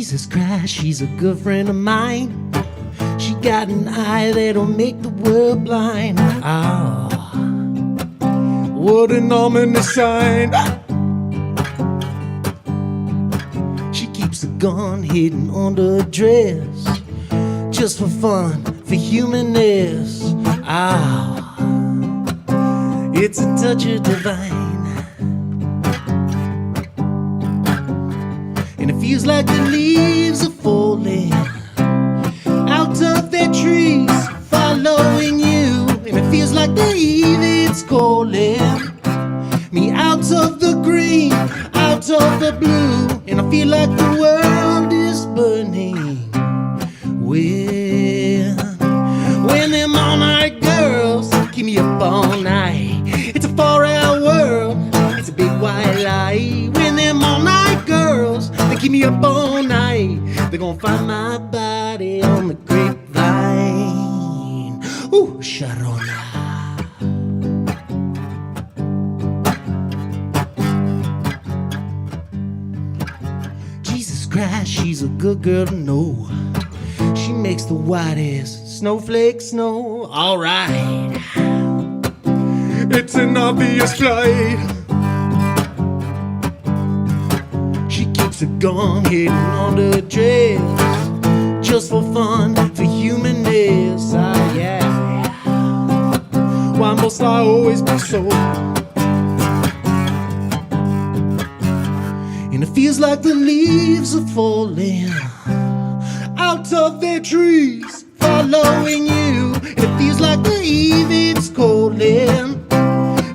Jesus Christ, she's a good friend of mine. She got an eye that'll make the world blind. Oh, what an ominous sign. She keeps a gun hidden under her dress, just for fun, for humanness. Ah, it's a touch of divine. And it feels like the leaves are falling out of their trees, following you. And it feels like the evening's calling me out of the green, out of the blue. And I feel like the world is burning when them all-night girls keep me up all night. It's a 4-hour world, it's a big white lie. When them all-night girls, they keep me up all night, they're gonna find my body on the grapevine. Ooh, Sharona. Jesus Christ, she's a good girl to know. She makes the whitest snowflake snow. Alright, it's an obvious flight. She keeps a gun hidden under her dress, just for fun, for humanness. Ah, yeah. Why must I always be so? And it feels like the leaves are falling out of their trees, following you. And it feels like the evening's calling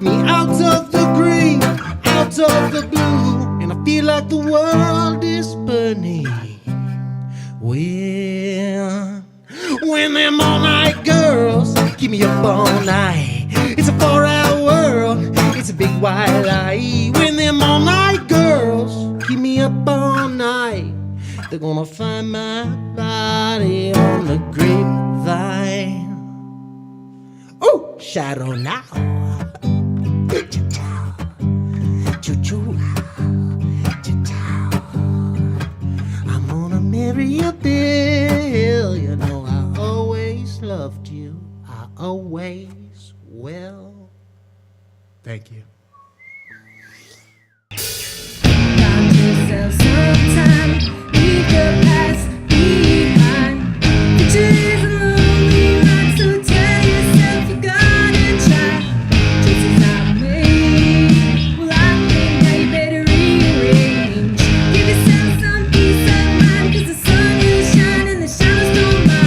me out of the green, out of the blue. And I feel like the world is burning when them all-night girls keep me up all night. It's a 4-hour world, it's a big white lie. When them all-night girls keep me up all night, they're gonna find my body on the grapevine. Oh, shadow now. I'm gonna marry a bill. You know I always loved you. I always will. Thank you. Find yourself sometime. Leave the past behind. Pictures and lonely nights, so tell yourself you gotta try. Choices not made. Well, I think now you better rearrange. Give yourself some peace of mind, 'cause the sun will shine and the shadows don't mind.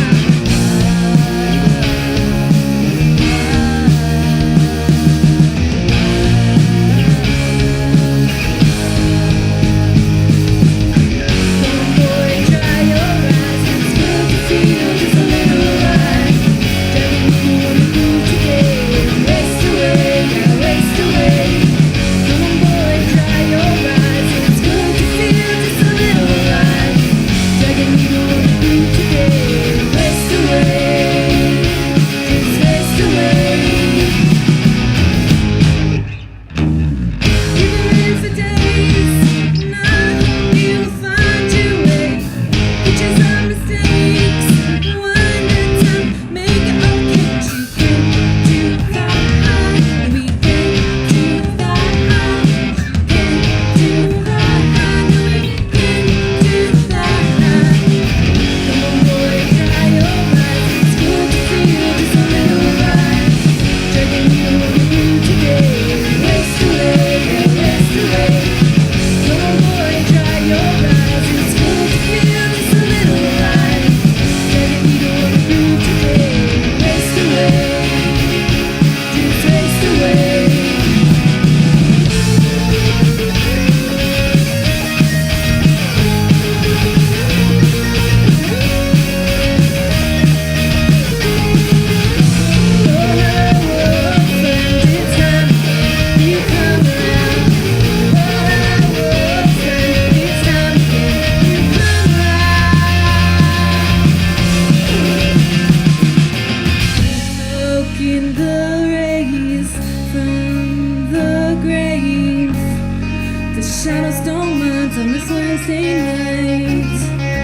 shadows don't mind on this Wednesday night.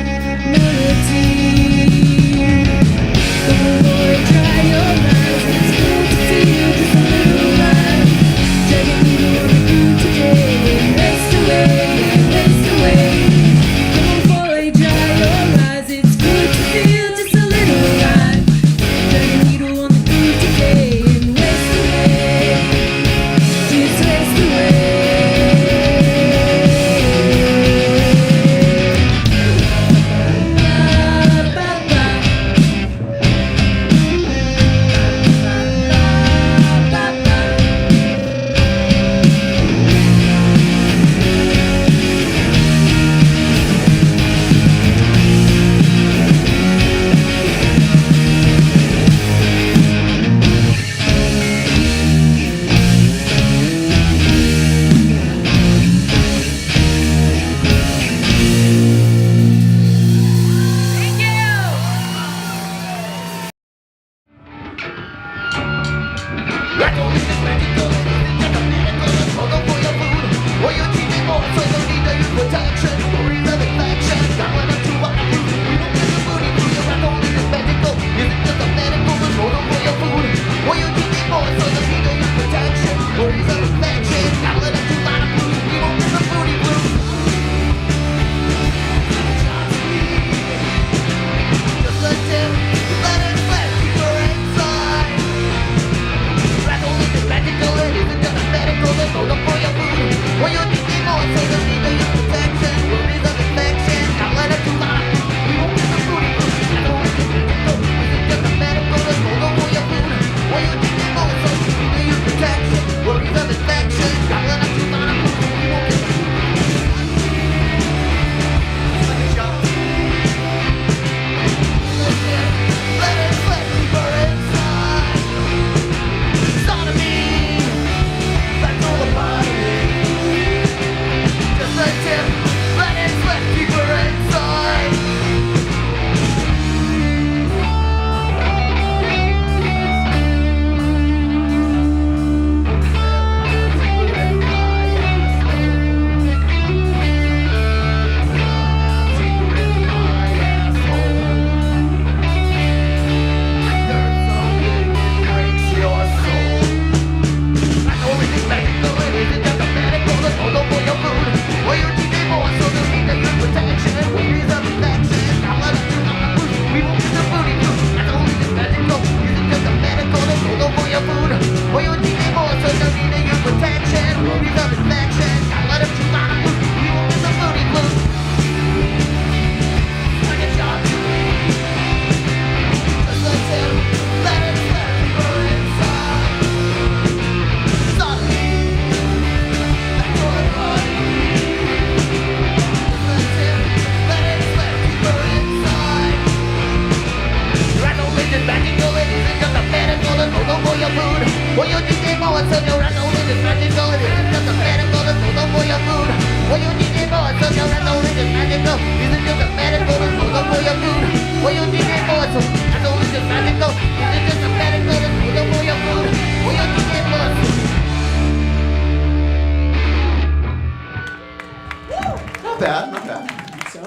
bad, not bad. So,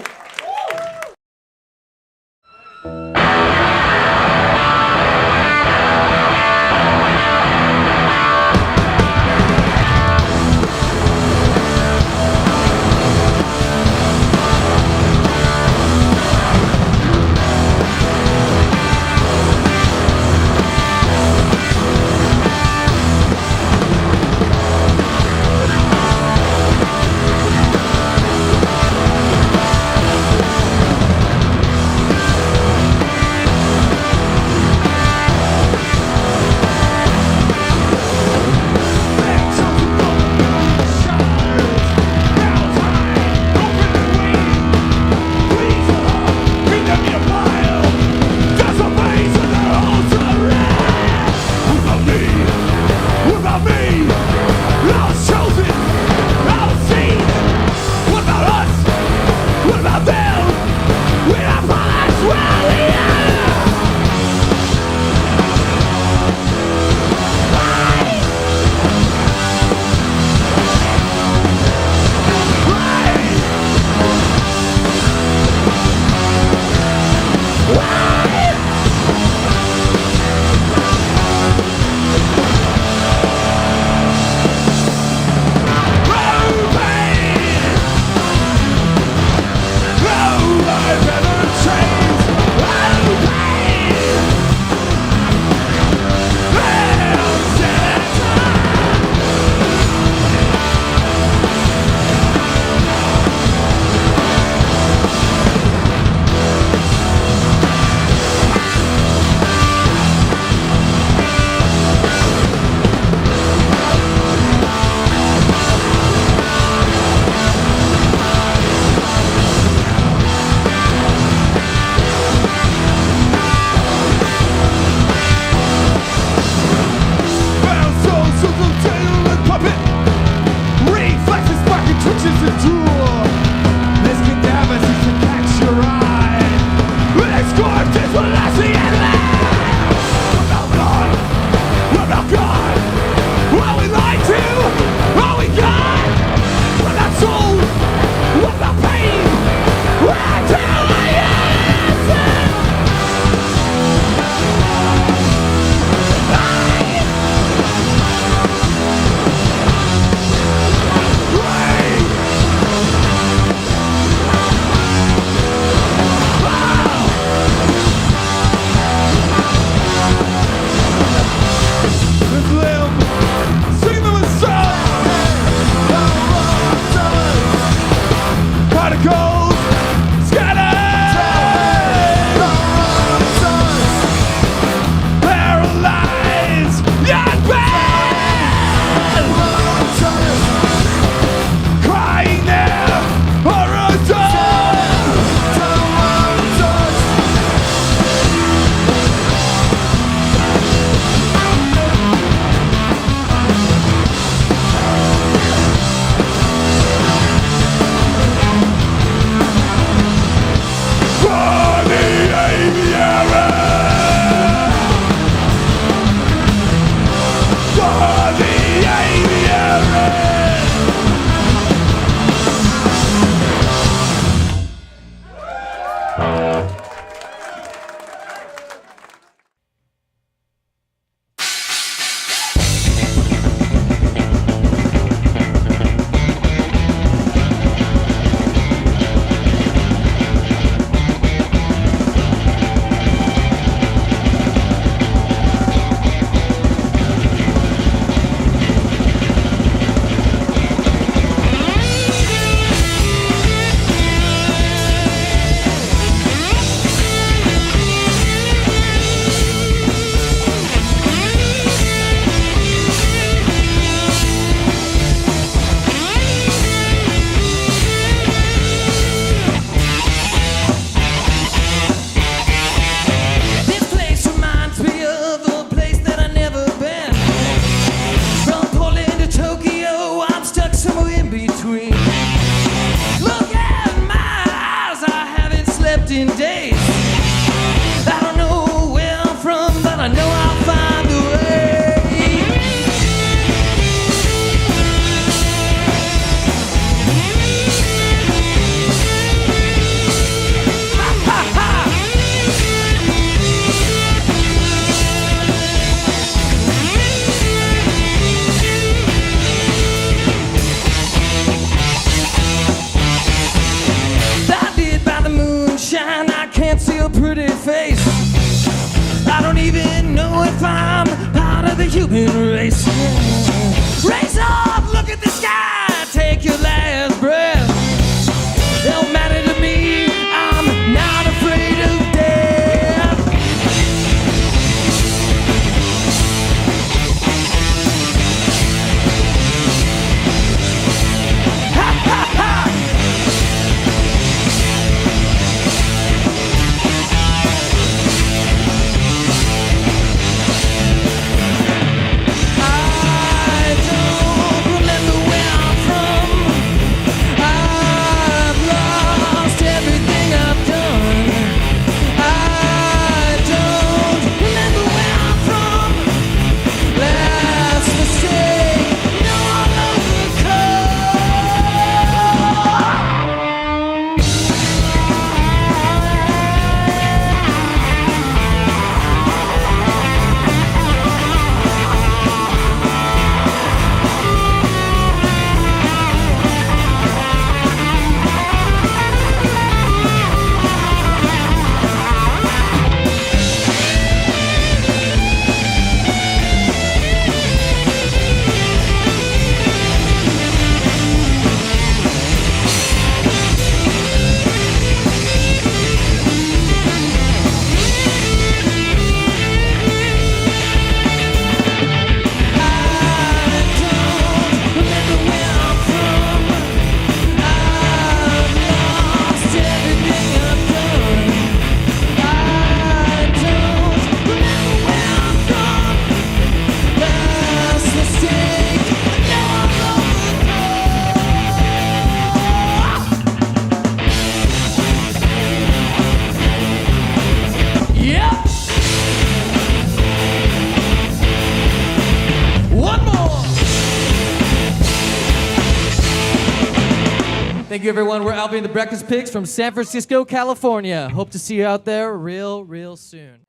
of the human race. Raise up, look at the sky, take your last breath. Don't matter to me, I'm not afraid of death. Ha ha ha! I don't remember where I'm from. I've lost everything I've done. I don't remember where I'm from. Last mistake, no, I'll Thank you, everyone. We're Alvin and the Breakfast Pigs from San Francisco, California. Hope to see you out there real soon.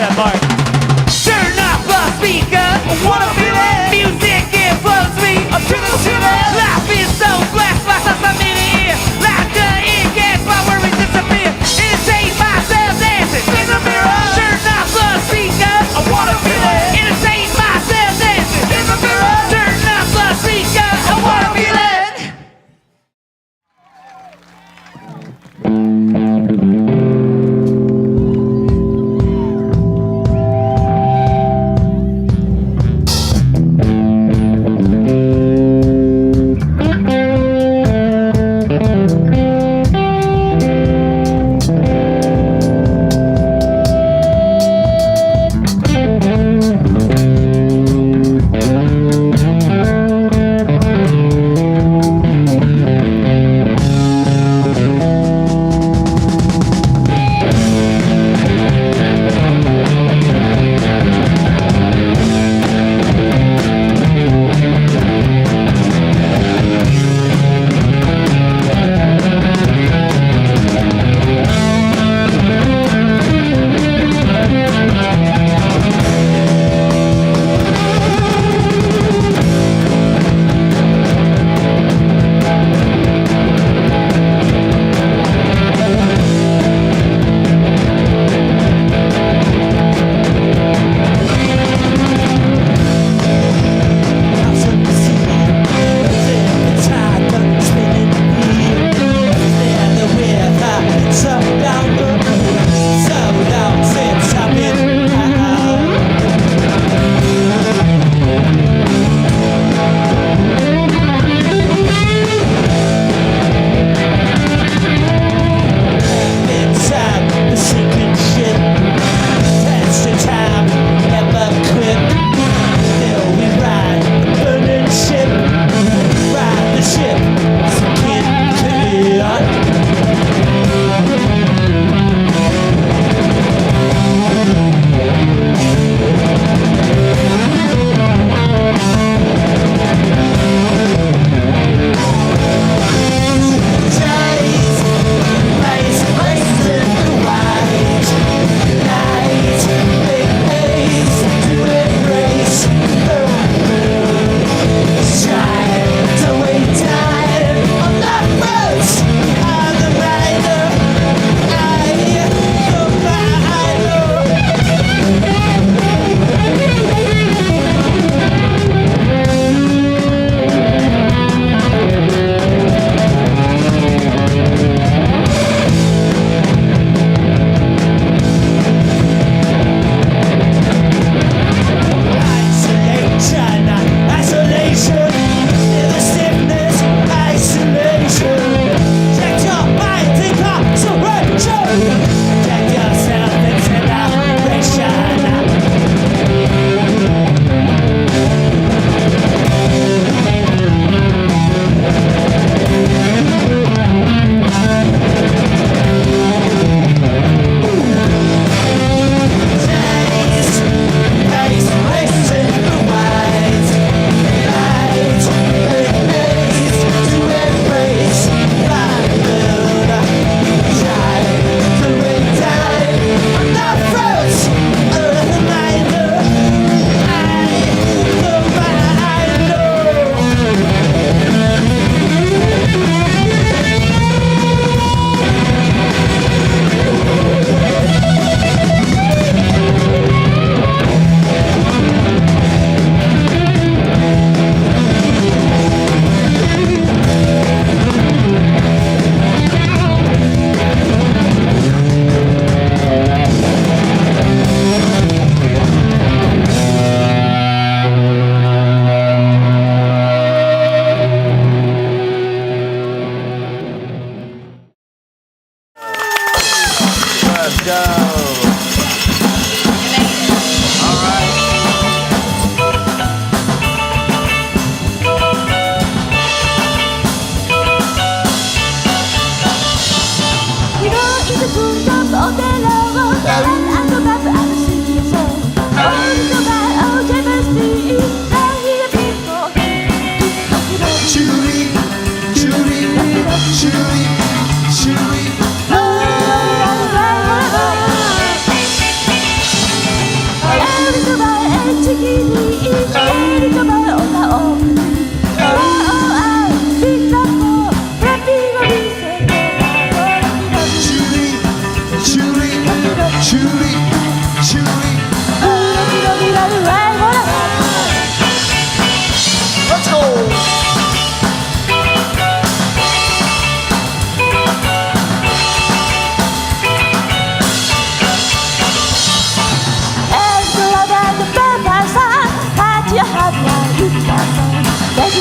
that, Mark. Turn off the speaker. I wanna feel it. Music, it flows me up to the ceiling. Life is so blessed by such a many years. Like the ink gets my worries disappear. Entertain myself dancing in the mirror. Turn off the speaker. I wanna feel it. Entertain myself dancing in the mirror. Turn off the speaker. I wanna feel it.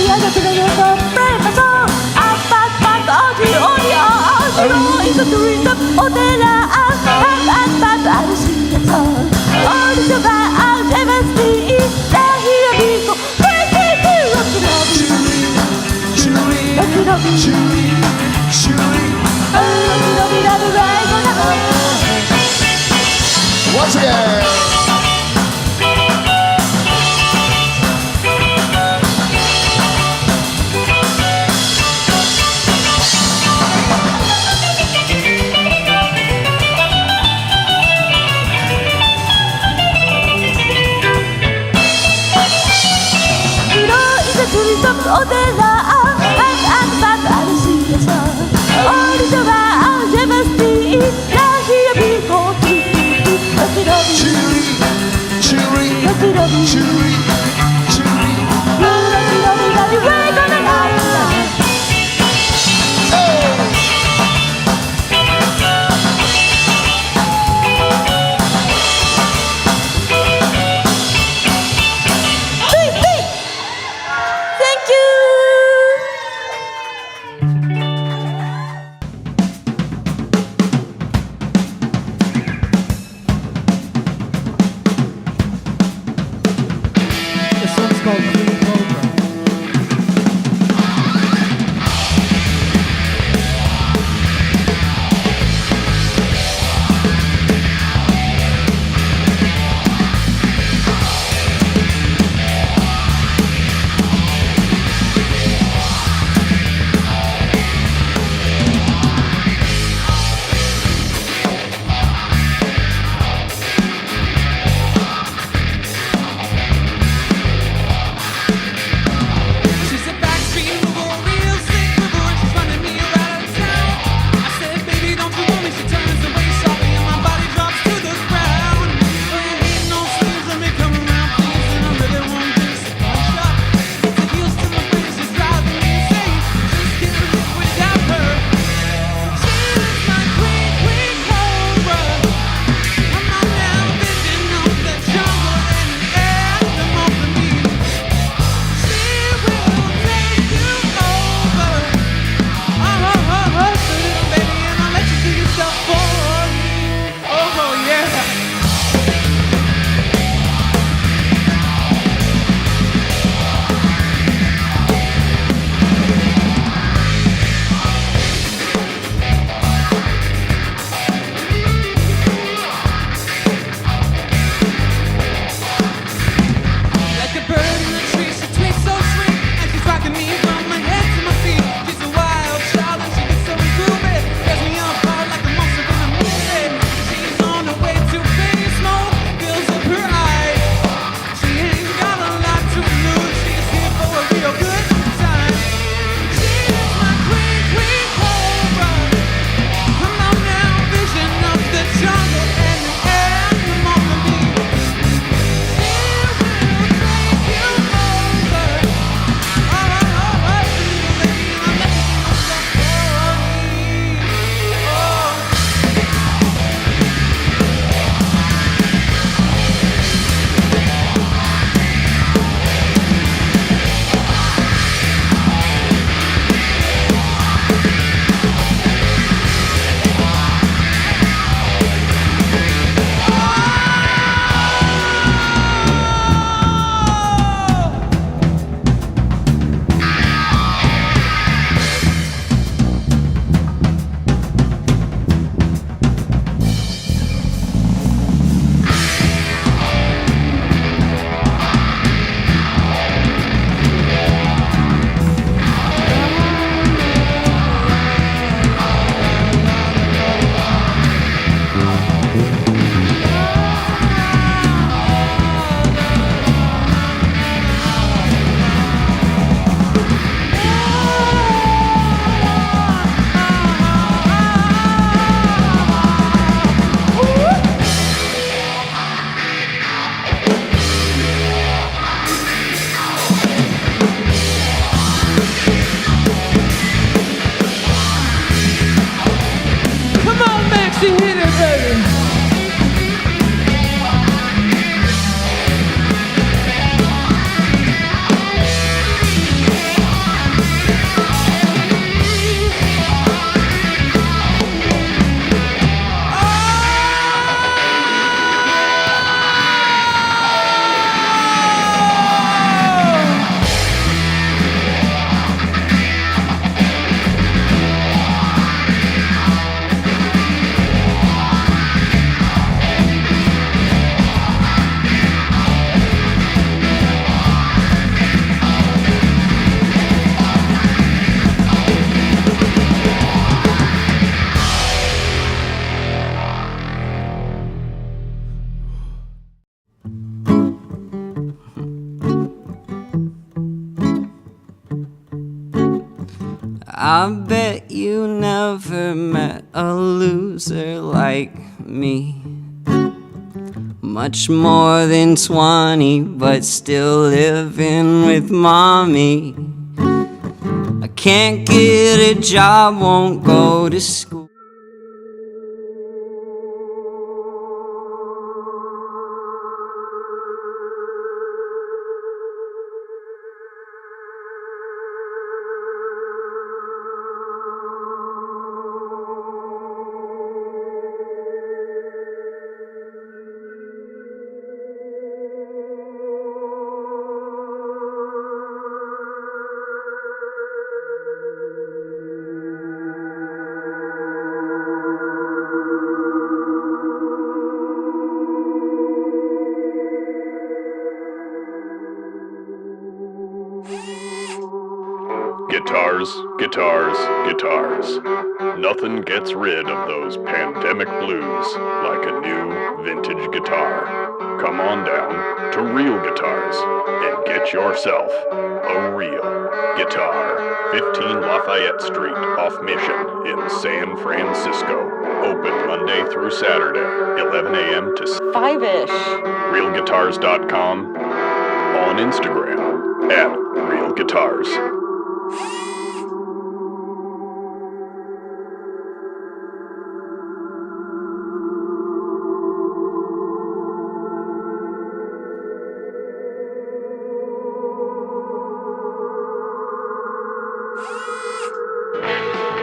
やがくれるとブレイクソンアッパッパッとおじおりおじおいざといざお寺アッパッパッパッあるしやそうオールショバーアウトエヴァスティーラヒラビーコクイクイクイロックロビロックロビロックロビラブライドナホ Once again. Thank you. 「I bet you never met a loser like me. Much more than 20, but still living with mommy. I can't get a job, won't go to school. Guitars, guitars, guitars. Nothing gets rid of those pandemic blues like a new vintage guitar. Come on down to Real Guitars and get yourself a real guitar. 15 Lafayette Street off Mission in San Francisco. Open Monday through Saturday, 11 a.m. to 5-ish. realguitars.com. On Instagram at Real Guitars.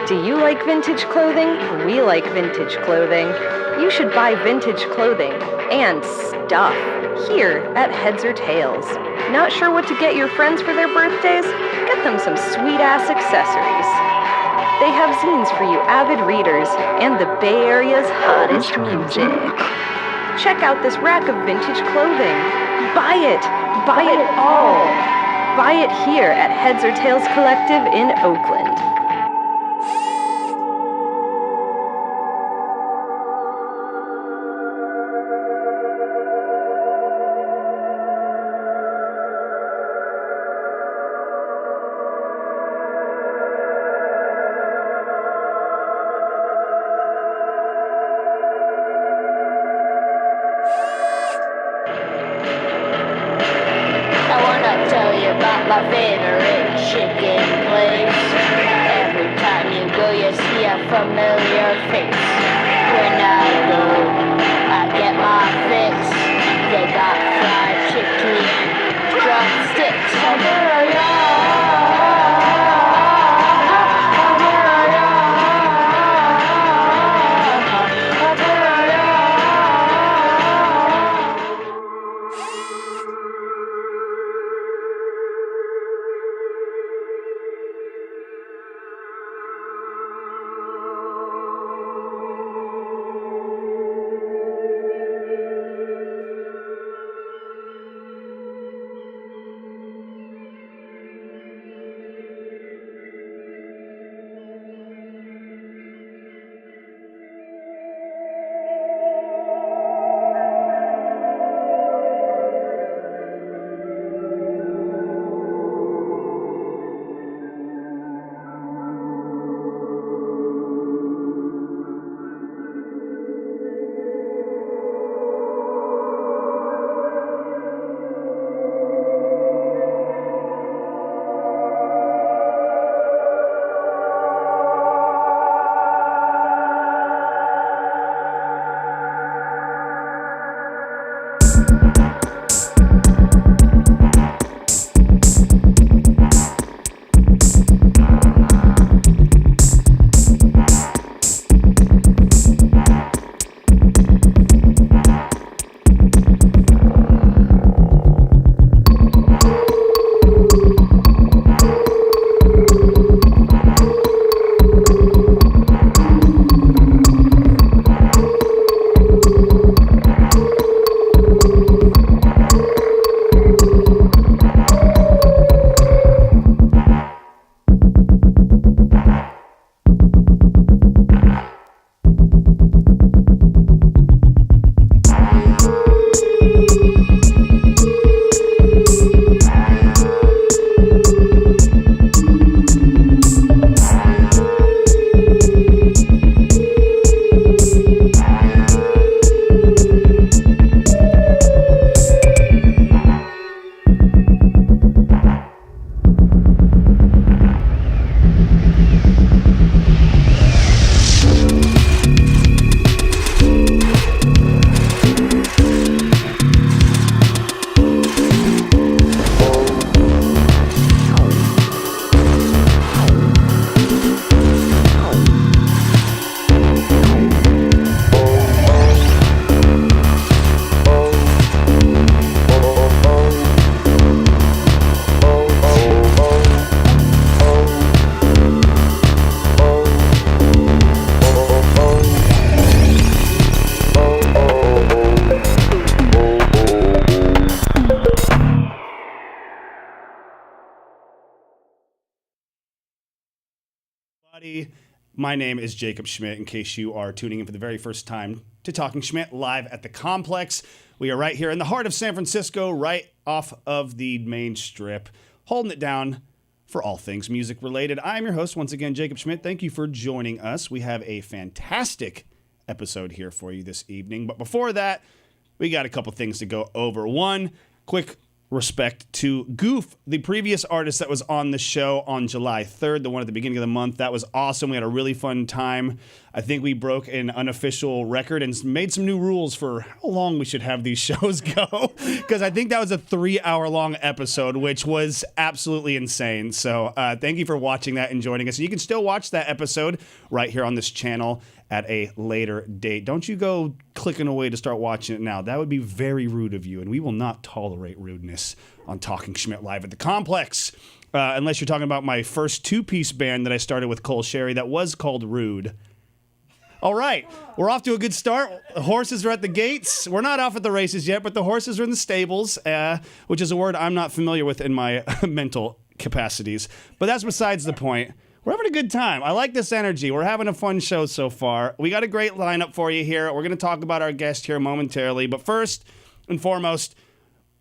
Do you like vintage clothing? We like vintage clothing. You should buy vintage clothing and stuff here at Heads or Tails. Not sure what to get your friends for their birthdays? Get them some sweet-ass accessories. They have zines for you avid readers and the Bay Area's hottest music. Check out this rack of vintage clothing. Buy it! Buy it all! Buy it here at Heads or Tails Collective in Oakland. My favorite chicken place. Every time you go, you see a familiar face. When I go, I get my fix. They got fried chicken and drumsticks. everybody. My name is Jacob Schmidt, in case you are tuning in for the very first time to Talking Schmidt live at the Complex. We are right here in the heart of San Francisco, right off of the main strip, holding it down for all things music related. I'm your host, once again, Jacob Schmidt. Thank you for joining us. We have a fantastic episode here for you this evening. But before that, we got a couple things to go over. One, quick respect to Goof, the previous artist that was on the show on July 3rd, the one at the beginning of the month. That was awesome. We had a really fun time. I think we broke an unofficial record and made some new rules for how long we should have these shows go, because I think that was a 3-hour-long episode, which was absolutely insane. So thank you for watching that and joining us. You can still watch that episode right here on this channel at a later date. Don't you go clicking away to start watching it now. That would be very rude of you, and we will not tolerate rudeness on Talking Schmidt live at the Complex. Unless you're talking about my first two-piece band that I started with Cole Sherry that was called Rude. All right, we're off to a good start. The horses are at the gates. We're not off at the races yet, but the horses are in the stables, which is a word I'm not familiar with in my mental capacities. But that's besides the point. We're having a good time. I like this energy. We're having a fun show so far. We got a great lineup for you here. We're going to talk about our guest here momentarily. But first and foremost,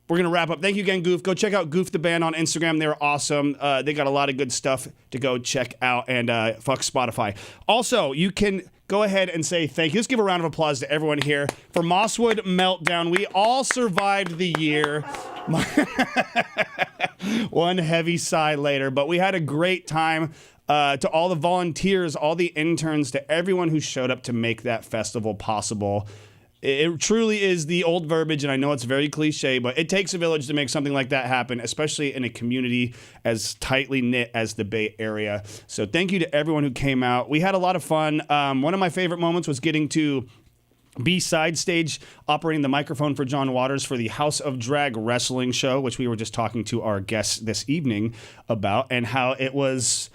we're going to wrap up. Thank you again, Goof. Go check out Goof the Band on Instagram. They're awesome. They got a lot of good stuff to go check out. And fuck Spotify. Also, you can go ahead and say thank you. Let's give a round of applause to everyone here for Mosswood Meltdown. We all survived the year. One heavy sigh later. But we had a great time. To all the volunteers, all the interns, to everyone who showed up to make that festival possible. It truly is the old verbiage, and I know it's very cliche, but it takes a village to make something like that happen, especially in a community as tightly knit as the Bay Area. So thank you to everyone who came out. We had a lot of fun. One of my favorite moments was getting to be side stage operating the microphone for John Waters for the House of Drag wrestling show, which we were just talking to our guests this evening about, and how it was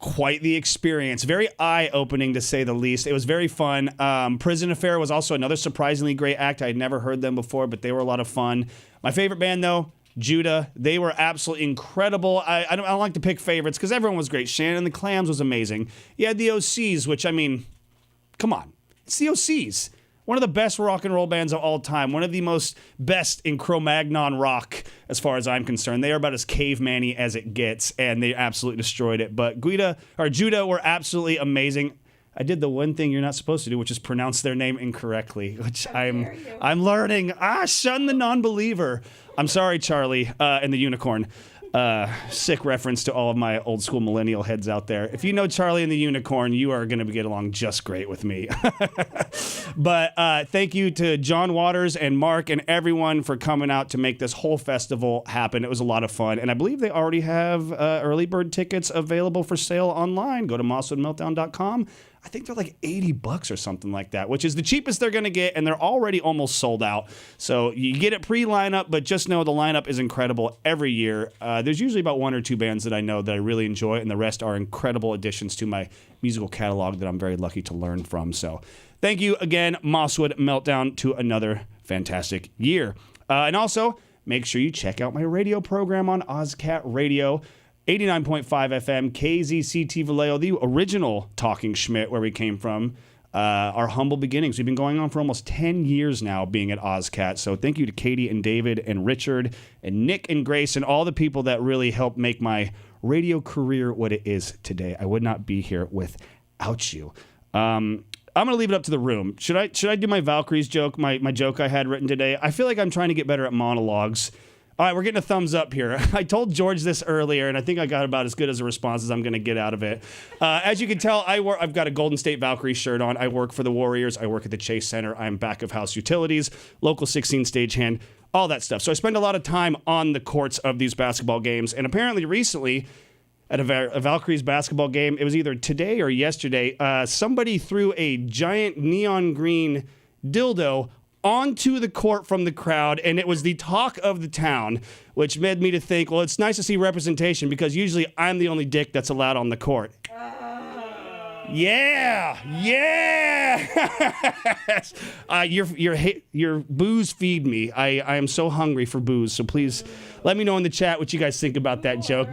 quite the experience. Very eye-opening, to say the least. It was very fun. Prison Affair was also another surprisingly great act. I had never heard them before, but they were a lot of fun. My favorite band, though, Judah. They were absolutely incredible. I don't like to pick favorites because everyone was great. Shannon and the Clams was amazing. You had the OCs, which, I mean, come on. It's the OCs. One of the best rock and roll bands of all time. One of the most best in Cro-Magnon rock, as far as I'm concerned. They are about as caveman-y as it gets, and they absolutely destroyed it. But Judah were absolutely amazing. I did the one thing you're not supposed to do, which is pronounce their name incorrectly, which I'm learning. Shun the non-believer. I'm sorry, Charlie, and the Unicorn. Sick reference to all of my old school millennial heads out there. If you know Charlie and the Unicorn, you are going to get along just great with me. But thank you to John Waters and Mark and everyone for coming out to make this whole festival happen. It was a lot of fun. And I believe they already have early bird tickets available for sale online. Go to mosswoodmeltdown.com. I think they're like $80 or something like that, which is the cheapest they're going to get, and they're already almost sold out. So you get it pre-lineup, but just know the lineup is incredible every year. There's usually about one or two bands that I know that I really enjoy, and the rest are incredible additions to my musical catalog that I'm very lucky to learn from. So thank you again, Mosswood Meltdown, to another fantastic year. And also, make sure you check out my radio program on OzCat Radio. 89.5 FM, KZCT Vallejo, the original Talking Schmidt, where we came from. Our humble beginnings. We've been going on for almost 10 years now being at OzCat. So thank you to Katie and David and Richard and Nick and Grace and all the people that really helped make my radio career what it is today. I would not be here without you. I'm going to leave it up to the room. Should I do my Valkyries joke, my joke I had written today? I feel like I'm trying to get better at monologues. All right, we're getting a thumbs up here. I told George this earlier, and I think I got about as good as a response as I'm going to get out of it. As you can tell, I've got a Golden State Valkyrie shirt on. I work for the Warriors. I work at the Chase Center. I'm back of house utilities, local 16 stagehand, all that stuff. So I spend a lot of time on the courts of these basketball games. And apparently recently, at a Valkyries basketball game, it was either today or yesterday, somebody threw a giant neon green dildo onto the court from the crowd, and it was the talk of the town, which led me to think, well, it's nice to see representation because usually I'm the only dick that's allowed on the court. Yeah. Your booze feed me. I am so hungry for booze, so please let me know in the chat what you guys think about that joke.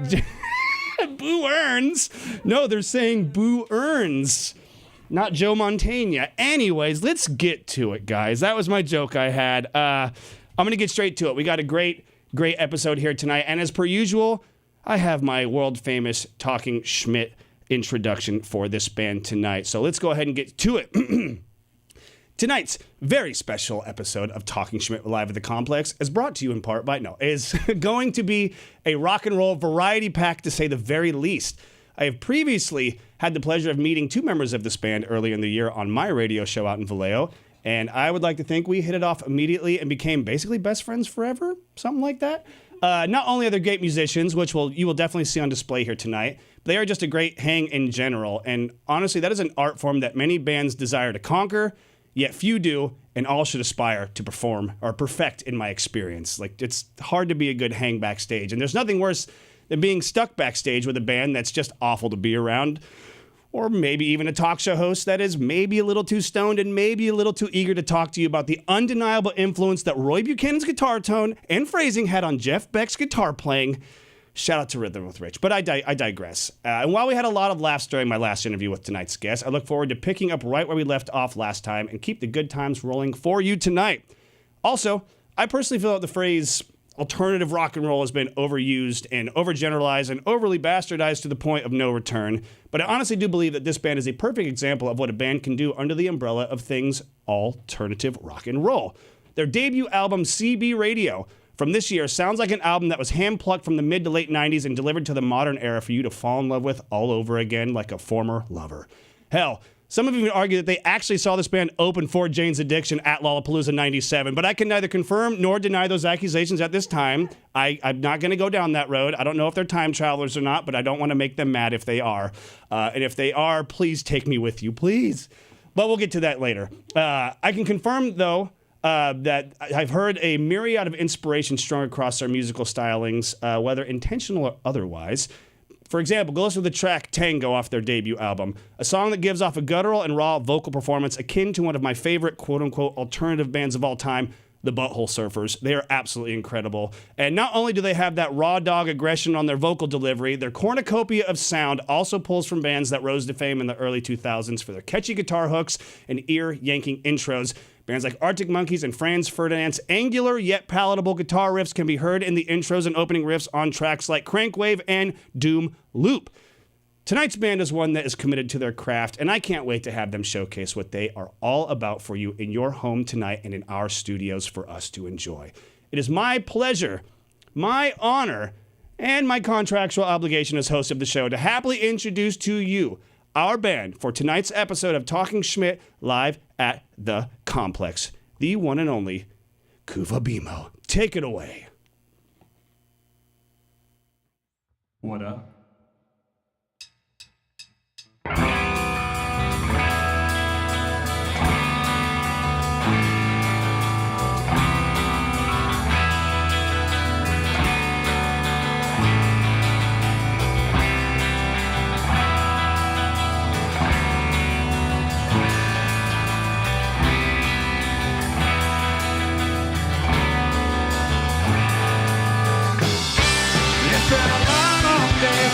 Boo Earns. No, they're saying Boo Earns, not Joe Montana. Anyways, let's get to it, guys. That was my joke I had. I'm going to get straight to it. We got a great episode here tonight. And as per usual, I have my world-famous Talking Schmidt introduction for this band tonight. So let's go ahead and get to it. Tonight's very special episode of Talking Schmidt live at the Complex is brought to you in part by, is going to be a rock and roll variety pack, to say the very least. I have previously had the pleasure of meeting two members of this band earlier in the year on my radio show out in Vallejo, and I would like to think we hit it off immediately and became basically best friends forever, something like that. Not only are they great musicians, which you will definitely see on display here tonight, but they are just a great hang in general, and honestly, that is an art form that many bands desire to conquer, yet few do, and all should aspire to perform or perfect, in my experience. Like, it's hard to be a good hang backstage, and there's nothing worse than being stuck backstage with a band that's just awful to be around, or maybe even a talk show host that is maybe a little too stoned and maybe a little too eager to talk to you about the undeniable influence that Roy Buchanan's guitar tone and phrasing had on Jeff Beck's guitar playing. Shout out to Rhythm with Rich. But I digress. And while we had a lot of laughs during my last interview with tonight's guest, I look forward to picking up right where we left off last time and keep the good times rolling for you tonight. Also, I personally feel that the phrase alternative rock and roll has been overused and overgeneralized and overly bastardized to the point of no return. But I honestly do believe that this band is a perfect example of what a band can do under the umbrella of things alternative rock and roll. Their debut album, CB Radio, from this year, sounds like an album that was hand-plucked from the mid to late 90s and delivered to the modern era for you to fall in love with all over again like a former lover. Hell, some have even argued that they actually saw this band open for Jane's Addiction at Lollapalooza 97, but I can neither confirm nor deny those accusations at this time. I'm not going to go down that road. I don't know if they're time travelers or not, but I don't want to make them mad if they are. And if they are, please take me with you, please. But we'll get to that later. I can confirm, though, that I've heard a myriad of inspiration strung across their musical stylings, whether intentional or otherwise. For example, go listen to the track Tango off their debut album, a song that gives off a guttural and raw vocal performance akin to one of my favorite quote-unquote alternative bands of all time, the Butthole Surfers. They are absolutely incredible. And not only do they have that raw dog aggression on their vocal delivery, their cornucopia of sound also pulls from bands that rose to fame in the early 2000s for their catchy guitar hooks and ear-yanking intros. Bands like Arctic Monkeys and Franz Ferdinand's angular yet palatable guitar riffs can be heard in the intros and opening riffs on tracks like Crankwave and Doom Loop. Tonight's band is one that is committed to their craft, and I can't wait to have them showcase what they are all about for you in your home tonight and in our studios for us to enjoy. It is my pleasure, my honor, and my contractual obligation as host of the show to happily introduce to you our band for tonight's episode of Talking Schmidt live at the Complex, the one and only CuVa Bimö. Take it away. What up? It's been a long day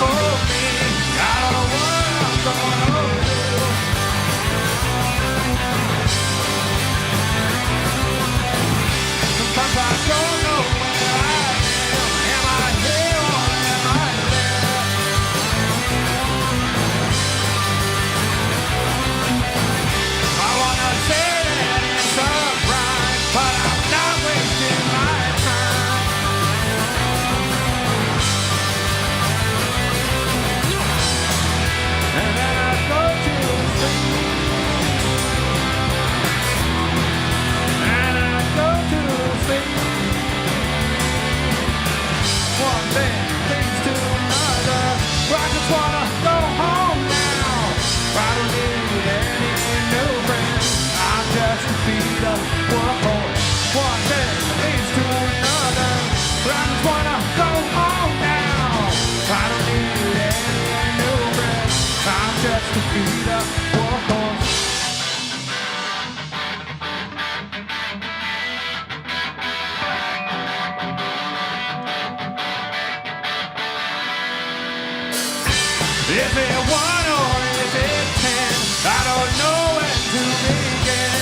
Is it 1 or is it 10? I don't know when to begin.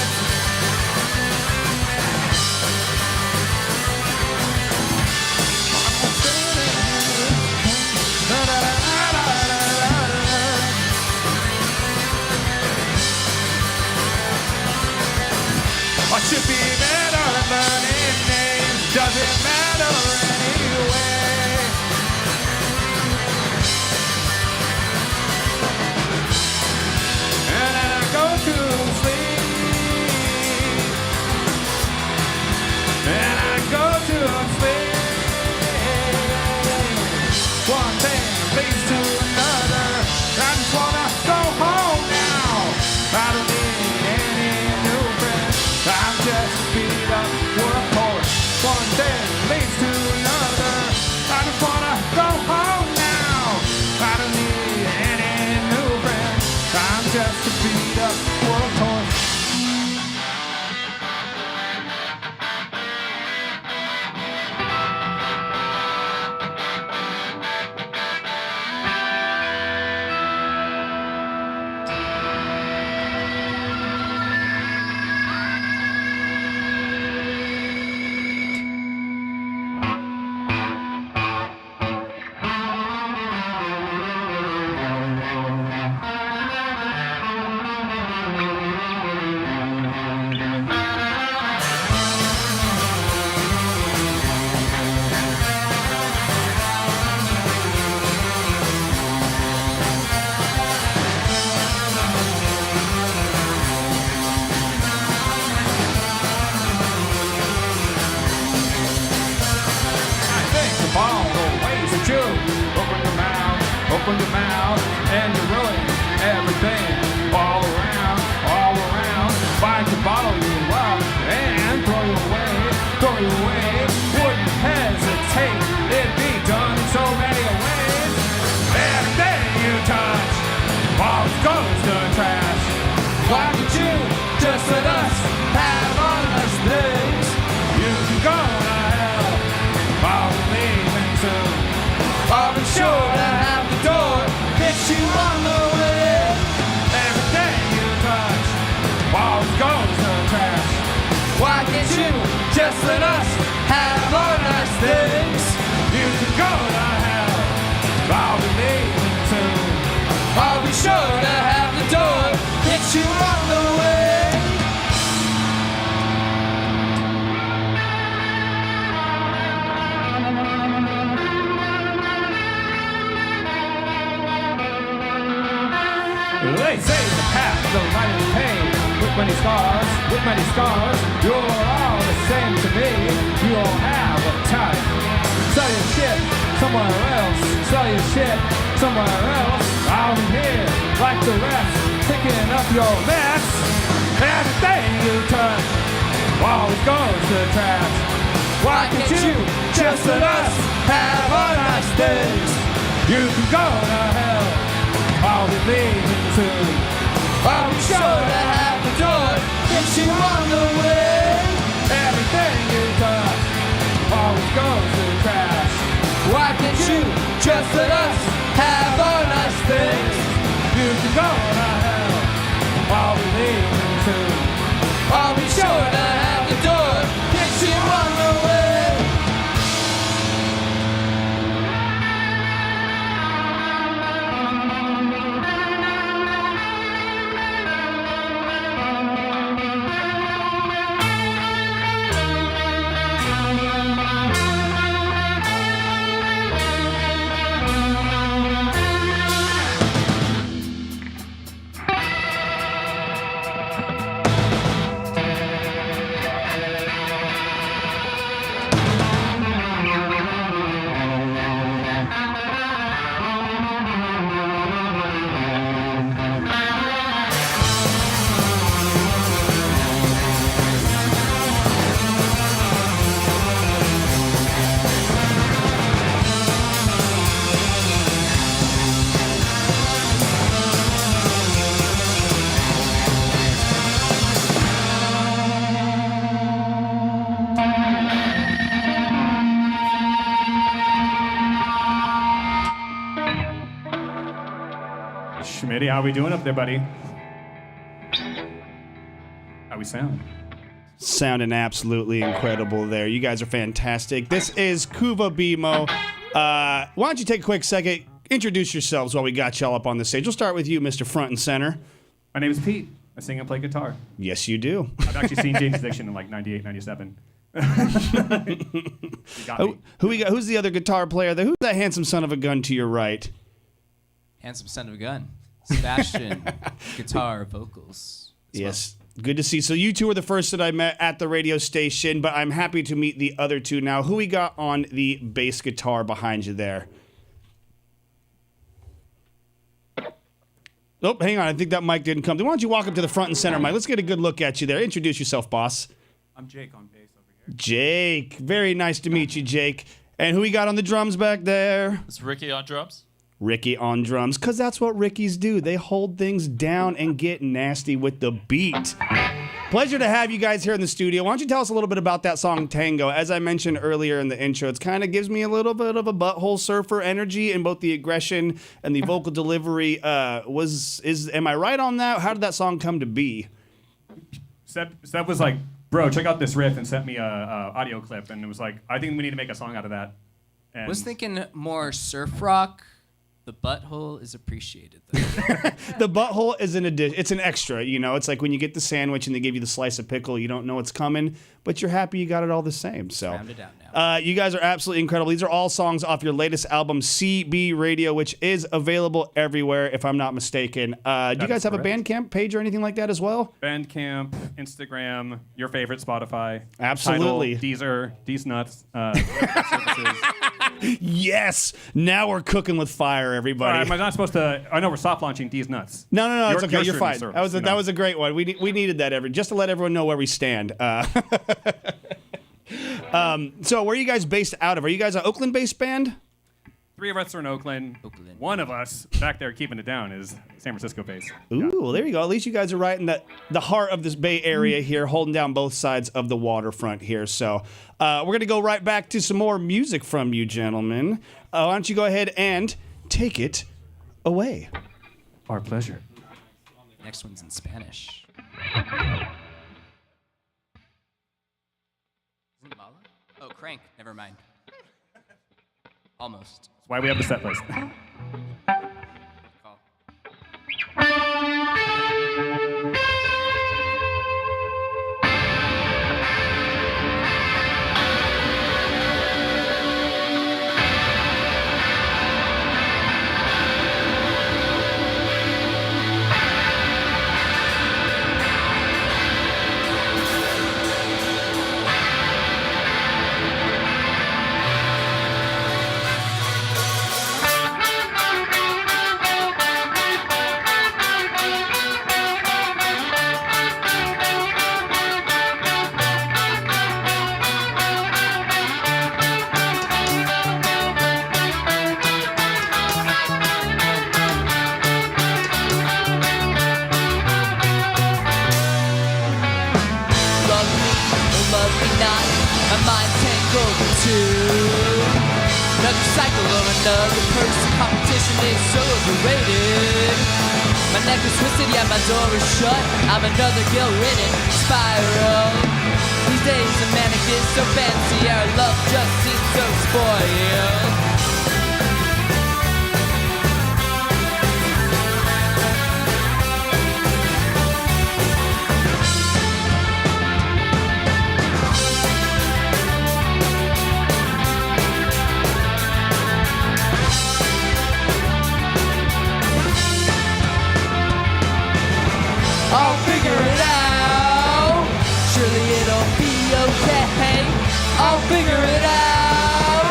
I should be better at learning names. Does it matter anyway? And then I go to sleep. And I go to sleep. One thing leads to another. I just wanna go home now. I don't need any new friends. I'm just a beat up workhorse. One thing leads to another. I just wanna go home now. I don't need any new friends. I'm just a beat up workhorse. Open your mouth, and you ruin everything all around, all around. Find your bottle you love and throw you away, throw you away. Wouldn't hesitate, it'd be done in so many ways. Everything you touch always goes to trash. Why could you just let us have all those things? You can go to hell, I'll be leaving soon. I'll be sure to have the door hit you on the way. Everything you touch always goes to trash. Why can't you just let us have our nice things? You can go to hell, I'll be leaving soon. I'll be sure to have the door hit you on the way. They say the path of light is paved with many scars, you're all the same to me. You all have a type. Sell your shit somewhere else, sell your shit somewhere else. I'll be here like the rest, picking up your mess. Everything you touch always goes to trash. Why can't you just let us have our nice things? You can go to hell, I'll be leaving soon. I'll be sure to have the door hit you on the way. Everything you touch always goes to trash. Why can't you just let us have our nice things? You can go to hell, I'll be leaving soon. I'll be sure to have the door hit you on the way. Schmitty. How we doing up there, buddy? How we sound? Sounding absolutely incredible there. You guys are fantastic. This is CuVa Bimö. Why don't you take a quick second, introduce yourselves while we got y'all up on the stage. We'll start with you, Mr. Front and Center. My name is Pete. I sing and play guitar. Yes, you do. I've actually seen James Addiction in like 98, 97. You got me. Who we got? Who's the other guitar player there? Who's that handsome son of a gun to your right? Handsome son of a gun. Sebastian, guitar, vocals. Yes. Good to see. So you two were the first that I met at the radio station, but I'm happy to meet the other two now. Who we got on the bass guitar behind you there? Oh, hang on. I think that mic didn't come. Why don't you walk up to the front and center, Mike? Let's get a good look at you there. Introduce yourself, boss. I'm Jake on bass over here. Jake. Very nice to meet you, Jake. And who we got on the drums back there? It's Ricky on drums. Ricky on drums, because that's what Rickies do. They hold things down and get nasty with the beat. Pleasure to have you guys here in the studio. Why don't you tell us a little bit about that song, Tango? As I mentioned earlier in the intro, it kind of gives me a little bit of a butthole surfer energy in both the aggression and the vocal delivery. Am I right on that? How did that song come to be? Seb was like, bro, check out this riff, and sent me a audio clip, and it was like, I think we need to make a song out of that. And Was thinking more surf rock. The butthole is appreciated, though. The butthole is an addition. It's an extra, you know. It's like when you get the sandwich and they give you the slice of pickle. You don't know what's coming, but you're happy you got it all the same. So, Round it out now. you guys are absolutely incredible. These are all songs off your latest album, CB Radio, which is available everywhere, if I'm not mistaken. Do you guys have a Bandcamp page or anything like that as well? Bandcamp, Instagram, your favorite Spotify. Absolutely. Tidal, Deezer, Deez Nuts. Services. Yes. Now we're cooking with fire, everybody. Am I not supposed to? I know we're soft launching Deez Nuts. No, it's okay. You're fine. Service, That was a great one. We needed that just to let everyone know where we stand. So where are you guys based out of? Are you guys an Oakland-based band? 3 of us are in Oakland. One of us back there keeping it down is San Francisco based. Ooh, well, there you go. At least you guys are right in the heart of this Bay Area here, holding down both sides of the waterfront here. So we're going to go right back to some more music from you, gentlemen. Why don't you go ahead and take it away? Our pleasure. Next one's in Spanish. Isn't it Mala? Oh, Crank. Never mind. Almost. That's why we have the set list. Call. Another cycle or another person. Competition is so overrated. My neck is twisted, yeah, my door is shut. I'm another guilt-ridden spiral. These days a manic is so fancy, our love just seems so spoiled. I'll figure it out. Surely it'll be okay. I'll figure it out.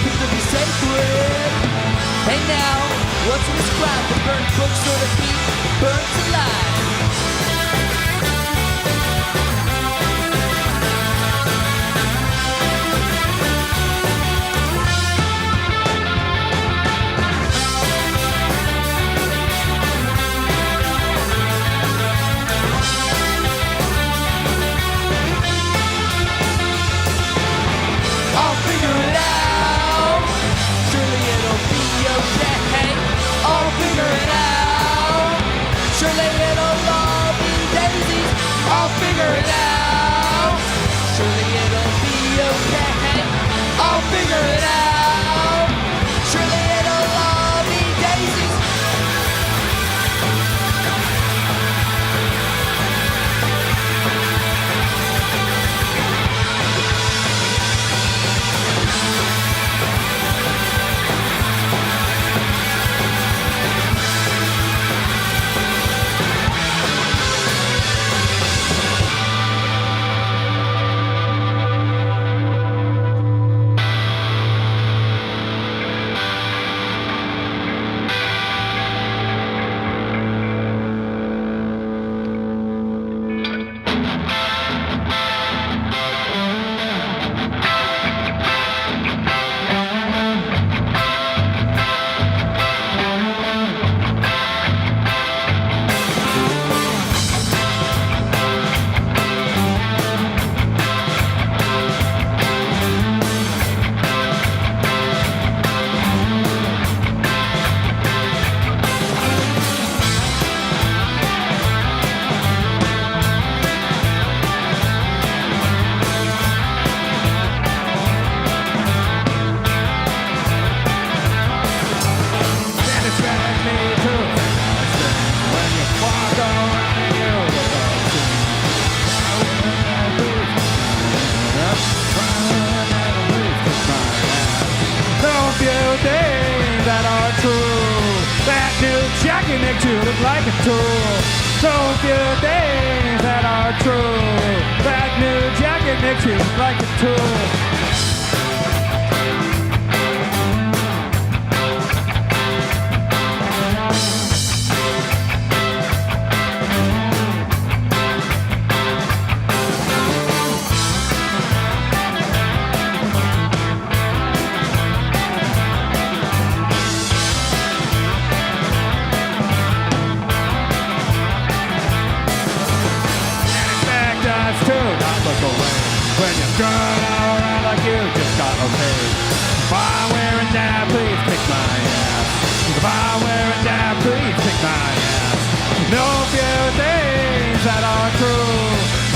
happens to be sacred. Hey now, what's prescribed? The burnt books or the beat burns alive. I'll figure it out. Surely it'll be okay. I'll figure it out. Surely it'll all be daisies. I'll figure it out. Surely it'll be okay. I'll figure it out. Surely it'll all be daisies. Makes you look like a tool. So few things that are true. That new jacket makes you look like a tool. When you're strung around like you just got okay. If I'm wearing that, please kick my ass. If I'm wearing that, please kick my ass. No few things that are true.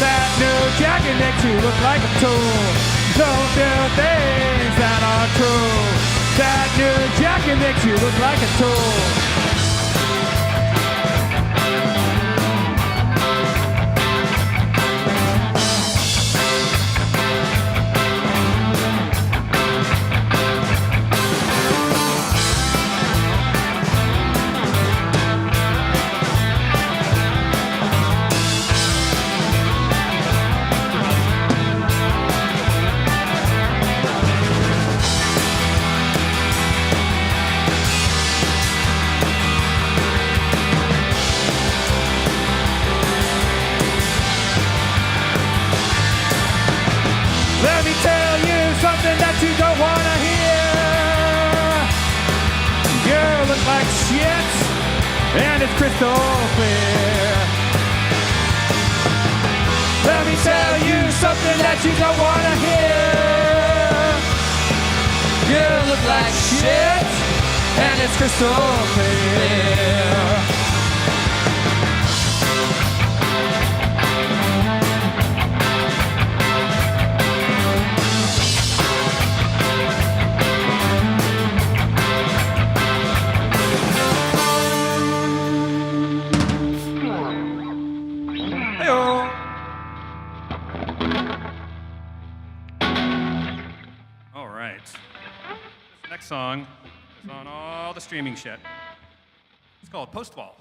That new jacket makes you look like a tool. No few things that are true. That new jacket makes you look like a tool. Let me tell you something that you don't want to hear. You look like shit, and it's crystal clear. Let me tell you something that you don't want to hear. You look like shit, and it's crystal clear. All right. This next song is on all the streaming shit. It's called Post Wall.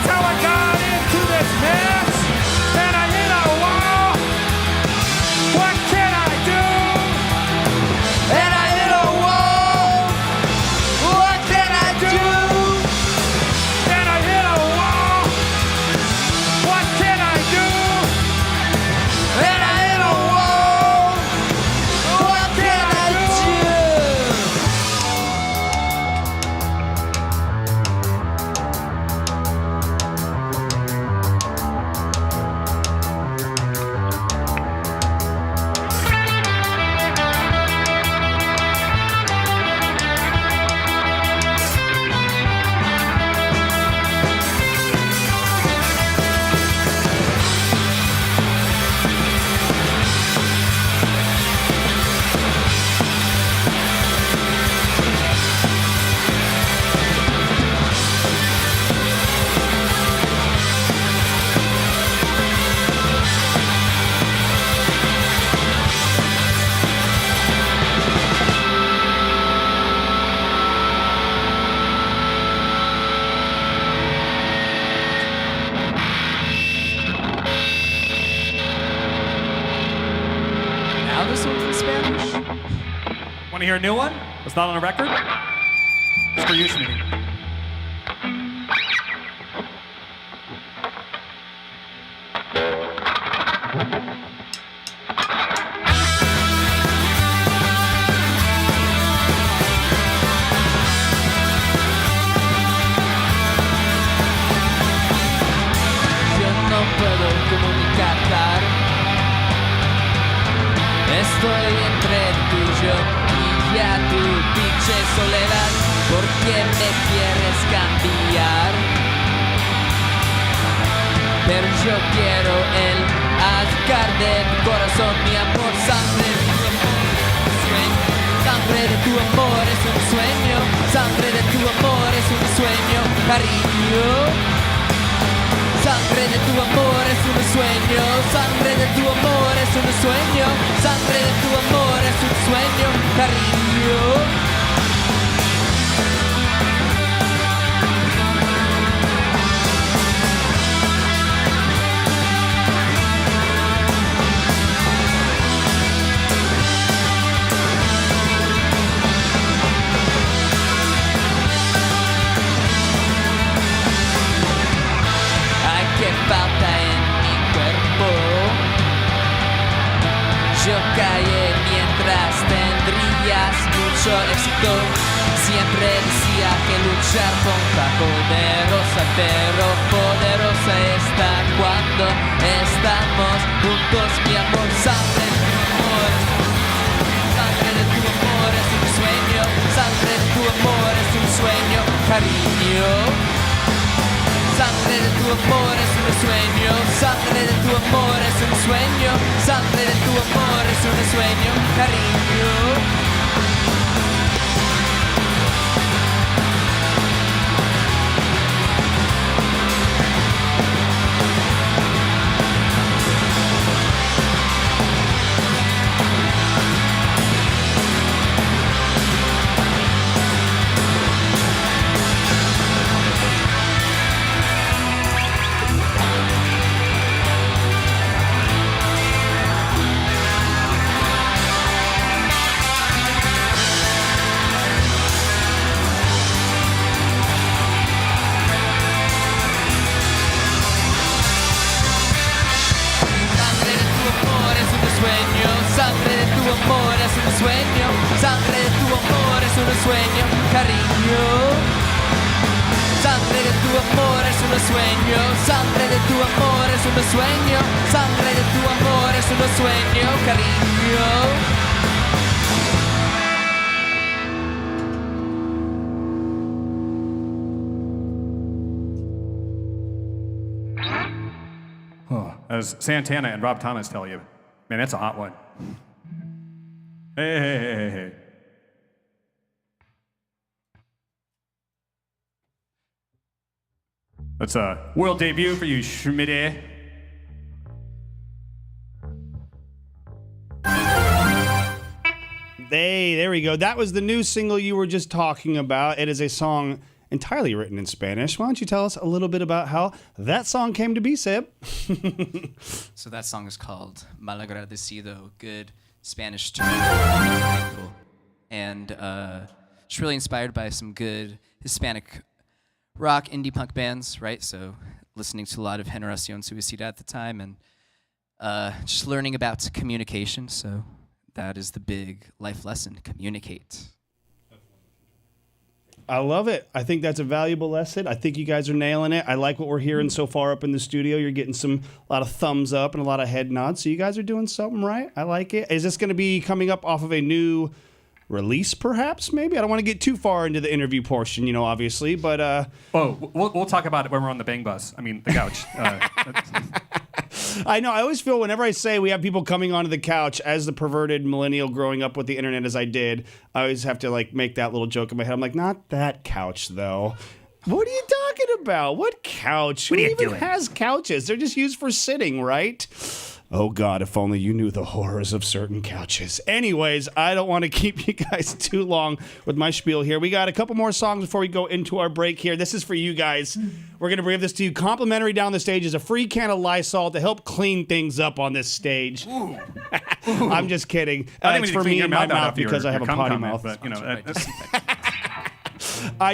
That's how I got into this mess. And I hit a wall. What can I do? And I hit a wall. What can I do? And I hit a wall. What can I do? And I hit a wall. What can I do? Now this one's in Spanish. Want to hear a new one? It's not on a record? It's for you, Schmidt. Yo no puedo comunicar. Estoy entre tú y yo y ya tu pinche soledad. ¿Por qué me quieres cambiar? Pero yo quiero el azúcar de tu corazón, mi amor, sangre de tu amor, sueño. Sangre de tu amor es un sueño. Sangre de tu amor es un sueño, cariño. Sangre de tu amor es un sueño, sangre de tu amor es un sueño, sangre de tu amor es un sueño, cariño. Ay, qué falta en mi cuerpo. Yo callé mientras tendrías mucho éxito. Siempre decía que luchar contra poderosa, pero poderosa está cuando estamos juntos, mi amor. Sangre de tu amor, sangre de tu amor es un sueño, sangre de tu amor es un sueño, cariño. Sangre de tu amor es un sueño, sangre de tu amor es un sueño, sangre de tu amor es un sueño, cariño. Sangre de tu amor es un sueño, sangre de tu amor es un sueño, cariño. Sangre de tu amor es un sueño, sangre de tu amor es un sueño, sangre de tu amor es un sueño, cariño. As Santana and Rob Thomas tell you, man, that's a hot one. Hey. That's a world debut for you, Schmidt. There we go. That was the new single you were just talking about. It is a song entirely written in Spanish. Why don't you tell us a little bit about how that song came to be, Seb? So that song is called Malagradecido, good Spanish term. Thankful. And it's really inspired by some good Hispanic rock, indie punk bands, right? So listening to a lot of Generación Suicida at the time and just learning about communication. So that is the big life lesson, communicate. I love it. I think that's a valuable lesson. I think you guys are nailing it. I like what we're hearing so far up in the studio. You're getting a lot of thumbs up and a lot of head nods. So you guys are doing something right. I like it. Is this going to be coming up off of a new release, perhaps? Maybe I don't want to get too far into the interview portion, obviously. But we'll talk about it when we're on the bang bus. I mean, the couch. I know. I always feel whenever I say we have people coming onto the couch, as the perverted millennial growing up with the internet as I did, I always have to make that little joke in my head. I'm like, not that couch though. What are you talking about? What couch? Who even has couches? They're just used for sitting, right? Oh, God, if only you knew the horrors of certain couches. Anyways, I don't want to keep you guys too long with my spiel here. We got a couple more songs before we go into our break here. This is for you guys. We're going to bring this to you. Complimentary down the stage is a free can of Lysol to help clean things up on this stage. Ooh. I'm just kidding. It's for me and my mouth because I have a potty mouth. But,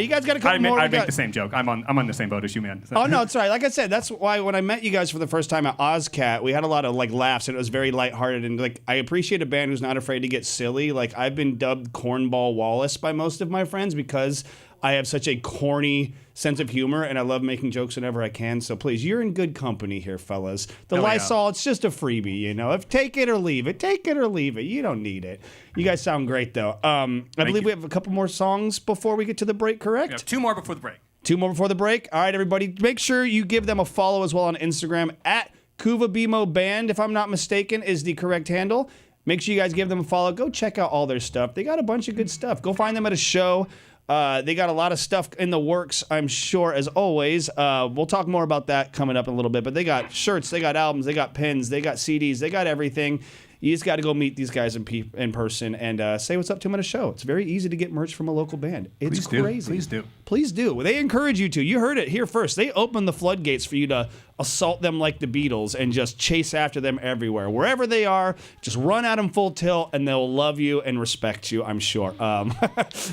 you guys got a couple more. I make the same joke. I'm on the same boat as you, man. So. Oh no, it's all right. Like I said, that's why when I met you guys for the first time at OzCat, we had a lot of laughs and it was very lighthearted and I appreciate a band who's not afraid to get silly. I've been dubbed Cornball Wallace by most of my friends because I have such a corny sense of humor and I love making jokes whenever I can. So please, you're in good company here, fellas. The Lysol, it's just a freebie, If take it or leave it, take it or leave it. You don't need it. You guys sound great though. I believe we have a couple more songs before we get to the break, correct? We have 2 more before the break. 2 more before the break. All right, everybody, make sure you give them a follow as well on Instagram at CuVa Bimö Band, if I'm not mistaken, is the correct handle. Make sure you guys give them a follow. Go check out all their stuff. They got a bunch of good stuff. Go find them at a show. They got a lot of stuff in the works, I'm sure, as always. We'll talk more about that coming up in a little bit. But they got shirts, they got albums, they got pins, they got CDs, they got everything. You just got to go meet these guys in person and say what's up to them at a show. It's very easy to get merch from a local band. It's crazy. Please do. Please do. They encourage you to. You heard it here first. They open the floodgates for you to assault them like the Beatles and just chase after them everywhere. Wherever they are, just run at them full tilt and they'll love you and respect you, I'm sure.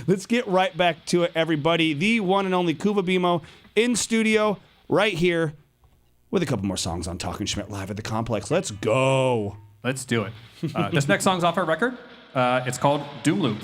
Let's get right back to it, everybody. The one and only CuVa Bimö in studio right here with a couple more songs on Talking Schmidt live at the Complex. Let's go. Let's do it. This next song's off our record. It's called Doom Loop.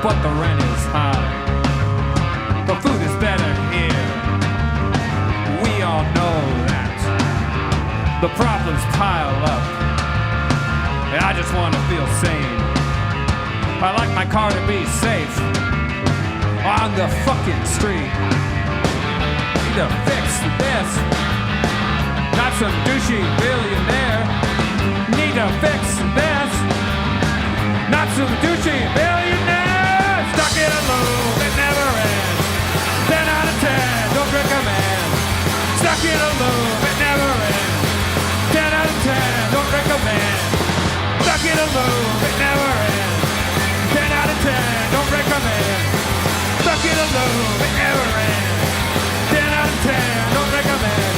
But the rent is high. The food is better here. We all know that. The problems pile up. And I just want to feel sane. I like my car to be safe on the fucking street. Need to fix this. Not some douchey billionaire. Need to fix this. Not some douchey billionaire. Stuck in a loop that never ends. 10 out of 10, don't recommend. Stuck in a loop that never ends. 10 out of 10, don't recommend. Stuck in a loop that never ends. 10 out of 10, don't recommend. Stuck in a loop that never ends. 10 out of 10, don't recommend.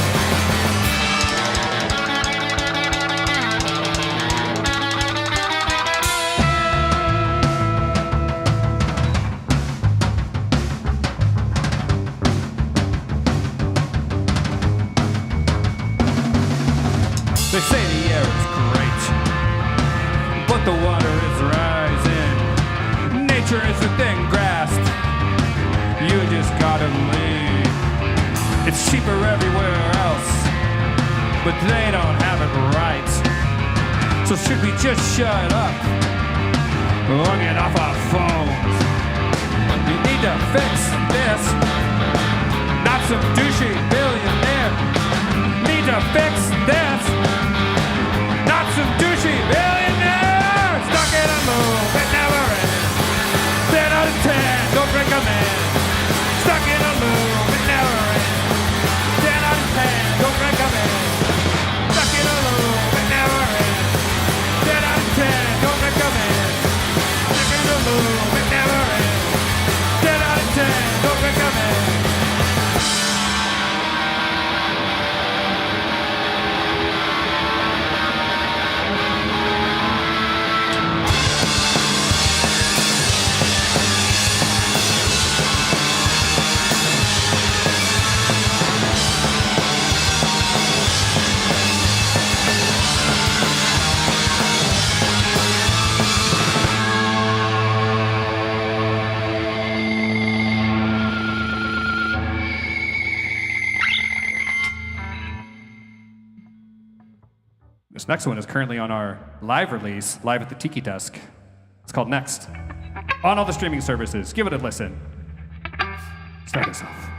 They say the air is great, but the water is rising. Nature is a thing grasped. You just gotta leave. It's cheaper everywhere else, but they don't have it right. So should we just shut up or get off our phones? You need to to fix this. Not some douchey billionaire. Need to fix this. Not some douchey billionaire. Stuck in a loop, it never ends. 10 out of 10, don't recommend. Stuck in a loop, it never ends. 10 out of 10, don't recommend. Stuck in a loop, it never ends. 10 out of 10, don't recommend. Stuck in a loop, it never ends. 10 out of 10, don't recommend. This next one is currently on our live release, live at the Tiki Desk. It's called Next. On all the streaming services. Give it a listen. Start us off.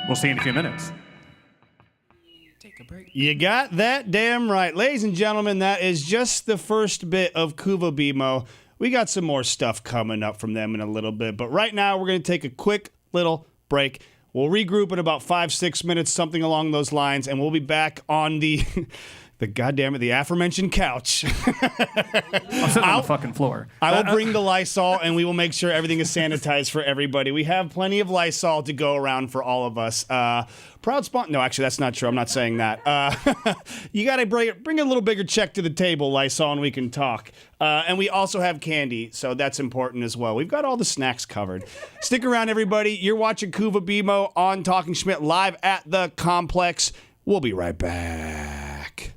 We'll see you in a few minutes. You got that damn right. Ladies and gentlemen, that is just the first bit of CuVa Bimö. We got some more stuff coming up from them in a little bit, but right now we're going to take a quick little break. We'll regroup in about 5-6 minutes, something along those lines, and we'll be back on the the aforementioned couch. I'm sitting on the fucking floor. I will bring the Lysol, and we will make sure everything is sanitized for everybody. We have plenty of Lysol to go around for all of us. Proud sponsor. No, actually, that's not true. I'm not saying that. You got to bring a little bigger check to the table, Lysol, and we can talk. And we also have candy, so that's important as well. We've got all the snacks covered. Stick around, everybody. You're watching CuVa Bimö on Talking Schmidt live at the Complex. We'll be right back.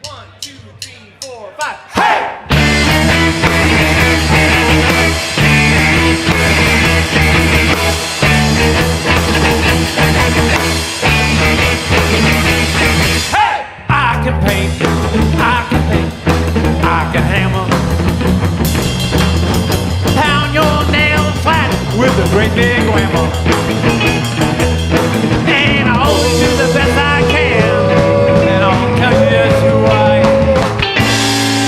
1, 2, 3, 4, 5. Hey! I can paint, I can hammer. Pound your nails flat with a great big hammer. And I always do the best I can. And I'll tell you just who I am.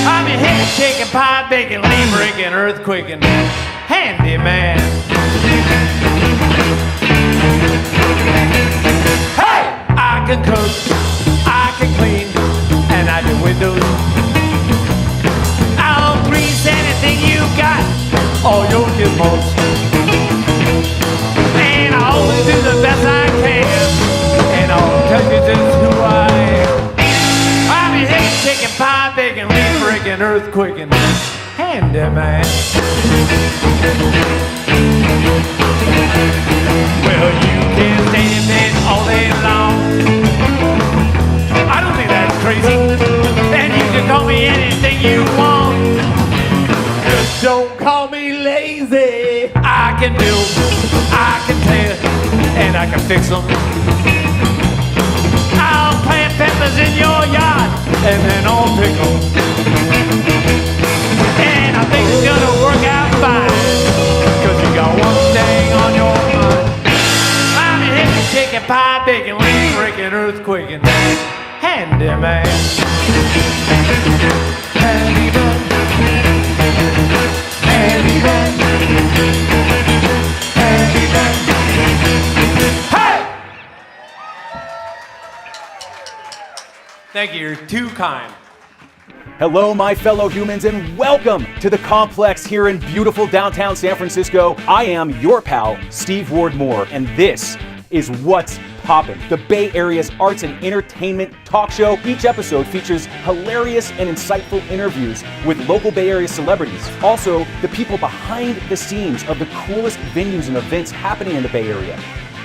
I'm your head shaking, pie baking, lean breaking, earthquaking, handyman. Hey! I can cook, I can clean, and I do windows. I'll grease anything you got, all your gizmos. And I always do the best I can, and I'll tell you just who I am. I'm your head shaking, pie baking, leaf breaking, earthquaking, handyman. Well, you can stay in bed all day long. I don't think that's crazy. And you can call me anything you want. Just don't call me lazy. I can build, I can tear, and I can fix them. I'll plant peppers in your yard, and then I'll pick them. And I think it's gonna work out fine, 'cause you got one thing on your mind. I'm your hippie chicken pie baking, leaf breaking, earthquaking, handyman. Handyman. Handyman. Handyman. Hey! Thank you, you're too kind. Hello, my fellow humans, and welcome to the Complex here in beautiful downtown San Francisco. I am your pal, Steve Ward Moore, and this is What's Poppin', the Bay Area's arts and entertainment talk show. Each episode features hilarious and insightful interviews with local Bay Area celebrities. Also, the people behind the scenes of the coolest venues and events happening in the Bay Area.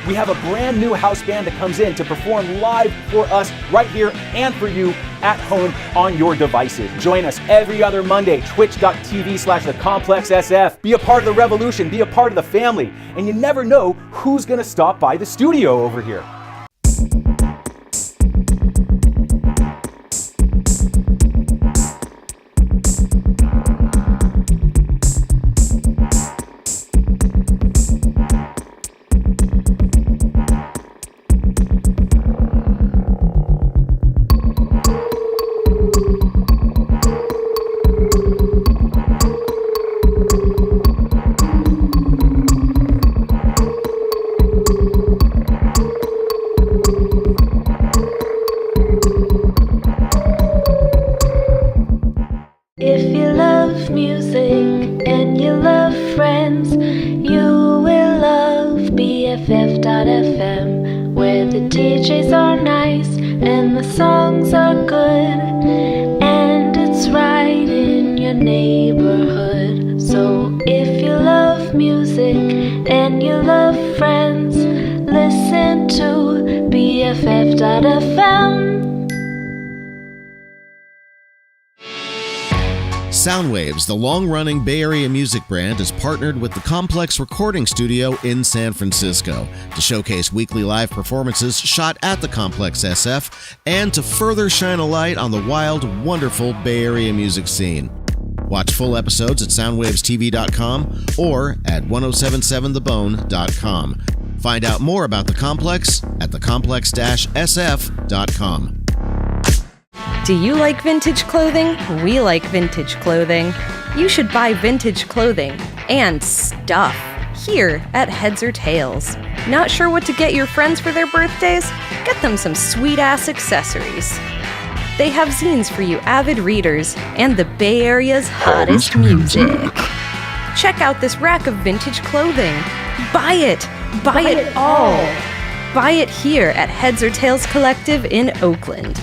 We have a brand new house band that comes in to perform live for us right here and for you at home on your devices. Join us every other Monday, twitch.tv/thecomplexsf. Be a part of the revolution, be a part of the family, and you never know who's gonna stop by the studio over here. BFF.FM, where the DJs are nice and the songs are good, and it's right in your neighborhood. So if you love music and you love friends, listen to BFF.FM. Soundwaves, the long-running Bay Area music brand, is partnered with the Complex Recording Studio in San Francisco to showcase weekly live performances shot at the Complex SF and to further shine a light on the wild, wonderful Bay Area music scene. Watch full episodes at soundwavestv.com or at 1077thebone.com. Find out more about The Complex at thecomplex-sf.com. Do you like vintage clothing? We like vintage clothing. You should buy vintage clothing and stuff here at Heads or Tails. Not sure what to get your friends for their birthdays? Get them some sweet-ass accessories. They have zines for you avid readers and the Bay Area's hottest music. Check out this rack of vintage clothing. Buy it! Buy it all! Buy it here at Heads or Tails Collective in Oakland.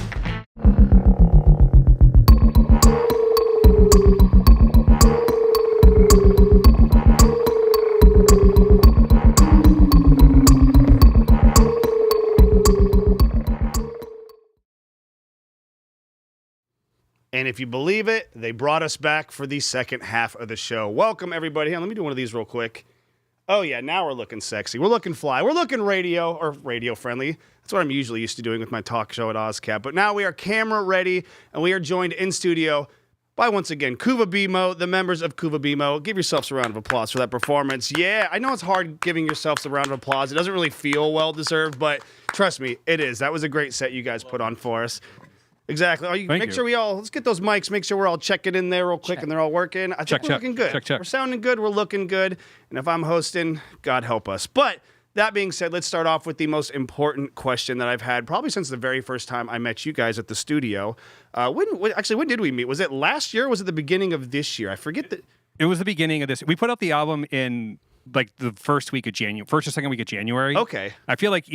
And if you believe it, they brought us back for the second half of the show. Welcome, everybody. Hang on, let me do one of these real quick. Oh, yeah, now we're looking sexy. We're looking fly. We're looking radio friendly. That's what I'm usually used to doing with my talk show at OzCap. But now we are camera ready, and we are joined in studio by, once again, CuVa Bimö, the members of CuVa Bimö. Give yourselves a round of applause for that performance. Yeah, I know it's hard giving yourselves a round of applause. It doesn't really feel well-deserved, but trust me, it is. That was a great set you guys put on for us. Exactly. Make sure let's get those mics, make sure we're all checking in there real quick and they're all working. I think we're looking good. We're sounding good, we're looking good. And if I'm hosting, God help us. But that being said, let's start off with the most important question that I've had probably since the very first time I met you guys at the studio. When did we meet? Was it last year or was it the beginning of this year? I forget that. It was the beginning of this. We put out the album in like the first or second week of January. Okay. I feel like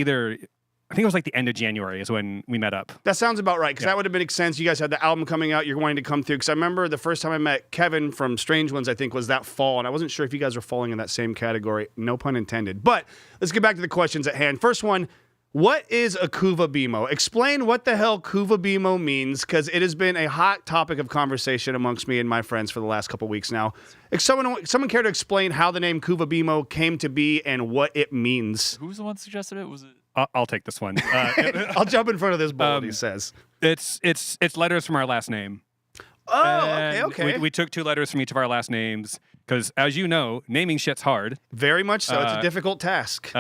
I think it was like the end of January is when we met up. That sounds about right, because that would have made sense. You guys had the album coming out. You're wanting to come through. Because I remember the first time I met Kevin from Strange Ones, I think, was that fall. And I wasn't sure if you guys were falling in that same category. No pun intended. But let's get back to the questions at hand. First one, what is a CuVa Bimö? Explain what the hell CuVa Bimö means, because it has been a hot topic of conversation amongst me and my friends for the last couple weeks now. If someone care to explain how the name CuVa Bimö came to be and what it means? Who was the one who suggested it? Was it? I'll take this one. I'll jump in front of this bullet, he says. It's letters from our last name. Oh, okay. We took 2 letters from each of our last names because, as you know, naming shit's hard. Very much so. It's a difficult task.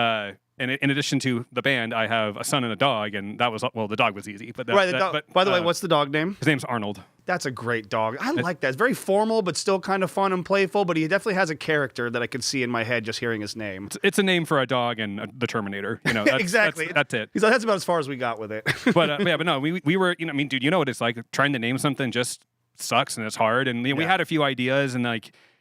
And in addition to the band, I have a son and a dog, and that was, the dog was easy. But by the way, what's the dog name? His name's Arnold. That's a great dog. I like that. It's very formal, but still kind of fun and playful, but he definitely has a character that I could see in my head just hearing his name. It's a name for a dog and the Terminator. You know, exactly. That's it. That's about as far as we got with it. but no, we were, dude, you know what it's like? Trying to name something just sucks and it's hard. And we had a few ideas and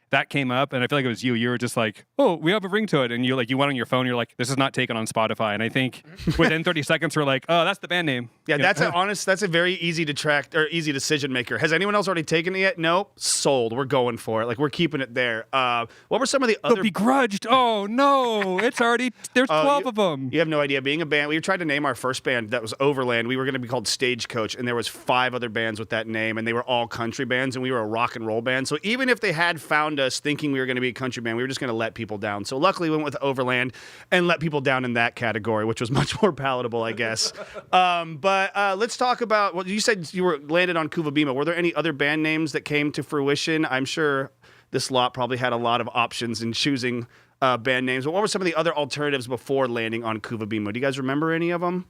that came up, and I feel like it was you. You were just like, "Oh, we have a ring to it," and you went on your phone. You're like, "This is not taken on Spotify." And I think within 30 seconds, we're like, "Oh, that's the band name." Yeah, that's a very easy to track or easy decision maker. Has anyone else already taken it yet? No, sold. We're going for it. We're keeping it there. What were some of the other? Begrudged. Oh no, it's already there's 12 of them. You have no idea. Being a band, we tried to name our first band that was Overland. We were going to be called Stagecoach, and there was 5 other bands with that name, and they were all country bands, and we were a rock and roll band. So even if they had found us thinking we were going to be a country band, we were just going to let people down. So luckily we went with Overland and let people down in that category, which was much more palatable, I guess. But let's talk about, well, you said you were landed on CuVa Bimö. Were there any other band names that came to fruition? I'm sure this lot probably had a lot of options in choosing band names. But what were some of the other alternatives before landing on CuVa Bimö? Do you guys remember any of them?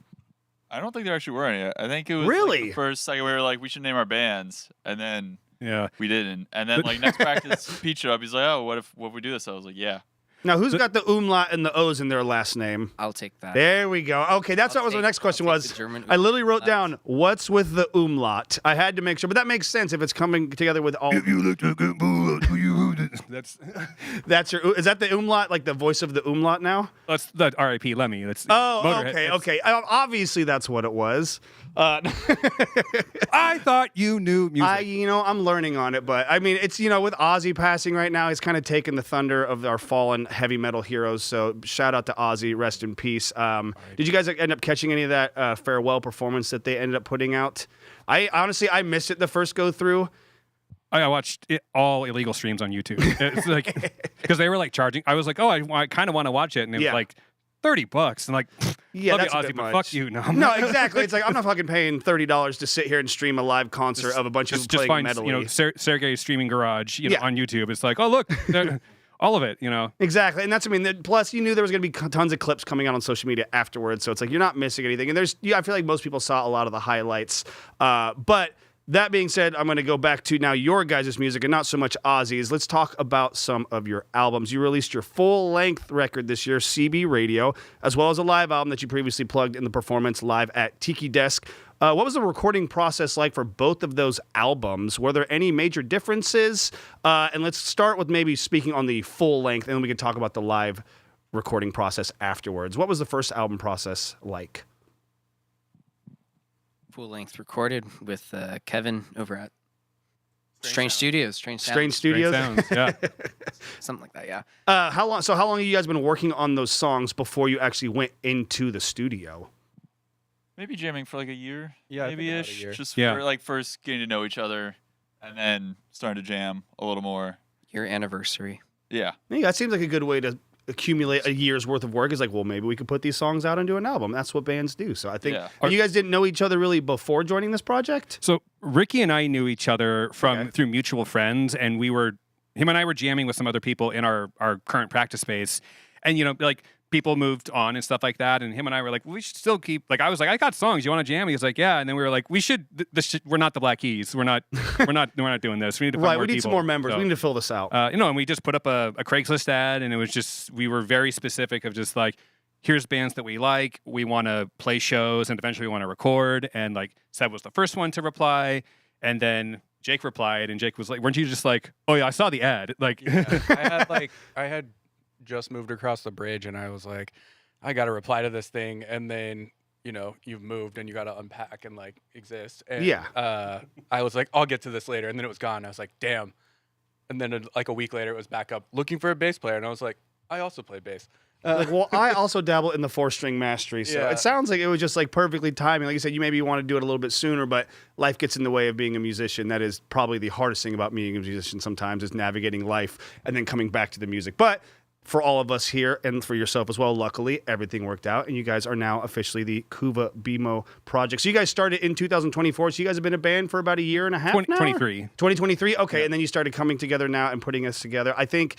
I don't think there actually were any. I think it was really the first second we were like, we should name our bands, and then yeah, we didn't. And then next practice, Pete showed up. He's like, "Oh, what if we do this?" I was like, "Yeah." Now, who's got the umlaut and the O's in their last name? I'll take that. There we go. Okay, that's what the next question was. I literally wrote down, what's with the umlaut? I had to make sure, but that makes sense if it's coming together with all. If you look to get that's your. Is that the umlaut, like the voice of the umlaut now? That's the R.I.P. Lemmy. That's Motorhead. Okay. Obviously, that's what it was. I thought you knew music. I'm learning on it, but I mean, it's with Ozzy passing right now, he's kind of taken the thunder of our fallen heavy metal heroes. So shout out to Ozzy, rest in peace. Did you guys end up catching any of that farewell performance that they ended up putting out? I honestly missed it the first go through. I watched all illegal streams on YouTube. It's like because they were charging. I was like, oh, I kind of want to watch it, and it was like $30. And like, Yeah, love that's you, a Ozzy, bit but much. fuck you. No, No, exactly. It's like I'm not fucking paying $30 to sit here and stream a live concert of a bunch of people just playing find metal. Sergey's streaming garage, Yeah. on YouTube. It's like, oh look, all of it, Exactly, and that's plus you knew there was going to be tons of clips coming out on social media afterwards, so it's like you're not missing anything. And I feel like most people saw a lot of the highlights, but. That being said, I'm going to go back to now your guys' music and not so much Ozzy's. Let's talk about some of your albums. You released your full-length record this year, CB Radio, as well as a live album that you previously plugged in the performance live at Tiki Desk. What was the recording process like for both of those albums? Were there any major differences? And let's start with maybe speaking on the full-length, and then we can talk about the live recording process afterwards. What was the first album process like? Full length recorded with Kevin over at Strange Studios. Strange Studios? Sounds, yeah. Something like that, yeah. How long have you guys been working on those songs before you actually went into the studio? Maybe jamming for like a year, yeah, maybe-ish. Just Yeah. for like first getting to know each other and then starting to jam a little more. Your anniversary. Yeah. Yeah, that seems like a good way to accumulate a year's worth of work. Is like, well, maybe we could put these songs out and do an album. That's what bands do. So I think Yeah. And you guys didn't know each other really before joining this project? So Ricky and I knew each other through mutual friends, and him and I were jamming with some other people in our current practice space, and like people moved on and stuff like that, and him and I were like, we should still keep, like, I was like, I got songs, you want to jam? He was like, yeah, and then we were like, we should. We're not the Black Keys. We're not doing this. We need to find more We need people. some more members. So, we need to fill this out. and we just put up a Craigslist ad, and it was just, we were very specific of just like, here's bands that we like. We want to play shows, and eventually we want to record. And like Seb was the first one to reply, and then Jake replied, and Jake was like, weren't you just like, oh yeah, I saw the ad. Like, I had just moved across the bridge, and I was like, I got to reply to this thing, and then you've moved and you got to unpack and like exist. And, I was like, I'll get to this later, and then it was gone. I was like, damn. And then like a week later, it was back up looking for a bass player, and I was like, I also play bass. Well, I also dabble in the 4-string mastery, so it sounds like it was just like perfectly timing. Like you said, you maybe want to do it a little bit sooner, but life gets in the way of being a musician. That is probably the hardest thing about being a musician sometimes, is navigating life and then coming back to the music. But for all of us here, and for yourself as well, luckily, everything worked out, and you guys are now officially the CuVa Bimö project. So you guys started in 2024, so you guys have been a band for about a year and a half now? 2023, okay, and then you started coming together now and putting us together. I think,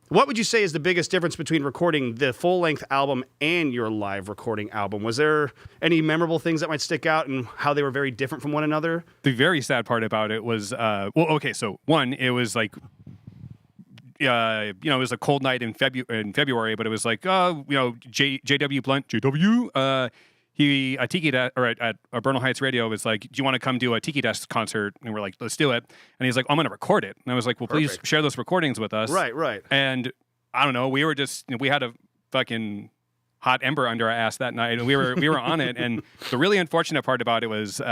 what would you say is the biggest difference between recording the full-length album and your live recording album? Was there any memorable things that might stick out and how they were very different from one another? The very sad part about it was, so one, it was like, it was a cold night in February, but it was like, JW Blunt, he at Tiki Desk, or at Bernal Heights Radio was like, do you want to come do a Tiki Desk concert? And we're like, let's do it. And he's like, I'm going to record it. And I was like, well, please share those recordings with us. Right. And I don't know, we were just, we had a fucking hot ember under our ass that night, and we were on it. And the really unfortunate part about it was,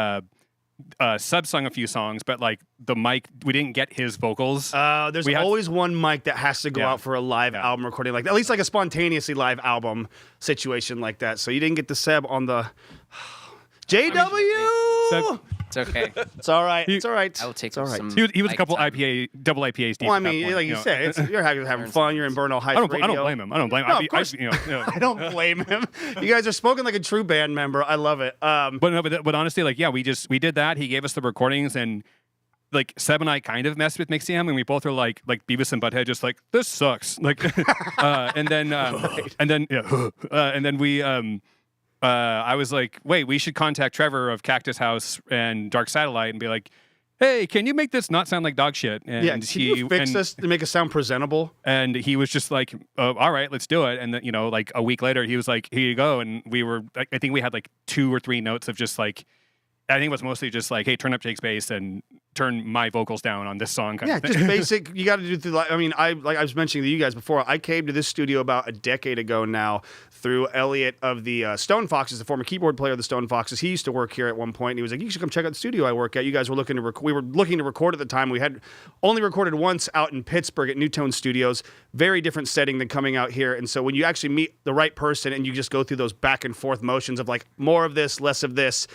Sub sung a few songs, but like the mic, we didn't get his vocals. There's always one mic that has to go out for a live album recording, like at least like a spontaneously live album situation like that. So you didn't get the Seb on the JW. It's okay. It's all right. It's all right. I will take all right. some. He was a couple double IPAs deep. Well, I at that mean, point, like you said, you're having fun. You're in Bernal Heights Radio. I don't blame him. No, of course. I don't blame him. You guys are spoken like a true band member. I love it. But honestly, like, yeah, we did that. He gave us the recordings, and like Seb and I kind of messed with mixing him, and we both were like Beavis and Butthead, just like, this sucks. Like, and then we. I was like, wait, we should contact Trevor of Cactus House and Dark Satellite and be like, hey, can you make this not sound like dog shit? And can you fix this to make it sound presentable? And he was just like, all right, let's do it. And then, like a week later, he was like, here you go. And I think we had like 2 or 3 notes of just like, I think it was mostly just like, hey, turn up Jake's bass and turn my vocals down on this song. Kind of thing. Just basic. You got to do through. I mean, I was mentioning to you guys before. I came to this studio about a decade ago now through Elliot of the Stone Foxes, the former keyboard player of the Stone Foxes. He used to work here at one point, and he was like, "You should come check out the studio I work at." You guys were looking to we were looking to record at the time. We had only recorded once out in Pittsburgh at New Tone Studios. Very different setting than coming out here. And so when you actually meet the right person and you just go through those back and forth motions of like more of this, less of this.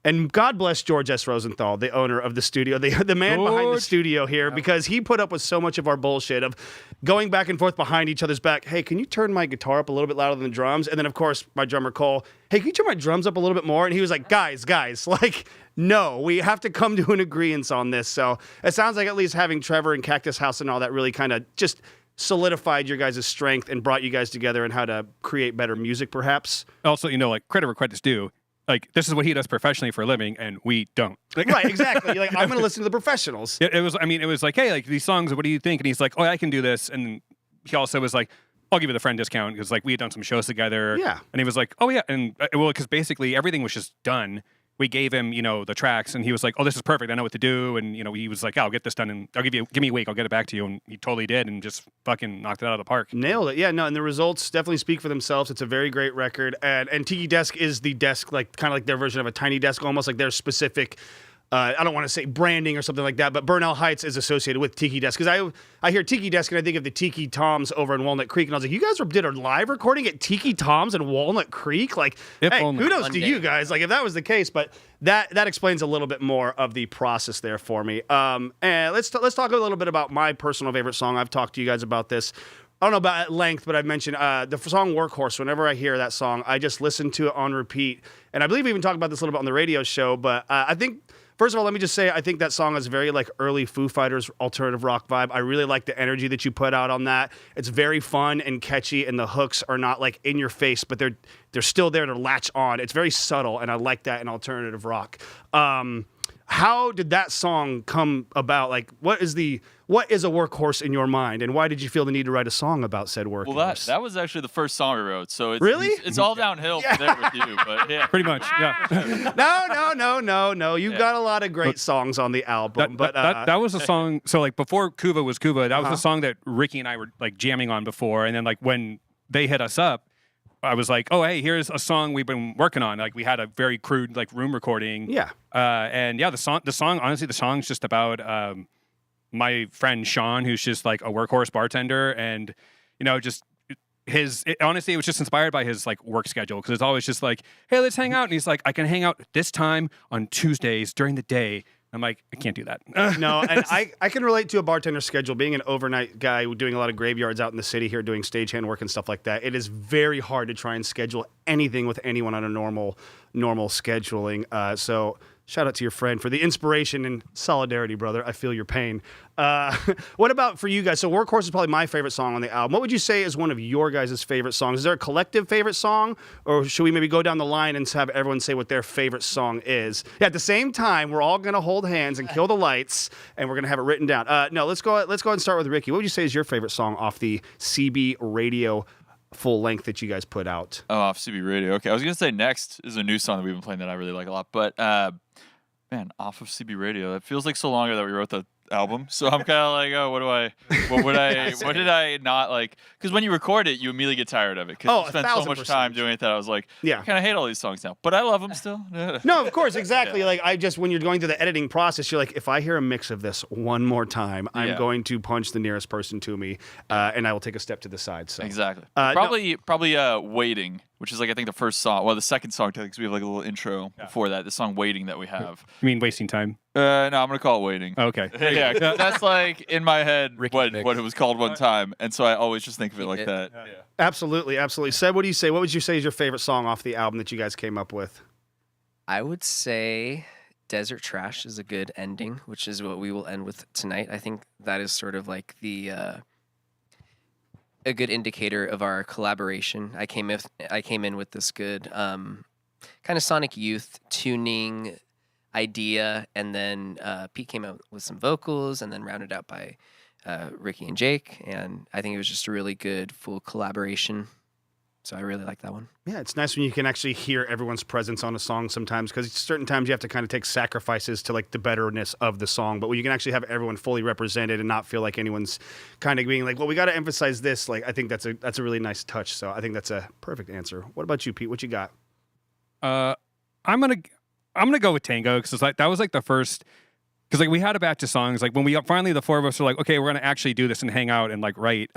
And God bless George S. Rosenthal, the owner of the studio, the man behind the studio here, because he put up with so much of our bullshit of going back and forth behind each other's back. Hey, can you turn my guitar up a little bit louder than the drums? And then, of course, my drummer, Cole, hey, can you turn my drums up a little bit more? And he was like, guys, like, no, we have to come to an agreement on this. So it sounds like at least having Trevor and Cactus House and all that really kind of just solidified your guys' strength and brought you guys together and how to create better music, perhaps. Also, like, credit where credit's due. Like, this is what he does professionally for a living, and we don't. Like, right, exactly. You're like, I'm going to listen to the professionals. It was like, hey, like, these songs, what do you think? And he's like, oh, I can do this. And he also was like, I'll give you the friend discount, because, like, we had done some shows together. Yeah. And he was like, oh, yeah. And, because basically everything was just done. We gave him, the tracks, and he was like, oh, this is perfect. I know what to do. And, he was like, I'll get this done, and give me a week. I'll get it back to you. And he totally did, and just fucking knocked it out of the park. Nailed it. Yeah, no, and the results definitely speak for themselves. It's a very great record. And Tiki Desk is the desk, like, kind of like their version of a Tiny Desk, almost like their specific, I don't want to say branding or something like that, but Burnell Heights is associated with Tiki Desk. Because I hear Tiki Desk and I think of the Tiki Toms over in Walnut Creek. And I was like, you guys did a live recording at Tiki Toms in Walnut Creek? Like, hey, kudos to you guys. Like, if that was the case. But that explains a little bit more of the process there for me. And let's talk a little bit about my personal favorite song. I've talked to you guys about this. I don't know about at length, but I've mentioned the song Workhorse. Whenever I hear that song, I just listen to it on repeat. And I believe we even talked about this a little bit on the radio show. But I think, first of all, let me just say, I think that song is very like early Foo Fighters alternative rock vibe. I really like the energy that you put out on that. It's very fun and catchy, and the hooks are not like in your face, but they're still there to latch on. It's very subtle, and I like that in alternative rock. How did that song come about? Like, what is a workhorse in your mind, and why did you feel the need to write a song about said workhorse? Well, that was actually the first song we wrote, so it's all downhill from there with you, but yeah. Pretty much, yeah. No. You've got a lot of great songs on the album, that was a song. So, like, before CuVa was CuVa, that was a song that Ricky and I were like jamming on before, and then like when they hit us up, I was like, oh, hey, here's a song we've been working on. Like, we had a very crude like room recording. Yeah. And yeah, the song, honestly, the song's just about my friend Sean, who's just like a workhorse bartender, and just honestly, it was just inspired by his like work schedule, because it's always just like, hey, let's hang out, and he's like, I can hang out this time on Tuesdays during the day. I'm like, I can't do that. No, and I can relate to a bartender's schedule. Being an overnight guy doing a lot of graveyards out in the city here, doing stagehand work and stuff like that, it is very hard to try and schedule anything with anyone on a normal scheduling. So shout out to your friend for the inspiration and solidarity, brother. I feel your pain. What about for you guys? So Workhorse is probably my favorite song on the album. What would you say is one of your guys' favorite songs? Is there a collective favorite song, or should we maybe go down the line and have everyone say what their favorite song is? Yeah, at the same time, we're all going to hold hands and kill the lights, and we're going to have it written down. No, let's go ahead and start with Ricky. What would you say is your favorite song off the CB radio full length that you guys put out? Oh, off CB radio. Okay, I was going to say Next is a new song that we've been playing that I really like a lot, but man, off of CB radio. It feels like so long ago that we wrote the album, so I'm kind of like, oh, what did I not like? Because when you record it, you immediately get tired of it, because you spend so much time doing it that I was like, I kind of hate all these songs now, but I love them still. No, of course, exactly. Like, when you're going through the editing process, you're like, if I hear a mix of this one more time, I'm going to punch the nearest person to me, and I will take a step to the side. So exactly. Probably Waiting, which is like, I think the first song, well, the second song, because we have like a little intro before that. The song Waiting that we have. You mean Wasting Time? No, I'm gonna call it Waiting. Okay. Yeah, that's like in my head what it was called one time, and so I always just think of it like that. Yeah. Absolutely. Seb, what do you say? What would you say is your favorite song off the album that you guys came up with? I would say Desert Trash is a good ending, which is what we will end with tonight. I think that is sort of like the a good indicator of our collaboration. I came in with this good kind of Sonic Youth tuning idea, and then Pete came out with some vocals, and then rounded out by Ricky and Jake, and I think it was just a really good full collaboration. So I really like that one. Yeah, it's nice when you can actually hear everyone's presence on a song sometimes, because certain times you have to kind of take sacrifices to like the betterness of the song. But when you can actually have everyone fully represented and not feel like anyone's kind of being like, well, we got to emphasize this. Like, I think that's a really nice touch. So I think that's a perfect answer. What about you, Pete? What you got? I'm gonna go with Tango, because like that was like the first. Because like we had a batch of songs, like when we finally the four of us were like, okay, we're gonna actually do this and hang out and like write.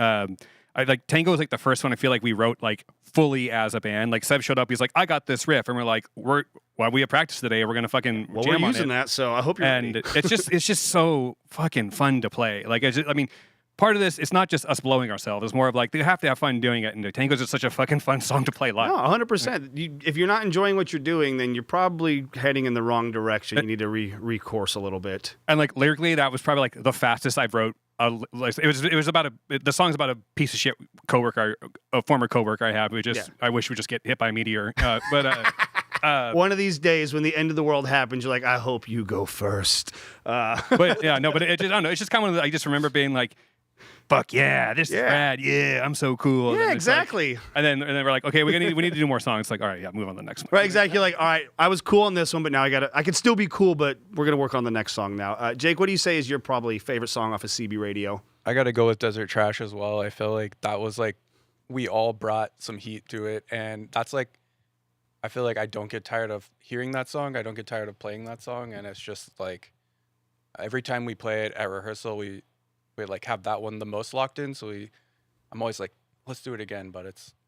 like Tango was like the first one I feel like we wrote like fully as a band. Like Seb showed up, he's like, I got this riff, and we're like, we have practice today. We're gonna fucking Well, jam we're on using it. that, so I hope you're And ready. it's just so fucking fun to play. Like I mean, part of this, it's not just us blowing ourselves. It's more of like, you have to have fun doing it. And Tango's just such a fucking fun song to play live. No, 100%. If you're not enjoying what you're doing, then you're probably heading in the wrong direction. You need to recourse a little bit. And like lyrically, that was probably like the fastest I've wrote. It was about the song's about a piece of shit coworker, a former coworker I have. I wish we just get hit by a meteor. One of these days, when the end of the world happens, you're like, I hope you go first. But yeah, no, but it just, I don't know. It's just kind of, I just remember being like, fuck yeah, this is rad. Yeah, I'm so cool. And Yeah, then it's like- exactly. and then we're like, okay, we need to do more songs. It's like, all right, yeah, move on to the next one. Right, exactly. You're like, all right, I was cool on this one, but now I can still be cool, but we're gonna work on the next song now. Jake, what do you say is your probably favorite song off of CB Radio? I got to go with Desert Trash as well. I feel like that was like, we all brought some heat to it. And that's like, I feel like I don't get tired of hearing that song. I don't get tired of playing that song. And it's just like, every time we play it at rehearsal, we like have that one the most locked in. So I'm always like, let's do it again. But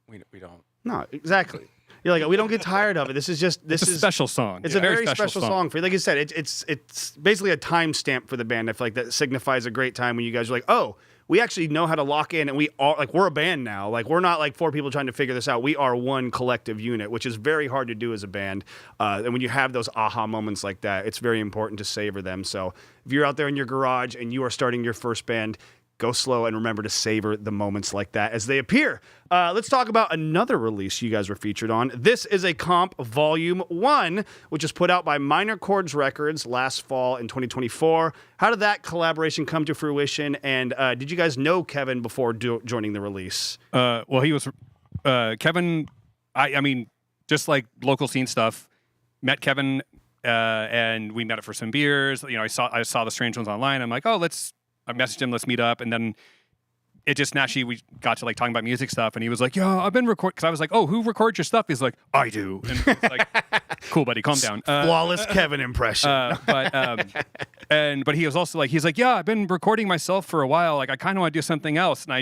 we don't. No, exactly. You're like, we don't get tired of it. This is It's a special song. It's Yeah. a very Very special special song song. for you. Like I said, it's basically a timestamp for the band. I feel like that signifies a great time when you guys are like, oh, we actually know how to lock in, and we're a band now. Like we're not like four people trying to figure this out. We are one collective unit, which is very hard to do as a band. And when you have those aha moments like that, it's very important to savor them. So if you're out there in your garage and you are starting your first band, go slow and remember to savor the moments like that as they appear. Let's talk about another release you guys were featured on. This is a comp Volume 1, which was put out by Minor Chords Records last fall in 2024. How did that collaboration come to fruition? And did you guys know Kevin before joining the release? Well, he was Kevin. I mean, just like local scene stuff. Met Kevin, and we met up for some beers. You know, I saw the Strange Ones online. I'm like, I messaged him, let's meet up, and then it just naturally we got to like talking about music stuff, and he was like, "Yeah, I've been recording." Because I was like, "Oh, who records your stuff?" He's like, "I do." And it's like, "Cool, buddy, calm down." Flawless Kevin impression. But he was also like, he's like, "Yeah, I've been recording myself for a while. Like, I kind of want to do something else." And I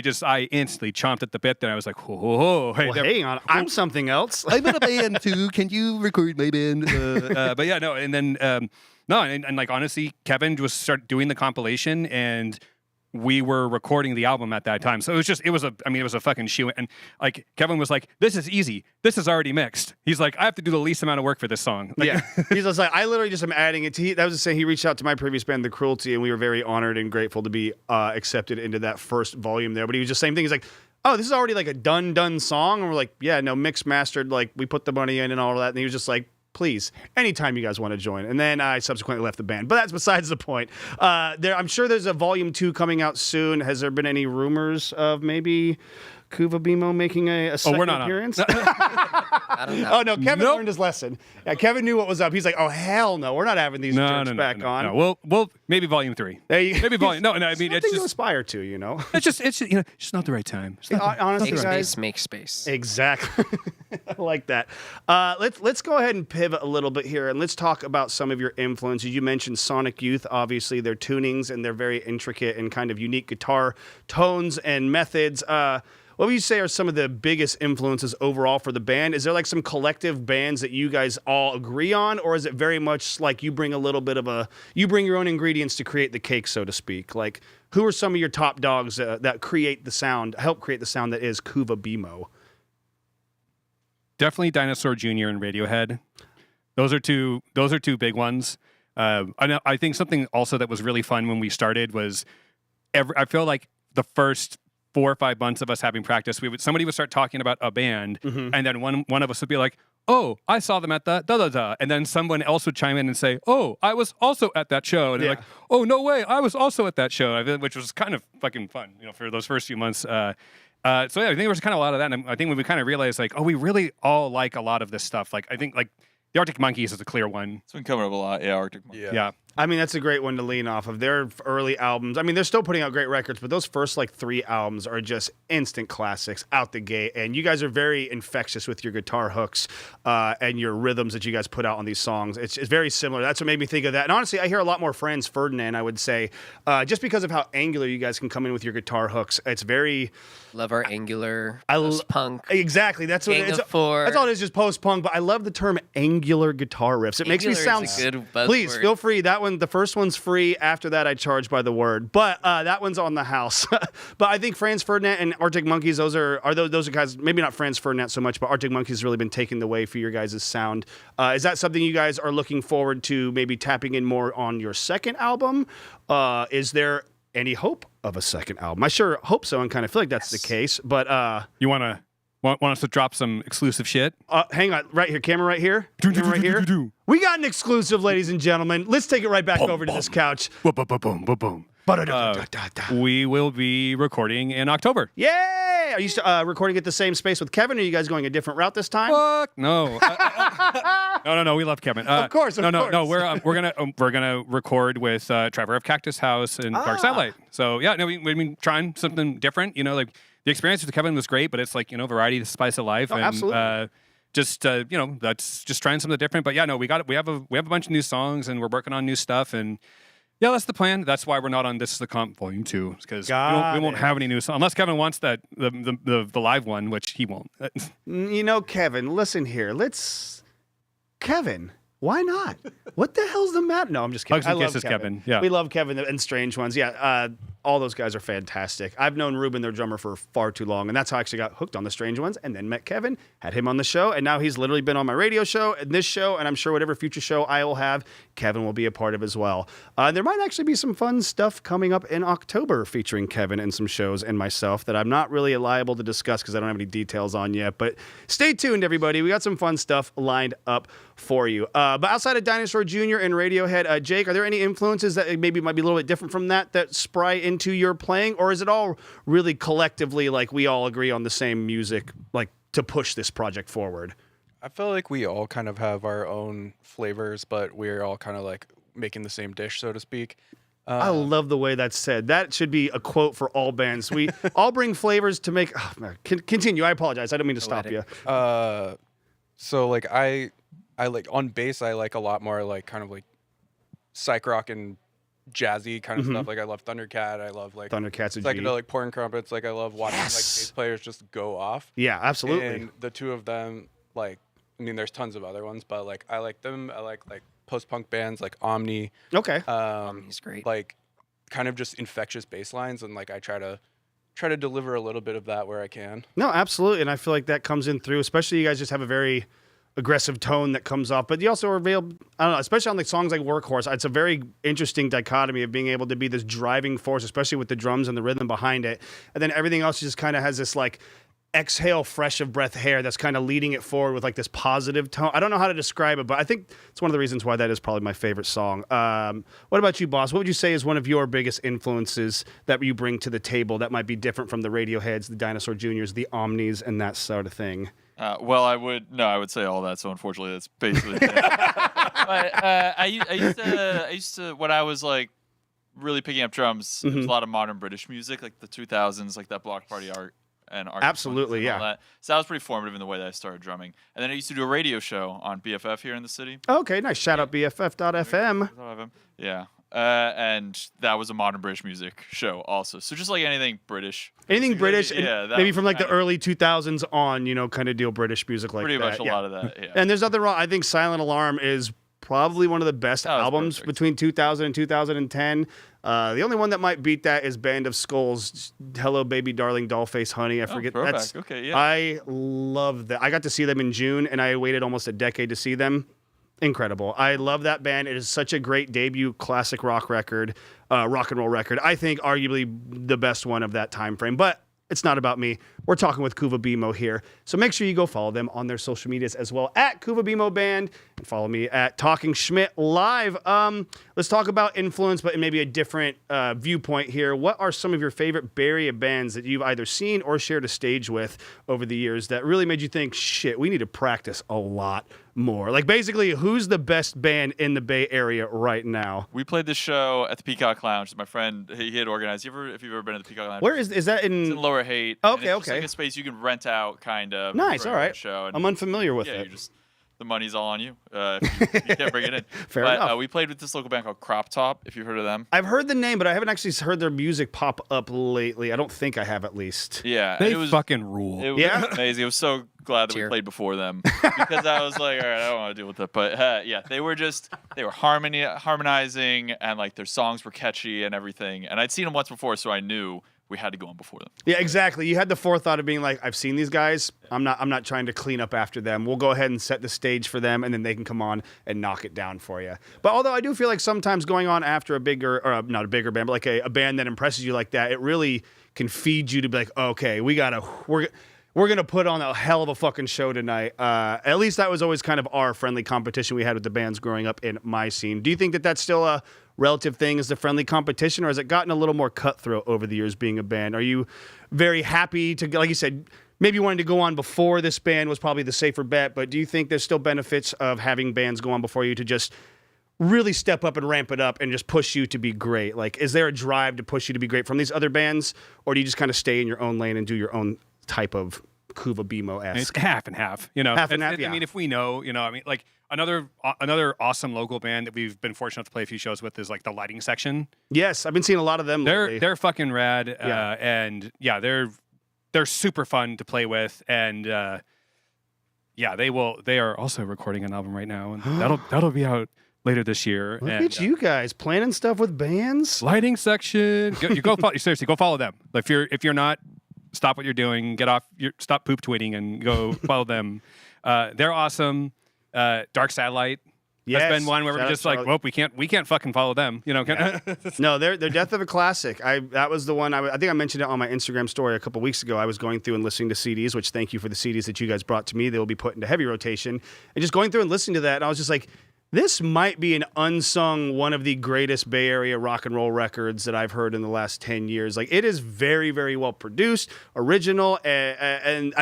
instantly chomped at the bit. Then I was like, "Whoa, hey, well, hang on, I'm something else. I'm in a band too. Can you record my band?" But yeah, no, and then. No, and like honestly, Kevin was start doing the compilation, and we were recording the album at that time. So it was a fucking shoe. And like Kevin was like, "This is easy. This is already mixed." He's like, "I have to do the least amount of work for this song." Like, yeah, he's just like, I literally just am adding it to. That was the saying. He reached out to my previous band, The Cruelty, and we were very honored and grateful to be accepted into that first volume there. But he was just same thing. He's like, "Oh, this is already like a done song," and we're like, "Yeah, no, mixed, mastered. Like we put the money in and all of that." And he was just like, "Please, anytime you guys want to join." And then I subsequently left the band. But that's besides the point. I'm sure there's a Volume 2 coming out soon. Has there been any rumors of maybe CuVa Bimö making a second appearance? I don't know. Oh, no, Kevin learned his lesson. Yeah, Kevin knew what was up. He's like, oh, hell no, we're not having these jerks back on. No. Well, maybe Volume 3. Maybe Volume. No. I mean, it's just just aspire to, you know. It's just just not the right time. Honestly, Take guys, space, make space. Exactly. I like that. Let's go ahead and pivot a little bit here, and let's talk about some of your influences. You mentioned Sonic Youth, obviously, their tunings, and they're very intricate and kind of unique guitar tones and methods. What would you say are some of the biggest influences overall for the band? Is there like some collective bands that you guys all agree on, or is it very much like you bring you bring your own ingredients to create the cake, so to speak? Like, who are some of your top dogs that help create the sound that is CuVa Bimö? Definitely Dinosaur Jr. and Radiohead. Those are two big ones. I think something also that was really fun when we started was I feel like the first 4 or 5 months of us having practice, somebody would start talking about a band, and then one of us would be like, "Oh, I saw them at the da-da-da," and then someone else would chime in and say, "Oh, I was also at that show," and they're like, "Oh, no way, I was also at that show," which was kind of fucking fun, for those first few months. So yeah, I think there was kind of a lot of that, and I think when we kind of realized, like, oh, we really all like a lot of this stuff. Like, I think, like, the Arctic Monkeys is a clear one. It's been coming up a lot. Yeah, Arctic Monkeys. Yeah. I mean, that's a great one to lean off of. Their early albums, I mean, they're still putting out great records, but those first like 3 albums are just instant classics out the gate. And you guys are very infectious with your guitar hooks and your rhythms that you guys put out on these songs. It's very similar. That's what made me think of that. And honestly, I hear a lot more Franz Ferdinand, I would say, just because of how angular you guys can come in with your guitar hooks. It's very... Love our angular post-punk. Exactly. That's what Gang it is. of Four. That's all it is, just post-punk. But I love the term angular guitar riffs. It makes me Angular sound... is a good buzzword. Please, feel free. That one, the first one's free. After that, I charge by the word. But that one's on the house. But I think Franz Ferdinand and Arctic Monkeys, those are guys, maybe not Franz Ferdinand so much, but Arctic Monkeys has really been taking the way for your guys' sound. Is that something you guys are looking forward to maybe tapping in more on your second album? Is there any hope of a second album? I sure hope so and kind of feel like that's the case. But you want us to drop some exclusive shit? Hang on, right here, camera right here. Camera right here. We got an exclusive, ladies and gentlemen. Let's take it right back over to this couch. Boom. We will be recording in October. Yay! Are you recording at the same space with Kevin? Or are you guys going a different route this time? Fuck no. No. We love Kevin. Of course. No. We're gonna record with Trevor of Cactus House and Dark Satellite. So yeah, no, we've been trying something different. You know, like the experience with Kevin was great, but it's like, you know, variety, the spice of life. Oh, and, absolutely. You know, that's just trying something different. But yeah, no, we have a bunch of new songs and we're working on new stuff and. Yeah, that's the plan. That's why we're not on This Is the Comp Volume 2, because we won't have any new songs. Unless Kevin wants that the live one, which he won't. You know, Kevin, listen here. Kevin, why not? What the hell's the matter? No, I'm just kidding. Hugs and kisses, Kevin. Yeah. We love Kevin and Strange Ones. Yeah, all those guys are fantastic. I've known Ruben, their drummer, for far too long, and that's how I actually got hooked on the Strange Ones, and then met Kevin, had him on the show, and now he's literally been on my radio show, and this show, and I'm sure whatever future show I will have, Kevin will be a part of as well. There might actually be some fun stuff coming up in October featuring Kevin and some shows and myself that I'm not really liable to discuss because I don't have any details on yet, but stay tuned, everybody. We got some fun stuff lined up for you. But outside of Dinosaur Jr. and Radiohead, Jake, are there any influences that maybe might be a little bit different from that spry into your playing, or is it all really collectively like we all agree on the same music, like to push this project forward? I feel like we all kind of have our own flavors, but we're all kind of like making the same dish, so to speak. I love the way that's said. That should be a quote for all bands. We all bring flavors to make... Oh, man. Continue. I apologize. I don't mean to stop you. So like I like on bass, I like a lot more like kind of like psych rock and jazzy kind of stuff. Like I love Thundercat. I love like Thundercat's a G. psychedelic porn crumpets. Like I love watching like bass players just go off. Yeah, absolutely. And the two of them, like, I mean, there's tons of other ones, but like I like them. I like post-punk bands like Omni. Okay. Omni's great. Like kind of just infectious bass lines, and like I try to deliver a little bit of that where I can. No, absolutely. And I feel like that comes in through, especially you guys just have a very aggressive tone that comes off, but you also are available, I don't know, especially on like songs like Workhorse. It's a very interesting dichotomy of being able to be this driving force, especially with the drums and the rhythm behind it. And then everything else just kind of has this like exhale fresh of breath hair that's kind of leading it forward with like this positive tone. I don't know how to describe it, but I think it's one of the reasons why that is probably my favorite song. What about you, boss? What would you say is one of your biggest influences that you bring to the table that might be different from the Radioheads, the Dinosaur Juniors, the Omnis, and that sort of thing? Well, I would say all that. So unfortunately, that's basically it. But I used to when I was like really picking up drums, there was a lot of modern British music, like the 2000s, like that Block Party art and art. Absolutely, and yeah. all that. So that was pretty formative in the way that I started drumming. And then I used to do a radio show on BFF here in the city. Okay, nice. Shout out BFF.FM. Yeah. And that was a modern British music show also. So just like anything British. Anything British, yeah, maybe from like the early 2000s on, you know, kind of deal British music like pretty that. much a lot of that, yeah. And there's nothing wrong. I think Silent Alarm is probably one of the best albums between 2000 and 2010. The only one that might beat that is Band of Skulls' Hello Baby Darling Dollface Honey. I forget. That's okay, yeah. I love that. I got to see them in June, and I waited almost a decade to see them. Incredible. I love that band. It is such a great debut classic rock record, rock and roll record. I think arguably the best one of that time frame, but it's not about me. we're talking with CuVa Bimö here. So make sure you go follow them on their social medias as well, at CuVa Bimö Band, and follow me at Talking Schmidt Live. Let's talk about influence, but in maybe a different viewpoint here. What are some of your favorite Bay Area bands that you've either seen or shared a stage with over the years that really made you think, shit, we need to practice a lot more? Like, basically, who's the best band in the Bay Area right now? We played this show at the Peacock Lounge. My friend, he had organized. If you've ever been to the Peacock Lounge, Where is that in? It's in Lower Haight. Okay, it's just like a space you can rent out, kind of. Nice, all right. Show. And I'm unfamiliar with it. The money's all on you. If you can't bring it in. Fair enough. We played with this local band called Crop Top, if you've heard of them. I've heard the name, but I haven't actually heard their music pop up lately. I don't think I have, at least. Yeah. They fucking rule. It was amazing. I was so glad that we played before them because I was like, all right, I don't want to deal with it. But yeah, they were harmonizing, and like their songs were catchy and everything. And I'd seen them once before, so I knew we had to go on before them. Yeah, exactly. You had the forethought of being like, I've seen these guys. I'm not trying to clean up after them. We'll go ahead and set the stage for them, and then they can come on and knock it down for you. But although I do feel like sometimes going on after a bigger, or not a bigger band, but like a band that impresses you like that, it really can feed you to be like, okay, we're going to put on a hell of a fucking show tonight. At least that was always kind of our friendly competition we had with the bands growing up in my scene. Do you think that that's still a relative thing as the friendly competition, or has it gotten a little more cutthroat over the years being a band? Are you very happy to, like you said, maybe you wanted to go on before this band was probably the safer bet, but do you think there's still benefits of having bands go on before you to just really step up and ramp it up and just push you to be great? Like, is there a drive to push you to be great from these other bands, or do you just kind of stay in your own lane and do your own type of CuVa Bimö-esque? It's half and half, half and half. I mean, if we know, like another awesome local band that we've been fortunate to play a few shows with is like the Lighting Section. Yes, I've been seeing a lot of them lately. They're fucking rad, and yeah, they're super fun to play with, and yeah, they are also recording an album right now, and that'll be out later this year. Look at you guys planning stuff with bands. Lighting Section, seriously, go follow them. If you're not, stop what you're doing, stop poop tweeting and go follow them. They're awesome. Dark Satellite. Yes. That's been one where we're just like, well, we can't fucking follow them. No, they're Death of a Classic. That was the one. I think I mentioned it on my Instagram story a couple weeks ago. I was going through and listening to CDs, which thank you for the CDs that you guys brought to me. They will be put into heavy rotation. And just going through and listening to that, and I was just like, this might be an unsung one of the greatest Bay Area rock and roll records that I've heard in the last 10 years. Like, it is very, very well produced, original, and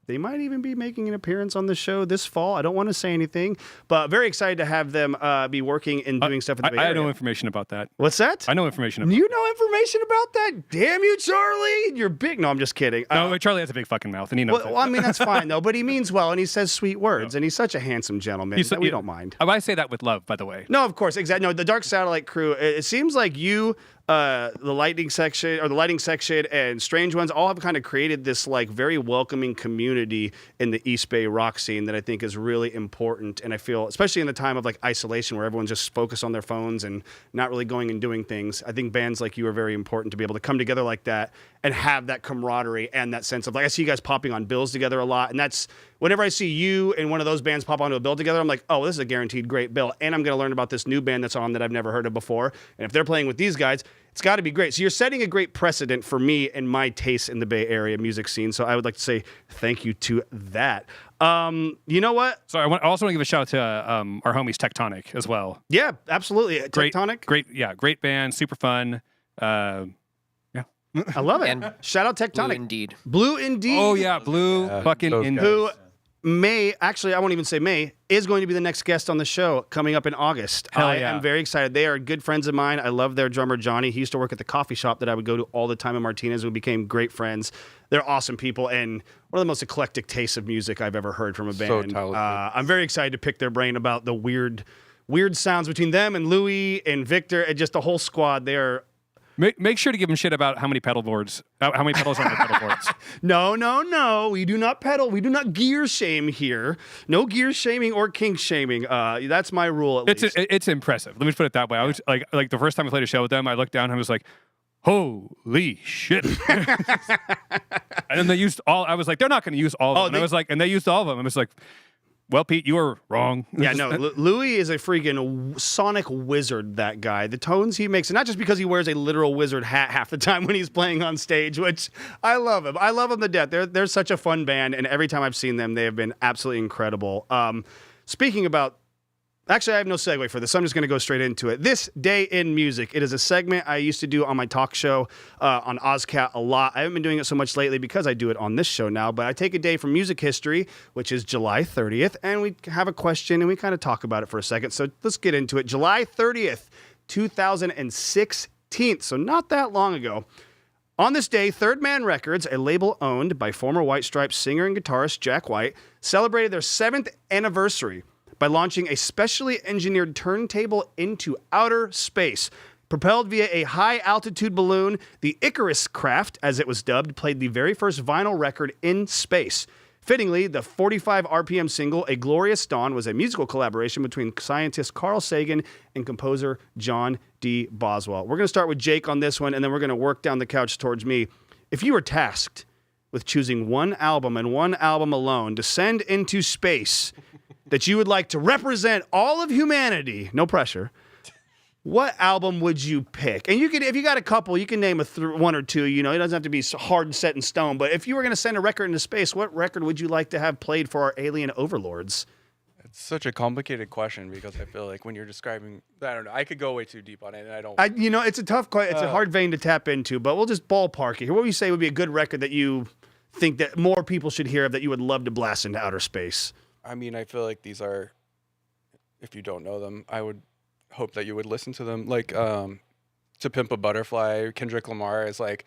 they might even be making an appearance on the show this fall. I don't want to say anything, but very excited to have them be working and doing stuff in the Bay Area. I know information about that. What's that? I know information about You know information about that? Damn you, Charlie! You're big. No, I'm just kidding. No, Charlie has a big fucking mouth, and he knows well, I mean, that's fine, though, but he means well, and he says sweet words, and he's such a handsome gentleman that we don't mind. I say that with love, by the way. No, of course, exactly. No, the Dark Satellite crew, it seems like you, the Lighting Section, and Strange Ones all have kind of created this like very welcoming community in the East Bay rock scene that I think is really important. And I feel, especially in the time of like isolation where everyone's just focused on their phones and not really going and doing things, I think bands like you are very important to be able to come together like that and have that camaraderie and that sense of, like, I see you guys popping on bills together a lot, and that's whenever I see you and one of those bands pop onto a bill together, I'm like, oh, this is a guaranteed great bill, and I'm going to learn about this new band that's on that I've never heard of before, and if they're playing with these guys, it's got to be great. So you're setting a great precedent for me and my taste in the Bay Area music scene, so I would like to say thank you to that. You know what? So I also want to give a shout out to our homies Tectonic as well. Yeah, absolutely. Tectonic? Great band, super fun. I love it. And shout out Tectonic. Blue Indeed. Oh, yeah. Blue fucking Indeed. Who I won't even say May, is going to be the next guest on the show coming up in August. I am very excited. They are good friends of mine. I love their drummer, Johnny. He used to work at the coffee shop that I would go to all the time in Martinez. We became great friends. They're awesome people and one of the most eclectic tastes of music I've ever heard from a band. I'm very excited to pick their brain about the weird sounds between them and Louie and Victor and just the whole squad. They are... Make sure to give them shit about how many pedals are on the pedal boards. No. We do not pedal. We do not gear shame here. No gear shaming or kink shaming. That's my rule. At least. It's impressive. Let me put it that way. I was like the first time I played a show with them, I looked down and I was like, holy shit. And then they used all. I was like, they're not going to use all of them. And I was like, and they used all of them. I was like, Well, Pete, you were wrong. Yeah, no, Louis is a freaking sonic wizard, that guy. The tones he makes, and not just because he wears a literal wizard hat half the time when he's playing on stage, which I love him. I love him to death. They're such a fun band, and every time I've seen them, they have been absolutely incredible. Speaking about Actually, I have no segue for this, so I'm just going to go straight into it. This Day in Music. It is a segment I used to do on my talk show on OzCat a lot. I haven't been doing it so much lately because I do it on this show now, but I take a day from music history, which is July 30th, and we have a question, and we kind of talk about it for a second. So let's get into it. July 30th, 2016, so not that long ago. On this day, Third Man Records, a label owned by former White Stripes singer and guitarist Jack White, celebrated their 7th anniversary by launching a specially engineered turntable into outer space. Propelled via a high-altitude balloon, the Icarus craft, as it was dubbed, played the very first vinyl record in space. Fittingly, the 45 RPM single, A Glorious Dawn, was a musical collaboration between scientist Carl Sagan and composer John D. Boswell. We're going to start with Jake on this one, and then we're going to work down the couch towards me. If you were tasked with choosing one album and one album alone to send into space that you would like to represent all of humanity, no pressure, what album would you pick? And you can, if you got a couple, you can name one or two. You know, it doesn't have to be hard and set in stone. But if you were going to send a record into space, what record would you like to have played for our alien overlords? It's such a complicated question because I feel like when you're describing, I don't know, I could go way too deep on it, and I don't. You know, it's a tough, it's a hard vein to tap into. But we'll just ballpark it here. What would you say would be a good record that you think that more people should hear of, that you would love to blast into outer space? I mean, I feel like these are, if you don't know them, I would hope that you would listen to them. Like, To Pimp a Butterfly, Kendrick Lamar is like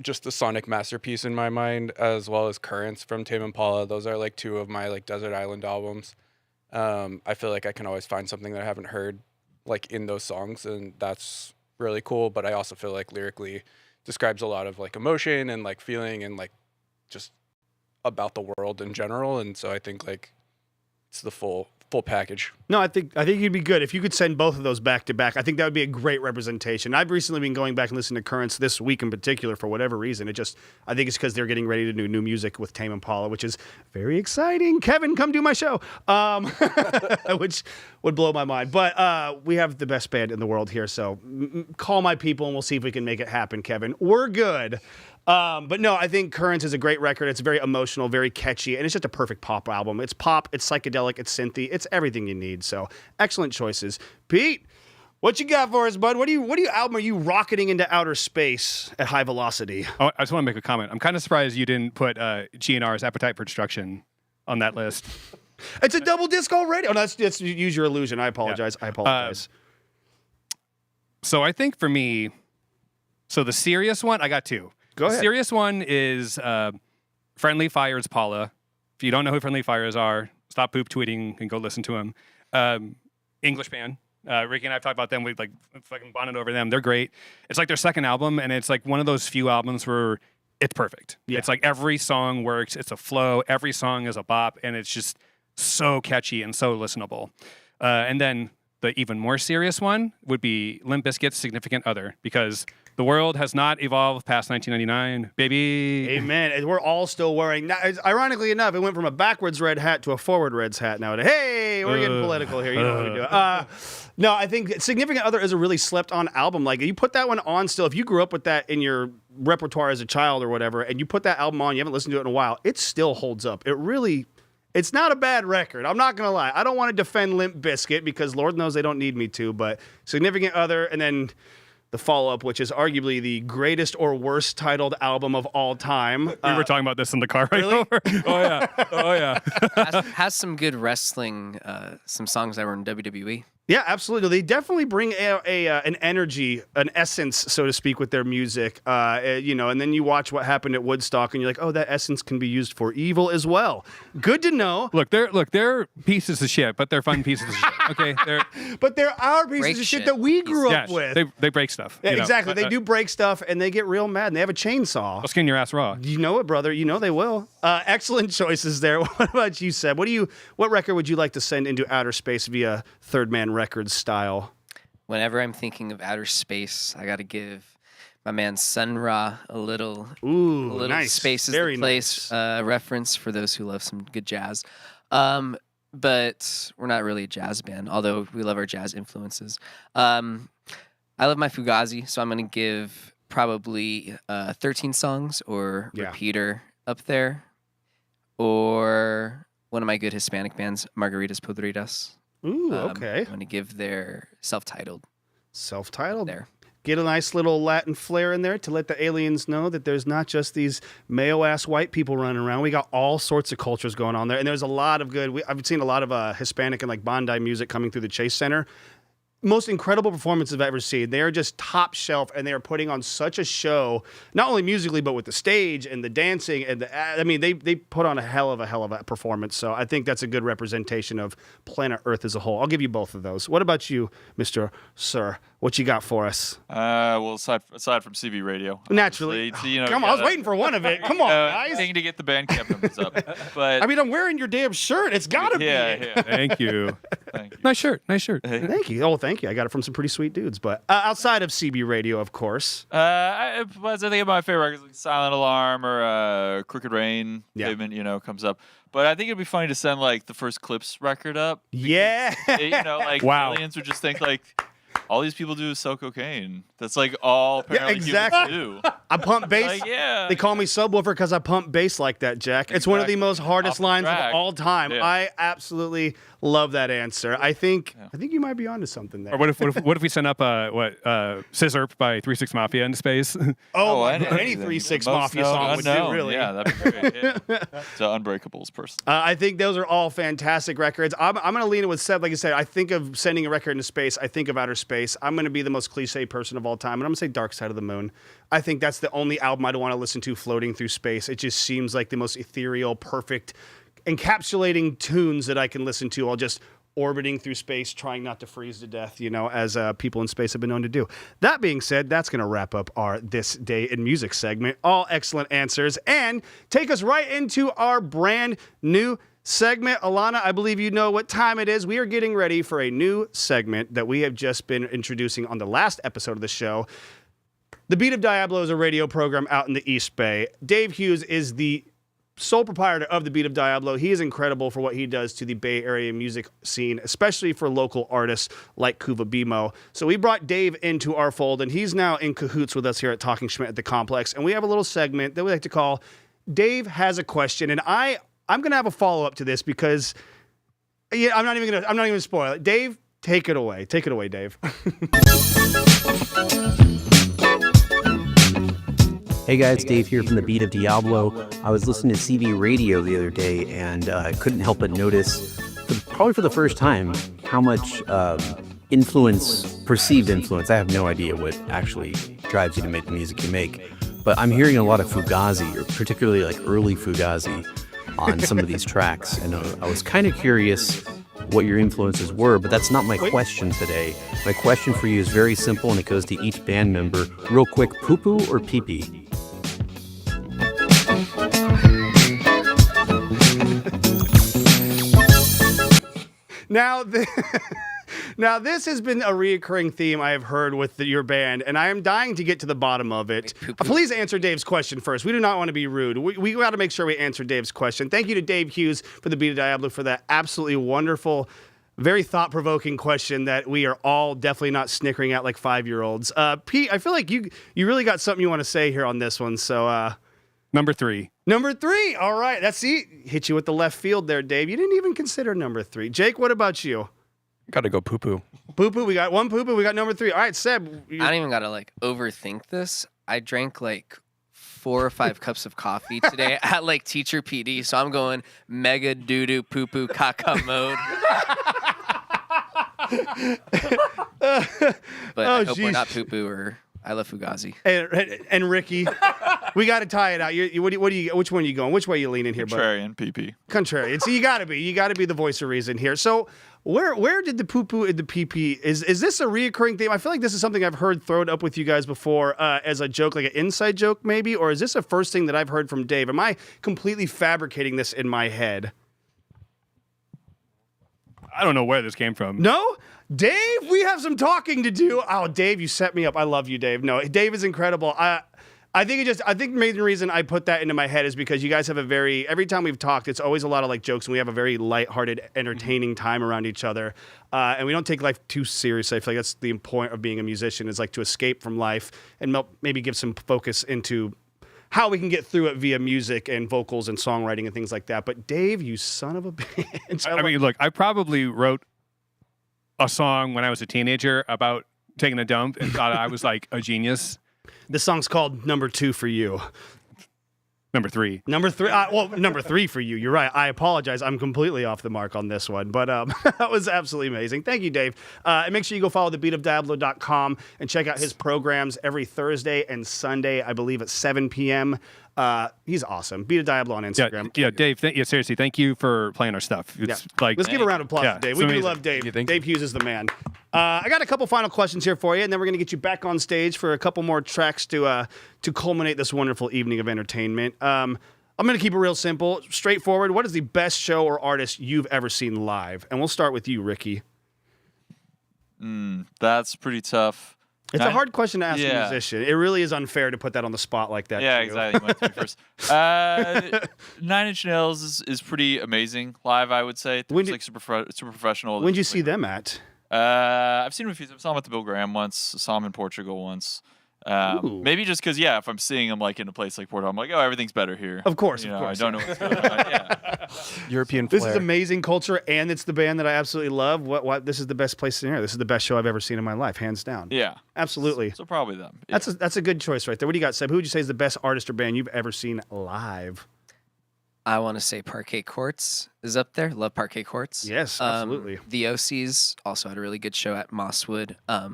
just a sonic masterpiece in my mind, as well as Currents from Tame Impala. Those are like two of my like desert island albums. I feel like I can always find something that I haven't heard like in those songs, and that's really cool. But I also feel like lyrically describes a lot of like emotion and like feeling and like just about the world in general. And so I think like it's the full package. No, I think you'd be good if you could send both of those back to back. I think that would be a great representation. I've recently been going back and listening to Currents this week in particular for whatever reason. I think it's because they're getting ready to do new music with Tame Impala, which is very exciting. Kevin, come do my show, which would blow my mind. But we have the best band in the world here, so call my people and we'll see if we can make it happen, Kevin. We're good. But no, I think Currents is a great record. It's very emotional, very catchy, and it's just a perfect pop album. It's pop, it's psychedelic, it's synthy, it's everything you need. So excellent choices. Pete, what you got for us, bud? What album are you rocketing into outer space at high velocity? Oh, I just want to make a comment. I'm kind of surprised you didn't put GNR's Appetite for Destruction on that list. It's a double disc already. Oh, that's Use Your Illusion. I apologize. Yeah. I apologize. So I think for me, the serious one, I got two. Go ahead. The serious one is Friendly Fire's Paula. If you don't know who Friendly Fires are, stop poop tweeting and go listen to them. English band. Ricky and I have talked about them. We like fucking bonded over them. They're great. It's like their second album, and it's like one of those few albums where it's perfect. Yeah. It's like every song works. It's a flow. Every song is a bop, and it's just so catchy and so listenable. And then the even more serious one would be Limp Bizkit's Significant Other, because the world has not evolved past 1999, baby. Amen. And we're all still wearing. Ironically enough, it went from a backwards red hat to a forward Reds hat nowadays. Hey, we're getting political here. You know what we do. No, I think Significant Other is a really slept-on album. Like, you put that one on still. If you grew up with that in your repertoire as a child or whatever, and you put that album on, you haven't listened to it in a while, it still holds up. It's not a bad record. I'm not going to lie. I don't want to defend Limp Bizkit because Lord knows they don't need me to, but Significant Other, and then the follow-up, which is arguably the greatest or worst titled album of all time. We were talking about this in the car right really? over. Oh, yeah. has some good wrestling, some songs that were in WWE. Yeah, absolutely. They definitely bring an energy, an essence, so to speak, with their music. And then you watch what happened at Woodstock, and you're like, oh, that essence can be used for evil as well. Good to know. Look, they're pieces of shit, but they're fun pieces of shit. Okay, but they're our pieces of shit that we grew up with. They break stuff. Yeah, exactly. They do break stuff, and they get real mad, and they have a chainsaw. They'll skin your ass raw. You know it, brother. You know they will. Excellent choices there. What about you, Seb? What record would you like to send into outer space via Third Man Records style? Whenever I'm thinking of outer space, I got to give my man Sun Ra a little nice. Space is Very the Place nice. Reference for those who love some good jazz. But we're not really a jazz band, although we love our jazz influences. I love my Fugazi, so I'm going to give probably 13 songs or Repeater up there. Or one of my good Hispanic bands, Margaritas Podridas. Ooh, okay. I'm going to give their self-titled. Self-titled. There. Get a nice little Latin flair in there to let the aliens know that there's not just these mayo-ass white people running around. We got all sorts of cultures going on there. And there's a lot of good... I've seen a lot of Hispanic and like Bondi music coming through the Chase Center. Most incredible performances I've ever seen. They are just top shelf, and they are putting on such a show, not only musically, but with the stage and the dancing. And they put on a hell of a performance. So I think that's a good representation of planet Earth as a whole. I'll give you both of those. What about you, Mr. Sir? What you got for us? Well, aside from CB Radio, naturally. Come on, I was waiting for one of it. Come on, guys. Thing to get the Bandcamp numbers up. But I mean, I'm wearing your damn shirt. It's got to be. Yeah. Thank you. Nice shirt. Nice shirt. Thank you. Oh, thank you. I got it from some pretty sweet dudes. But outside of CB Radio, of course. I think of my favorite records like Silent Alarm or Crooked Rain. Pavement, comes up. But I think it'd be funny to send like the first Clips record up. Yeah. Wow. Aliens would just think like, all these people do is sell cocaine. That's like all apparently humans do. I pump bass. They call me subwoofer because I pump bass like that, Jack. It's one of the most hardest lines of all time. Yeah. I absolutely love that answer. I think you might be onto something there. Or what if we send up Scissor by 3 6 Mafia into space? Any 3 6 Mafia song would do, really. Yeah, that'd be great. Yeah. So Unbreakables person. I think those are all fantastic records. I'm going to lean it with Seb. Like I said, I think of sending a record into space. I think of outer space. I'm going to be the most cliche person of all time, and I'm going to say Dark Side of the Moon. I think that's the only album I don't want to listen to floating through space. It just seems like the most ethereal, perfect, encapsulating tunes that I can listen to while just orbiting through space, trying not to freeze to death, as people in space have been known to do. That being said, that's going to wrap up our This Day in Music segment. All excellent answers, and take us right into our brand new segment. Alana, I believe you know what time it is. We are getting ready for a new segment that we have just been introducing on the last episode of the show. The Beat of Diablo is a radio program out in the East Bay. Dave Hughes is the sole proprietor of the Beat of Diablo. He is incredible for what he does to the Bay Area music scene, especially for local artists like CuVa Bimö. So we brought Dave into our fold, and he's now in cahoots with us here at Talking Schmidt at the Complex. And we have a little segment that we like to call Dave Has a Question. And I'm going to have a follow-up to this because I'm not even going to spoil it. Dave, take it away. Take it away, Dave. Hey guys, Dave here from the Beat of Diablo. I was listening to CV Radio the other day and I couldn't help but notice, probably for the first time, how much perceived influence, I have no idea what actually drives you to make the music you make, but I'm hearing a lot of Fugazi, or particularly like early Fugazi, on some of these tracks. And I was kind of curious what your influences were, but that's not my question today. My question for you is very simple, and it goes to each band member. Real quick, poo-poo or pee-pee? Now, this has been a reoccurring theme I have heard with your band, and I am dying to get to the bottom of it. Please answer Dave's question first. We do not want to be rude. We got to make sure we answer Dave's question. Thank you to Dave Hughes for the Beat of Diablo for that absolutely wonderful, very thought-provoking question that we are all definitely not snickering at like 5-year-olds. Pete, I feel like you really got something you want to say here on this one, so... Number 3. Number 3. All right. Hit you with the left field there, Dave. You didn't even consider number 3. Jake, what about you? Gotta go poo-poo. Poo-poo. We got one poo-poo. We got number 3. All right, Seb. I don't even gotta overthink this. I drank 4 or 5 cups of coffee today at teacher PD, so I'm going mega doo-doo poo-poo caca mode. But I hope we're not poo-poo or I love Fugazi. And Ricky, we got to tie it out. Which one are you going? Which way are you leaning here, Contrarian, PP. Contrarian. So you got to be the voice of reason here. So where did the poo-poo and the PP, is this a reoccurring theme? I feel like this is something I've heard thrown up with you guys before as a joke, like an inside joke maybe, or is this a first thing that I've heard from Dave? Am I completely fabricating this in my head? I don't know where this came from. No? Dave, we have some talking to do. Oh, Dave, you set me up. I love you, Dave. No, Dave is incredible. I think the main reason I put that into my head is because you guys have every time we've talked, it's always a lot of like jokes, and we have a very lighthearted, entertaining time around each other. And we don't take life too seriously. I feel like that's the point of being a musician, is like to escape from life and maybe give some focus into how we can get through it via music and vocals and songwriting and things like that. But Dave, you son of a bitch. I mean, look, I probably wrote a song when I was a teenager about taking a dump and thought I was like a genius. The song's called Number 2 for You. Number 3. Number 3. Number 3 for you. You're right. I apologize. I'm completely off the mark on this one. But that was absolutely amazing. Thank you, Dave. And make sure you go follow thebeatofdiablo.com and check out his programs every Thursday and Sunday, I believe, at 7 p.m. He's awesome. Beat of Diablo on Instagram. Yeah, Dave, seriously, thank you for playing our stuff. It's like, let's give a round of applause to Dave. We do love Dave. Dave Hughes is the man. I got a couple final questions here for you, and then we're going to get you back on stage for a couple more tracks to culminate this wonderful evening of entertainment. I'm going to keep it real simple, straightforward. What is the best show or artist you've ever seen live? And we'll start with you, Ricky. That's pretty tough. It's a hard question to ask a musician. It really is unfair to put that on the spot like that. Yeah, too. exactly. You went to me first. 9 Inch Nails is pretty amazing live, I would say. It's like super professional. When did you see them at? I've seen them a few times. I saw them at the Bill Graham once. Saw them in Portugal once. Maybe just because, if I'm seeing them like in a place like Portugal, I'm like, oh, everything's better here. Of course, I don't know what's going on. European flair. This is amazing culture, and it's the band that I absolutely love. What? This is the best place to hear. This is the best show I've ever seen in my life, hands down. Yeah, absolutely. So probably them. Yeah. That's a good choice right there. What do you got, Seb? Who would you say is the best artist or band you've ever seen live? I want to say Parquet Courts is up there. Love Parquet Courts. Yes, absolutely. The OCs also had a really good show at Mosswood. A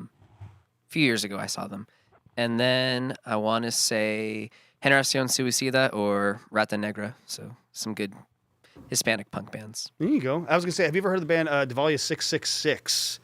few years ago, I saw them. And then I want to say Generación Suicida or Rata Negra. So some good Hispanic punk bands. There you go. I was going to say, have you ever heard of the band Devalia 666?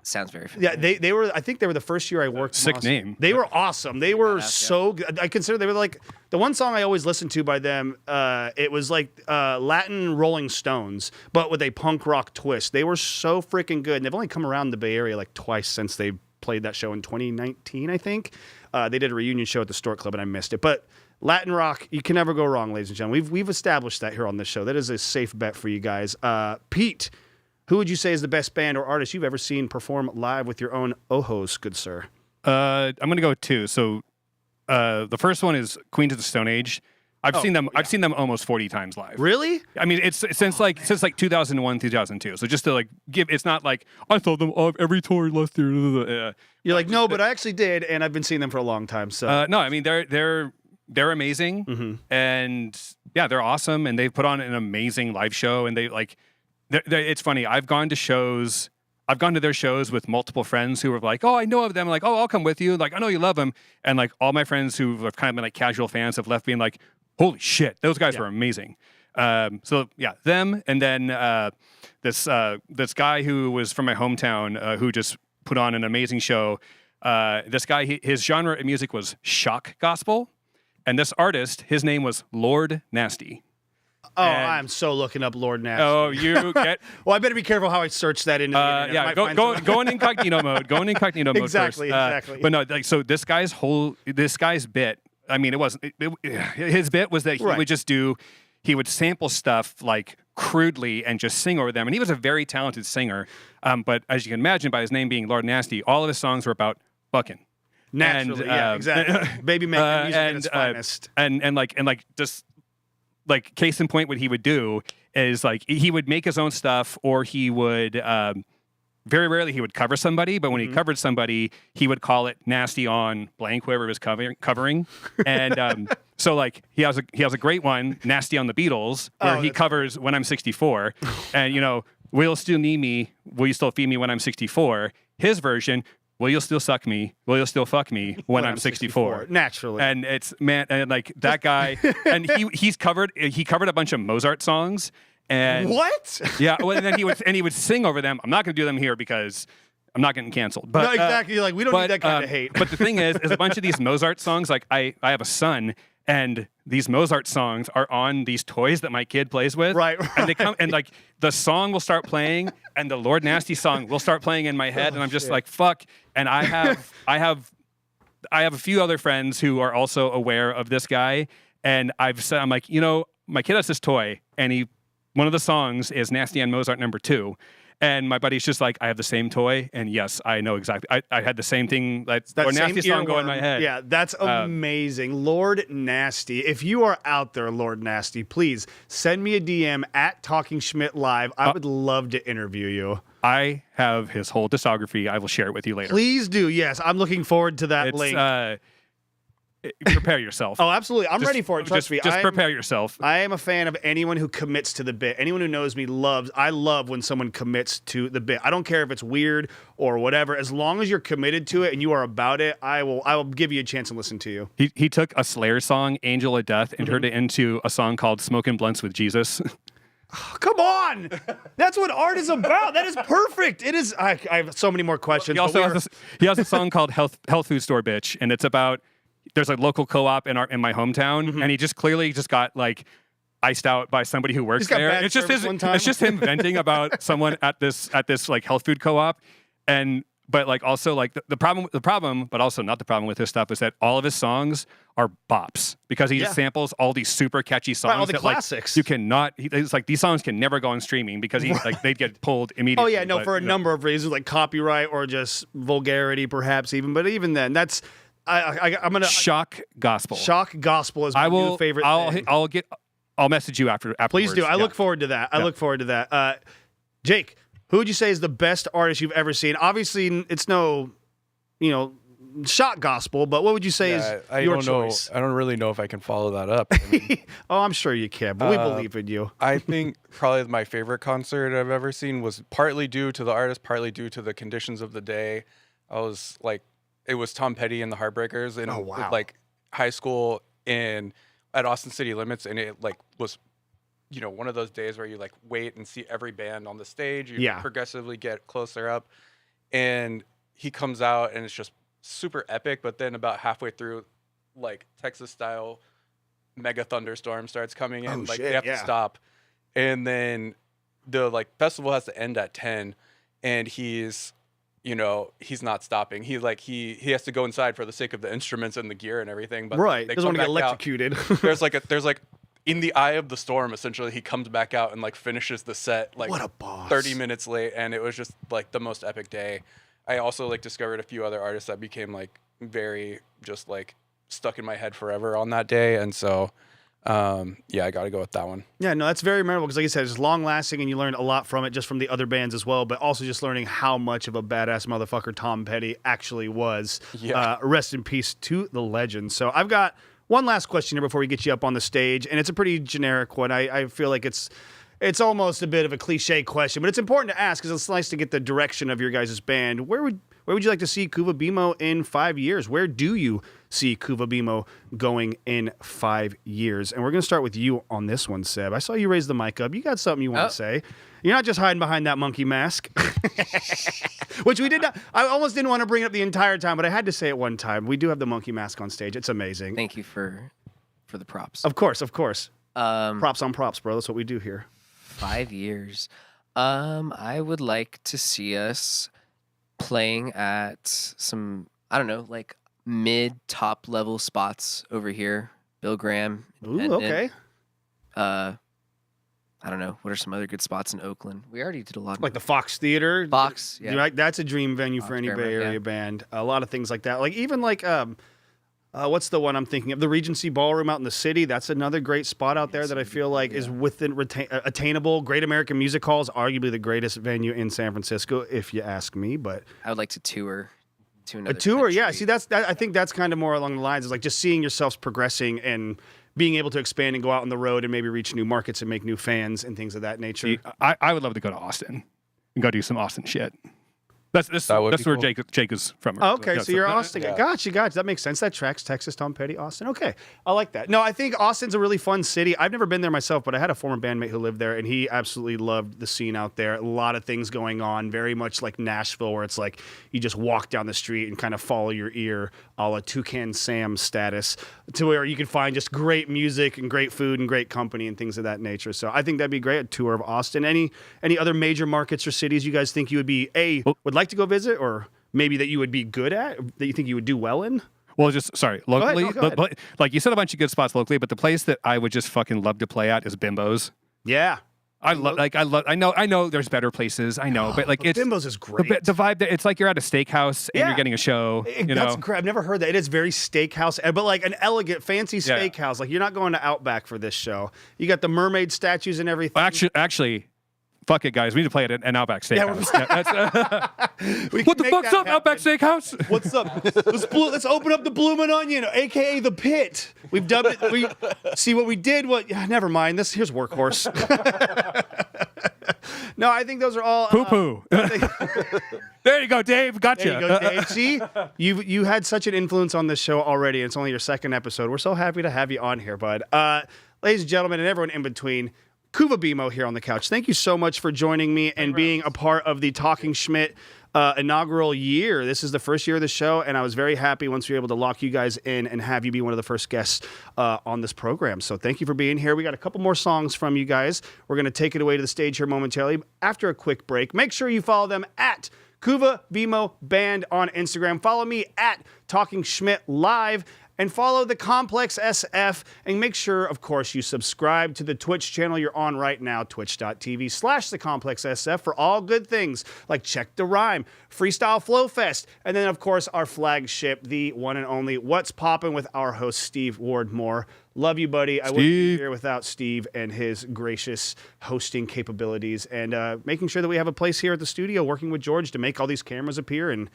Sounds very familiar. Yeah, they were. I think they were the first year I worked. Sick name. They were awesome. They were so good. I consider they were like the one song I always listened to by them. It was like Latin Rolling Stones, but with a punk rock twist. They were so freaking good. And they've only come around the Bay Area like twice since they played that show in 2019. I think they did a reunion show at the Stork Club, and I missed it. But Latin rock, you can never go wrong, ladies and gentlemen. We've established that here on this show. That is a safe bet for you guys. Pete. Who would you say is the best band or artist you've ever seen perform live with your own ojos, good sir? I'm going to go with 2. So the first one is Queens of the Stone Age. I've seen them. Yeah. I've seen them almost 40 times live. Really? I mean, it's since 2001, 2002. So just to like give, it's not like I saw them every tour last year. You're like, no, but I actually did, and I've been seeing them for a long time. So no, I mean they're amazing, and yeah, they're awesome, and they've put on an amazing live show, and they like. It's funny. I've gone to their shows with multiple friends who were like, "Oh, I know of them." I'm like, "Oh, I'll come with you." Like, I know you love them, and like all my friends who have kind of been like casual fans have left being like, "Holy shit, those guys were amazing." So yeah, them, and then this guy who was from my hometown who just put on an amazing show. This guy, his genre of music was shock gospel, and this artist, his name was Lord Nasty. Oh, I'm so looking up Lord Nasty. Oh, you get... Well, I better be careful how I search that into the internet. Yeah, go in incognito mode. Go in incognito mode exactly, first. Exactly. But no, like, so this guy's bit, I mean, it wasn't... his bit was that he would just he would sample stuff, like, crudely and just sing over them. And he was a very talented singer. But as you can imagine, by his name being Lord Nasty, all of his songs were about fucking. Naturally, yeah, exactly. Baby making music at its finest. And like, just... Like, case in point, what he would do is, like, he would make his own stuff, or he would, very rarely he would cover somebody, but when he covered somebody, he would call it Nasty on blank, whoever he was covering. And so, like, he has a great one, Nasty on the Beatles, where he covers When I'm 64. And, you know, Will You Still Need Me? Will You Still Feed Me When I'm 64? His version... Will you still suck me? Will you still fuck me when I'm 64? Naturally. And it's and like that guy, and he covered a bunch of Mozart songs. And what? Yeah. Well, and then he would sing over them. I'm not going to do them here because I'm not getting canceled. But no, exactly. Like we don't need that kind of hate. But the thing is a bunch of these Mozart songs. Like I have a son. And these Mozart songs are on these toys that my kid plays with. Right. And they come and like the song will start playing and the Lord Nasty song will start playing in my head. And I'm just like, fuck. And I have I have a few other friends who are also aware of this guy, and I'm like, my kid has this toy, and one of the songs is Nasty Ann Mozart #2. And my buddy's just like, I have the same toy, and yes, I know exactly. I had the same thing, or Nasty song go in my head. Yeah, that's amazing. Lord Nasty. If you are out there, Lord Nasty, please send me a DM at Talking Schmidt Live. I would love to interview you. I have his whole discography. I will share it with you later. Please do. Yes, I'm looking forward to that link. Prepare yourself. Oh, absolutely. I'm ready for it. Trust me. Just prepare yourself. I am a fan of anyone who commits to the bit. Anyone who knows me I love when someone commits to the bit. I don't care if it's weird or whatever. As long as you're committed to it and you are about it, I will give you a chance to listen to you. He took a Slayer song, Angel of Death, and turned it into a song called Smoking Blunts with Jesus. Oh, come on. That's what art is about. That is perfect. It is. I have so many more questions. He has a song called Health Food Store Bitch, and it's about there's a local co-op in my hometown, and he just clearly got like iced out by somebody who works there. It's just him venting about someone at this like health food co-op, but like also like the problem, but also not the problem with his stuff is that all of his songs are bops because he just samples all these super catchy songs. Right, all the classics. Like, you cannot. It's like these songs can never go on streaming because they'd get pulled immediately. Oh yeah, no, for a number of reasons like copyright or just vulgarity, perhaps even. But even then, that's. I'm gonna shock gospel. Shock gospel is my new favorite. I'll message you afterwards. Please do. I look forward to that. I look forward to that. Jake, who would you say is the best artist you've ever seen? Obviously, it's no, shock gospel, but what would you say is your choice? I don't really know if I can follow that up. I mean, I'm sure you can, but we believe in you. I think probably my favorite concert I've ever seen was partly due to the artist, partly due to the conditions of the day. It was Tom Petty and the Heartbreakers in like high school at Austin City Limits, and it like was, one of those days where you like wait and see every band on the stage. You progressively get closer up, and he comes out and it's just super epic. But then about halfway through, like Texas style mega thunderstorm starts coming in. They have to stop, and then the like festival has to end at 10, and he's not stopping. He has to go inside for the sake of the instruments and the gear and everything. But right, doesn't want to get electrocuted. There's like in the eye of the storm. Essentially, he comes back out and like finishes the set like what a boss. 30 minutes late, and it was just like the most epic day. I also like discovered a few other artists that became like very just like stuck in my head forever on that day, and so. I got to go with that one. Yeah, no, that's very memorable because, like I said, it's long lasting and you learned a lot from it just from the other bands as well, but also just learning how much of a badass motherfucker Tom Petty actually was. Yeah. Rest in peace to the legend. So I've got one last question here before we get you up on the stage, and it's a pretty generic one. I feel like it's almost a bit of a cliche question, but it's important to ask because it's nice to get the direction of your guys' band. Where would you like to see CuVa Bimö in 5 years? Where do you see CuVa Bimö going in 5 years? And we're going to start with you on this one, Seb. I saw you raise the mic up. You got something you want to say. You're not just hiding behind that monkey mask, which we did not. I almost didn't want to bring it up the entire time, but I had to say it one time. We do have the monkey mask on stage. It's amazing. Thank you for the props. Of course. Props on props, bro. That's what we do here. 5 years. I would like to see us playing at some, I don't know, like mid-top level spots over here. Bill Graham. Ooh, okay. I don't know. What are some other good spots in Oakland? We already did a lot. Like the Fox Theater. Fox, yeah. Right? That's a dream venue for any Bay Area band. A lot of things like that. Like even like, what's the one I'm thinking of? The Regency Ballroom out in the city. That's another great spot out there that I feel like is within attainable. Great American Music Hall is arguably the greatest venue in San Francisco, if you ask me. But I would like to tour to another a tour. country. Yeah. See, I think that's kind of more along the lines of like just seeing yourselves progressing and being able to expand and go out on the road and maybe reach new markets and make new fans and things of that nature. I would love to go to Austin and go do some Austin shit. That's where cool. Jake is from. Oh, okay, so you're Austin. Yeah. Gotcha. That makes sense. That tracks. Texas, Tom Petty, Austin. Okay, I like that. No, I think Austin's a really fun city. I've never been there myself, but I had a former bandmate who lived there, and he absolutely loved the scene out there. A lot of things going on, very much like Nashville, where it's like you just walk down the street and kind of follow your ear, a la Toucan Sam status, to where you can find just great music and great food and great company and things of that nature. So I think that'd be great. A tour of Austin. Any other major markets or cities you guys think you would be would like to go visit, or maybe that you would be good at, that you think you would do well in? Well, just sorry, locally, Go ahead. but like you said a bunch of good spots locally, but the place that I would just fucking love to play at is Bimbo's. Yeah. I know there's better places. I know, but like it's Bimbo's is great. The vibe that it's like you're at a steakhouse and you're getting a show. That's great. I've never heard that. It is very steakhouse, but like an elegant, fancy steakhouse. Like you're not going to Outback for this show. You got the mermaid statues and everything. Actually, fuck it, guys. We need to play at an Outback Steakhouse. What the fuck's up, Outback Steakhouse? What's up? Let's open up the Bloomin' Onion, aka the Pit. We've done it. We see what we did. Never mind. Here's Workhorse. No, I think those are all poo. There you go, Dave. Gotcha. There you go, Dave. See, you had such an influence on this show already. It's only your second episode. We're so happy to have you on here, bud. Ladies and gentlemen, and everyone in between. CuVa Bimö here on the couch. Thank you so much for joining me and being a part of the Talking Schmidt inaugural year. This is the first year of the show, and I was very happy once we were able to lock you guys in and have you be one of the first guests on this program. So thank you for being here. We got a couple more songs from you guys. We're going to take it away to the stage here momentarily after a quick break. Make sure you follow them at CuVa Bimö Band on Instagram. Follow me at Talking Schmidt Live. And follow the Complex SF, and make sure, of course, you subscribe to the Twitch channel you're on right now, twitch.tv/thecomplexsf for all good things like Check the Rhyme, Freestyle Flow Fest, and then, of course, our flagship, the one and only What's Poppin' with our host, Steve Wardmore. Love you, buddy. I wouldn't be here without Steve and his gracious hosting capabilities and making sure that we have a place here at the studio working with George to make all these cameras appear and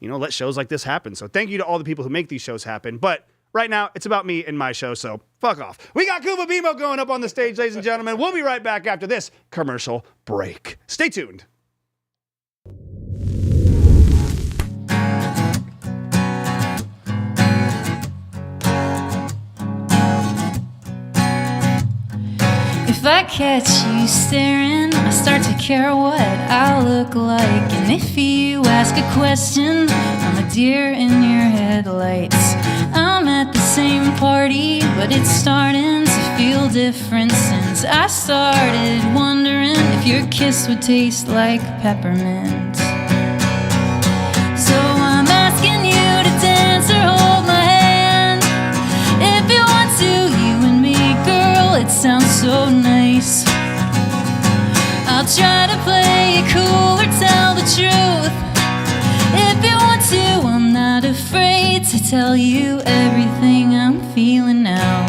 let shows like this happen. So thank you to all the people who make these shows happen. But right now, it's about me and my show, so fuck off. We got CuVa Bimö going up on the stage, ladies and gentlemen. We'll be right back after this commercial break. Stay tuned. If I catch you staring, I start to care what I look like. And if you ask a question, I'm a deer in your headlights. I'm at the same party, but it's starting to feel different since I started wondering if your kiss would taste like peppermint. So I'm asking you to dance or hold my hand. If you want to, you and me, girl, it sounds so nice. I'll try to play it cool or tell the truth. If you want to, I'm not afraid to tell you everything I'm feeling now.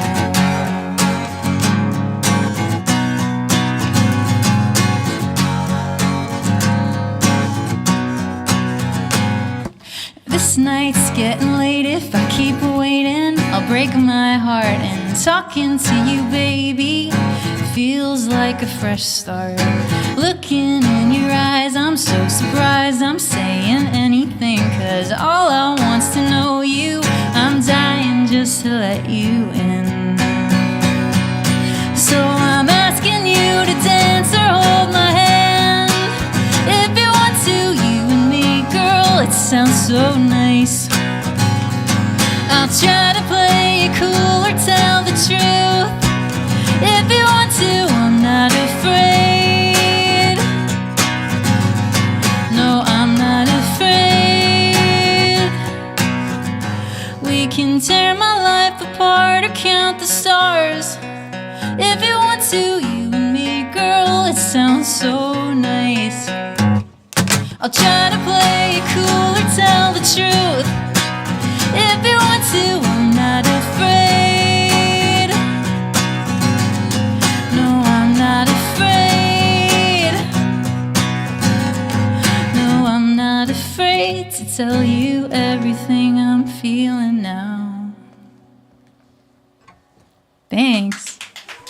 This night's getting late. If I keep waiting, I'll break my heart. And talking to you, baby, feels like a fresh start. Looking in your eyes, I'm so surprised I'm saying anything, 'cause all I want's to know you. I'm dying just to let you in. So I'm asking you to dance or hold my hand. If you want to, you and me, girl, it sounds so nice. I'll try to play it cool or tell the truth. If you want to, I'm not afraid. No, I'm not afraid. We can tear my life apart or count the stars. If you want to, you and me, girl, it sounds so nice. I'll try to play it cool or tell the truth. If you want to, I'm not afraid. No, I'm not afraid. No, I'm not afraid to tell you everything I'm feeling now. Thanks.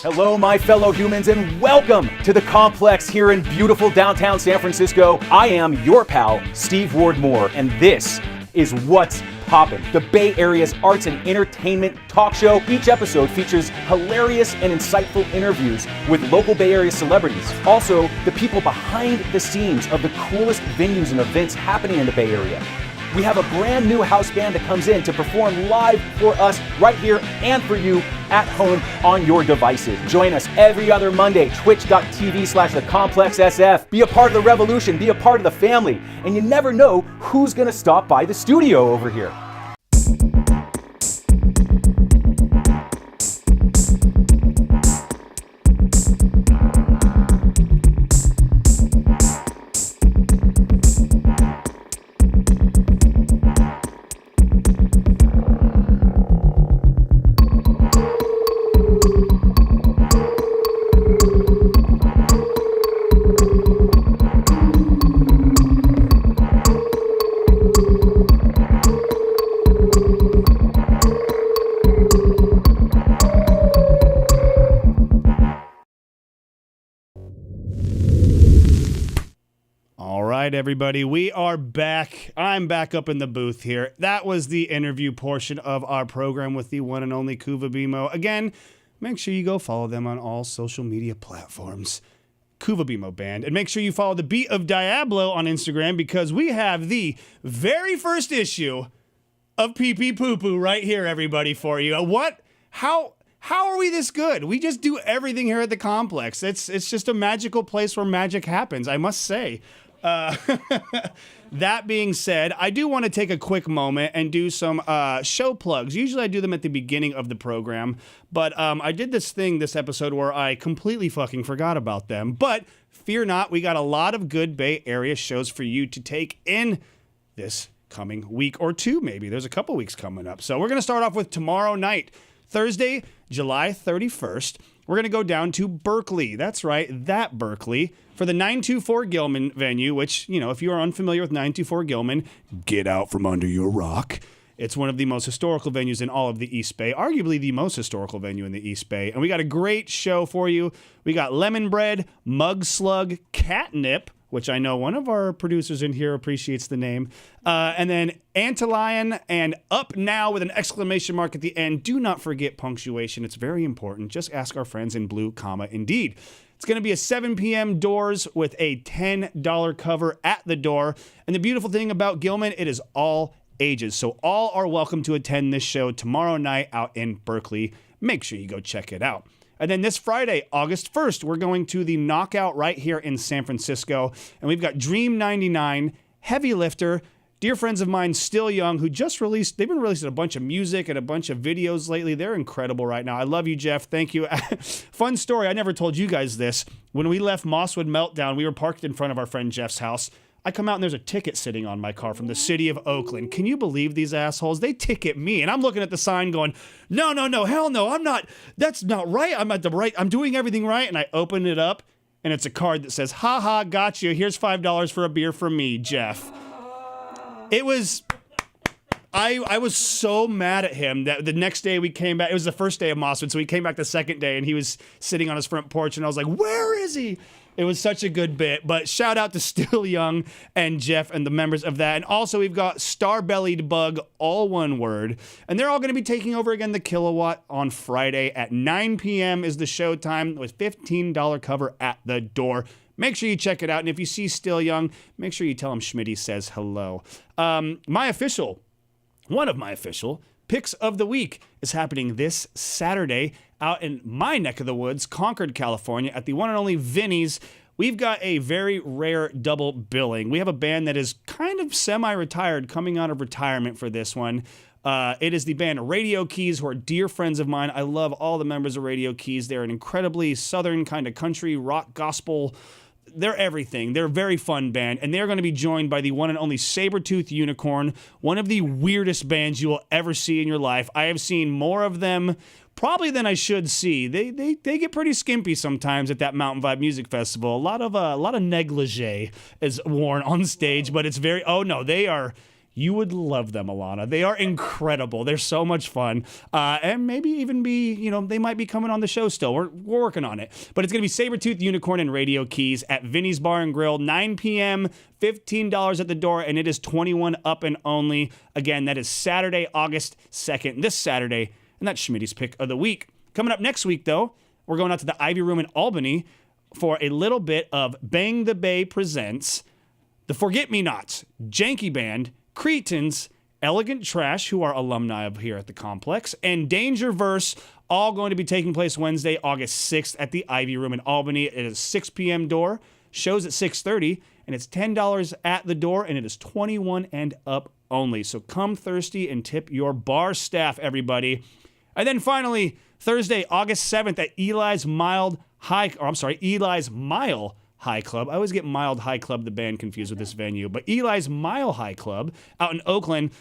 Hello, my fellow humans, and welcome to the Complex here in beautiful downtown San Francisco. I am your pal, Steve Wardmore, and this is What's Poppin', the Bay Area's arts and entertainment talk show. Each episode features hilarious and insightful interviews with local Bay Area celebrities. Also, the people behind the scenes of the coolest venues and events happening in the Bay Area. We have a brand new house band that comes in to perform live for us right here and for you at home on your devices. Join us every other Monday, twitch.tv/thecomplexsf. Be a part of the revolution, be a part of the family, and you never know who's gonna stop by the studio over here. right, everybody, we are back. I'm back up in the booth here. That was the interview portion of our program with the one and only CuVa Bimö. Again, make sure you go follow them on all social media platforms. CuVa Bimö Band. And make sure you follow the Beat of Diablo on Instagram because we have the very first issue of Pee Pee Poo Poo right here, everybody, for you. What? How are we this good? We just do everything here at the complex. It's just a magical place where magic happens, I must say. That being said, I do want to take a quick moment and do some show plugs. Usually I do them at the beginning of the program, but I did this thing this episode where I completely fucking forgot about them. But fear not, we got a lot of good Bay Area shows for you to take in this coming week or two, maybe. There's a couple weeks coming up. So we're going to start off with tomorrow night, Thursday, July 31st. We're going to go down to Berkeley. That's right, that Berkeley, for the 924 Gilman venue, which, you know, if you are unfamiliar with 924 Gilman, get out from under your rock. It's one of the most historical venues in all of the East Bay, arguably the most historical venue in the East Bay. And we got a great show for you. We got Lemon Bread, Mug Slug, Catnip, which I know one of our producers in here appreciates the name, and then Antlion and Up Now with an exclamation mark at the end. Do not forget punctuation. It's very important. Just ask our friends in blue, comma, indeed. It's going to be a 7 p.m. doors with a $10 cover at the door. And the beautiful thing about Gilman, it is all ages. So all are welcome to attend this show tomorrow night out in Berkeley. Make sure you go check it out. And then this Friday, August 1st, we're going to the Knockout right here in San Francisco. And we've got Dream 99, Heavy Lifter, dear friends of mine, Still Young, who just released, they've been releasing a bunch of music and a bunch of videos lately. They're incredible right now. I love you, Jeff. Thank you. Fun story. I never told you guys this. When we left Mosswood Meltdown, we were parked in front of our friend Jeff's house. I come out and there's a ticket sitting on my car from the city of Oakland. Can you believe these assholes? They ticket me. And I'm looking at the sign going, no, hell no, I'm not, that's not right. I'm doing everything right. And I open it up and it's a card that says, haha, got you. Here's $5 for a beer from me, Jeff. It was, I was so mad at him that the next day we came back, it was the first day of Mosswood, so we came back the second day and he was sitting on his front porch and I was like, where is he? It was such a good bit, but shout out to Still Young and Jeff and the members of that. And also we've got Star-Bellied Bug, all one word. And they're all going to be taking over again the Kilowatt on Friday at 9 p.m. is the show time with $15 cover at the door. Make sure you check it out. And if you see Still Young, make sure you tell him Schmidt says hello. One of my official picks of the week is happening this Saturday out in my neck of the woods, Concord, California, at the one and only Vinny's. We've got a very rare double billing. We have a band that is kind of semi-retired, coming out of retirement for this one. It is the band Radio Keys, who are dear friends of mine. I love all the members of Radio Keys. They're an incredibly southern kind of country, rock, gospel. They're everything. They're a very fun band, and they're going to be joined by the one and only Sabertooth Unicorn, one of the weirdest bands you will ever see in your life. I have seen more of them probably than I should see. They get pretty skimpy sometimes at that Mountain Vibe Music Festival. A lot of negligee is worn on stage, but it's very, oh no, they are. You would love them, Alana. They are incredible. They're so much fun. And maybe even be, they might be coming on the show still. We're working on it. But it's going to be Sabertooth Unicorn and Radio Keys at Vinny's Bar and Grill, 9 p.m., $15 at the door, and it is 21 up and only. Again, that is Saturday, August 2nd, this Saturday, and that's Schmidt's pick of the week. Coming up next week, though, we're going out to the Ivy Room in Albany for a little bit of Bang the Bay presents the Forget-Me-Nots, Janky Band, Cretans, Elegant Trash, who are alumni of here at the complex, and Danger Verse, all going to be taking place Wednesday, August 6th at the Ivy Room in Albany. It is 6 p.m. door, shows at 6:30, and it's $10 at the door, and it is 21 and up only. So come thirsty and tip your bar staff, everybody. And then finally, Thursday, August 7th at Eli's Mile High Club. I always get Mild High Club, the band, confused with this venue. But Eli's Mile High Club out in Oakland.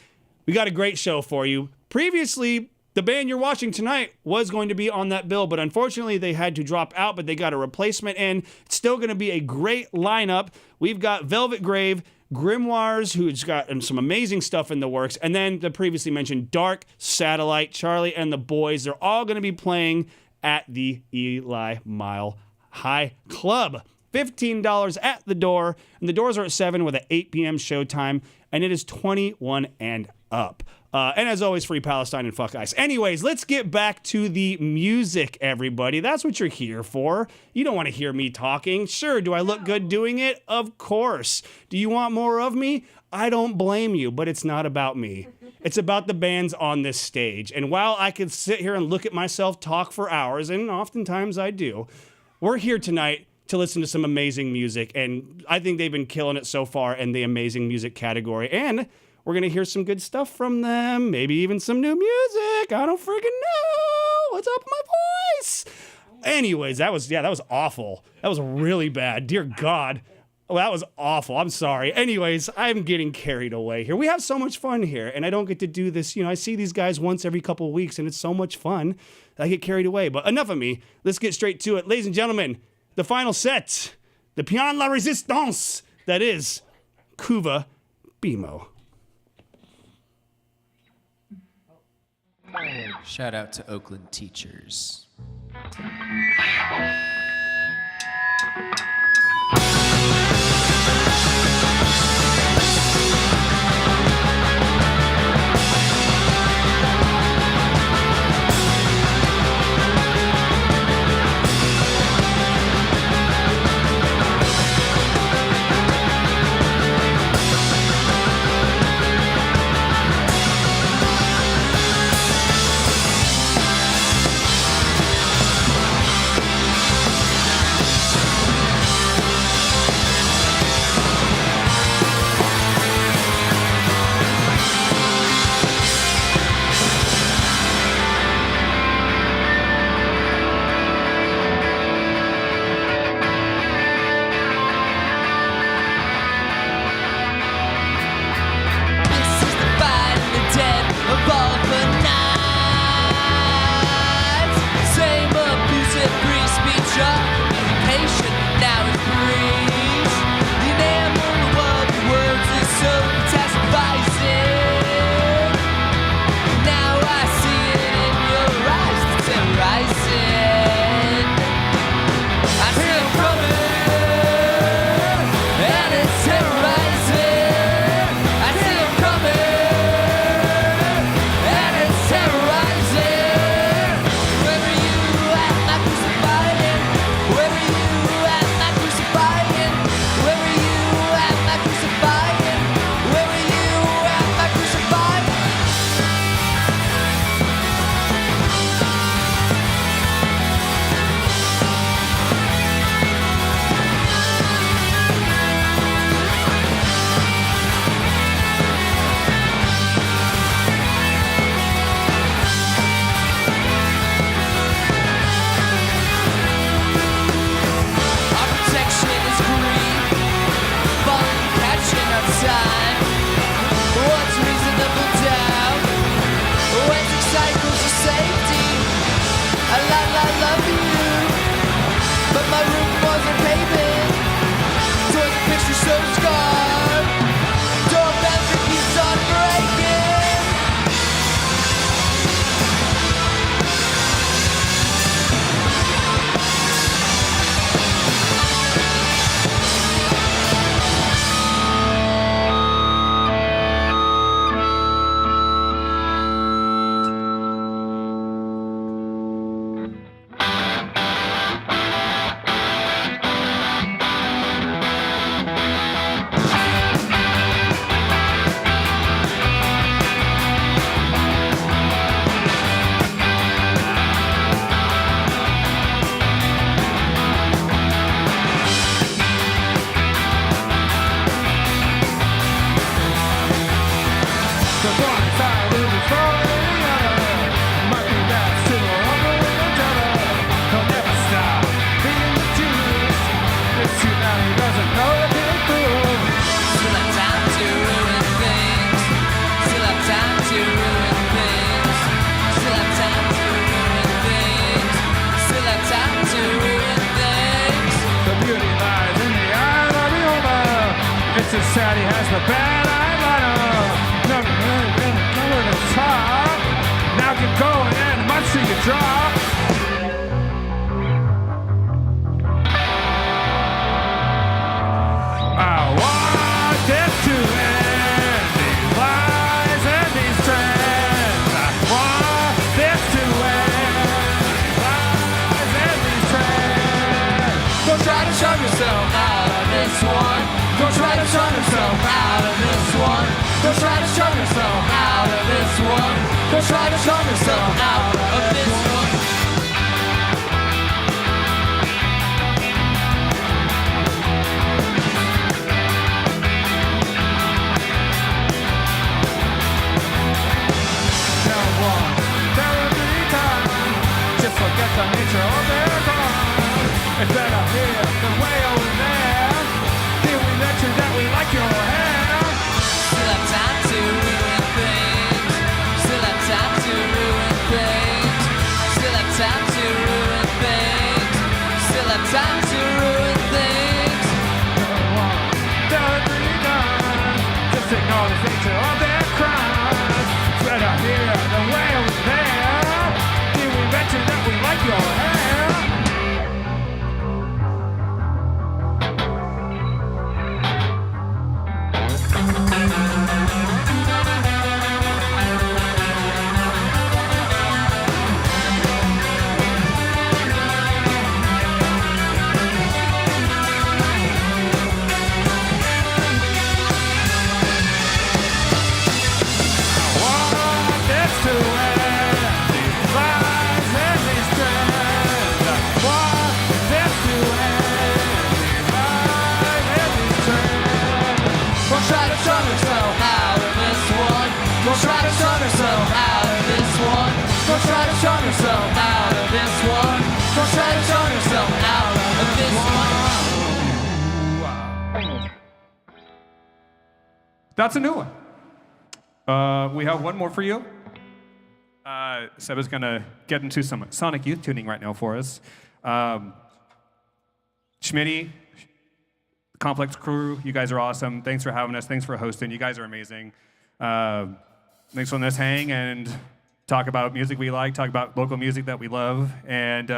We got a great show for you. Previously, the band you're watching tonight was going to be on that bill, but unfortunately they had to drop out, but they got a replacement in. It's still going to be a great lineup. We've got Velvet Grave, Grimoires, who's got some amazing stuff in the works, and then the previously mentioned Dark Satellite, Charlie and the Boys. They're all going to be playing at the Eli Mile High Club. $15 at the door, and the doors are at 7 with an 8 p.m. showtime, and it is 21 and up. And as always, free Palestine and fuck ICE. Anyways, let's get back to the music, everybody. That's what you're here for. You don't want to hear me talking. Sure, do I look good doing it? Of course. Do you want more of me? I don't blame you, but it's not about me. It's about the bands on this stage. And while I could sit here and look at myself talk for hours, and oftentimes I do, we're here tonight to listen to some amazing music. And I think they've been killing it so far in the amazing music category. And we're going to hear some good stuff from them, maybe even some new music. I don't freaking know. What's up with my voice? Anyways, that was awful. That was really bad. Dear God. Well, that was awful. I'm sorry. Anyways, I'm getting carried away here. We have so much fun here, and I don't get to do this. You know, I see these guys once every couple of weeks, and it's so much fun. I get carried away. But enough of me. Let's get straight to it. Ladies and gentlemen, the final set, the Piano La Resistance, that is CuVa Bimö. Shout out to Oakland teachers. It's a sad he has the bad eyeliner. Never really been over the top. Now get going and much till you drop. try to charm yourself out of this one. Just forget the nature of their crime. It's better here than way over there. Did we mention that we like your hair? Still have time to ruin things. Still have time to ruin things. Still have time to ruin things. Still have time to ruin things. Just ignore the nature of their crimes. It's better here than way over there. Did we mention that we like your hair? Try to charm yourself out of this one. Don't try to charm yourself out of this one. Don't try to charm yourself out of this one. That's a new one. We have one more for you. Seb is gonna get into some Sonic Youth tuning right now for us. Schmidt, Complex crew, you guys are awesome. Thanks for having us. Thanks for hosting. You guys are amazing. Thanks for letting us hang and talk about music we like, talk about local music that we love. And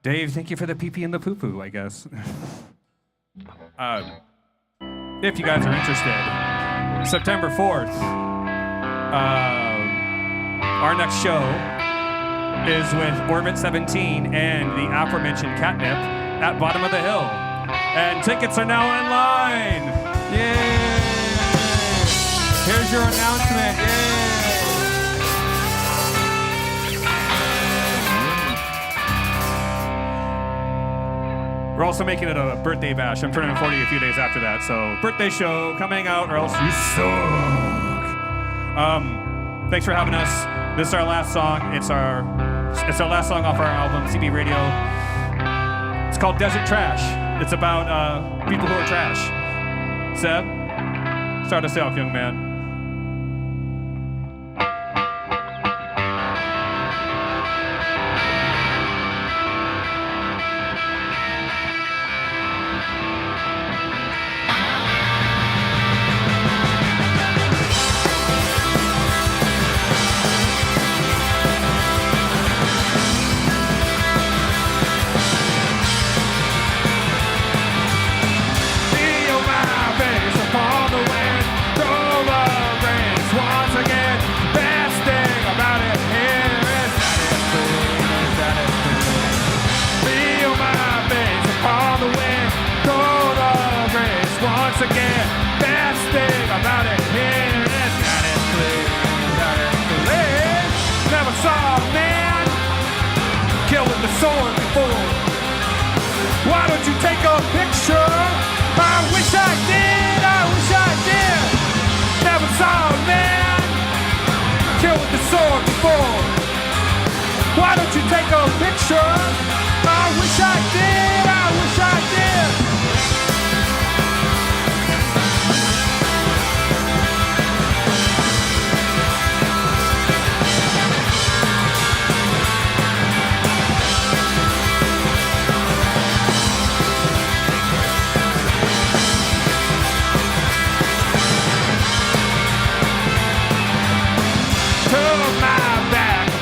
Dave, thank you for the pee-pee and the poo-poo, I guess. If you guys are interested, September 4th, our next show is with Orbit 17 and the aforementioned Catnip at Bottom of the Hill. And tickets are now online. Yay! Here's your announcement. Yay! We're also making it a birthday bash. I'm turning 40 a few days after that, so birthday show, come hang out or else you suck. Thanks for having us. This is our last song. It's our last song off our album, CB Radio. It's called Desert Trash. It's about people who are trash. Seb, start us off, young man. Why don't you take a picture? I wish I did, I wish I did. Never saw a man kill with the sword before. Why don't you take a picture? I wish I did, I wish I did.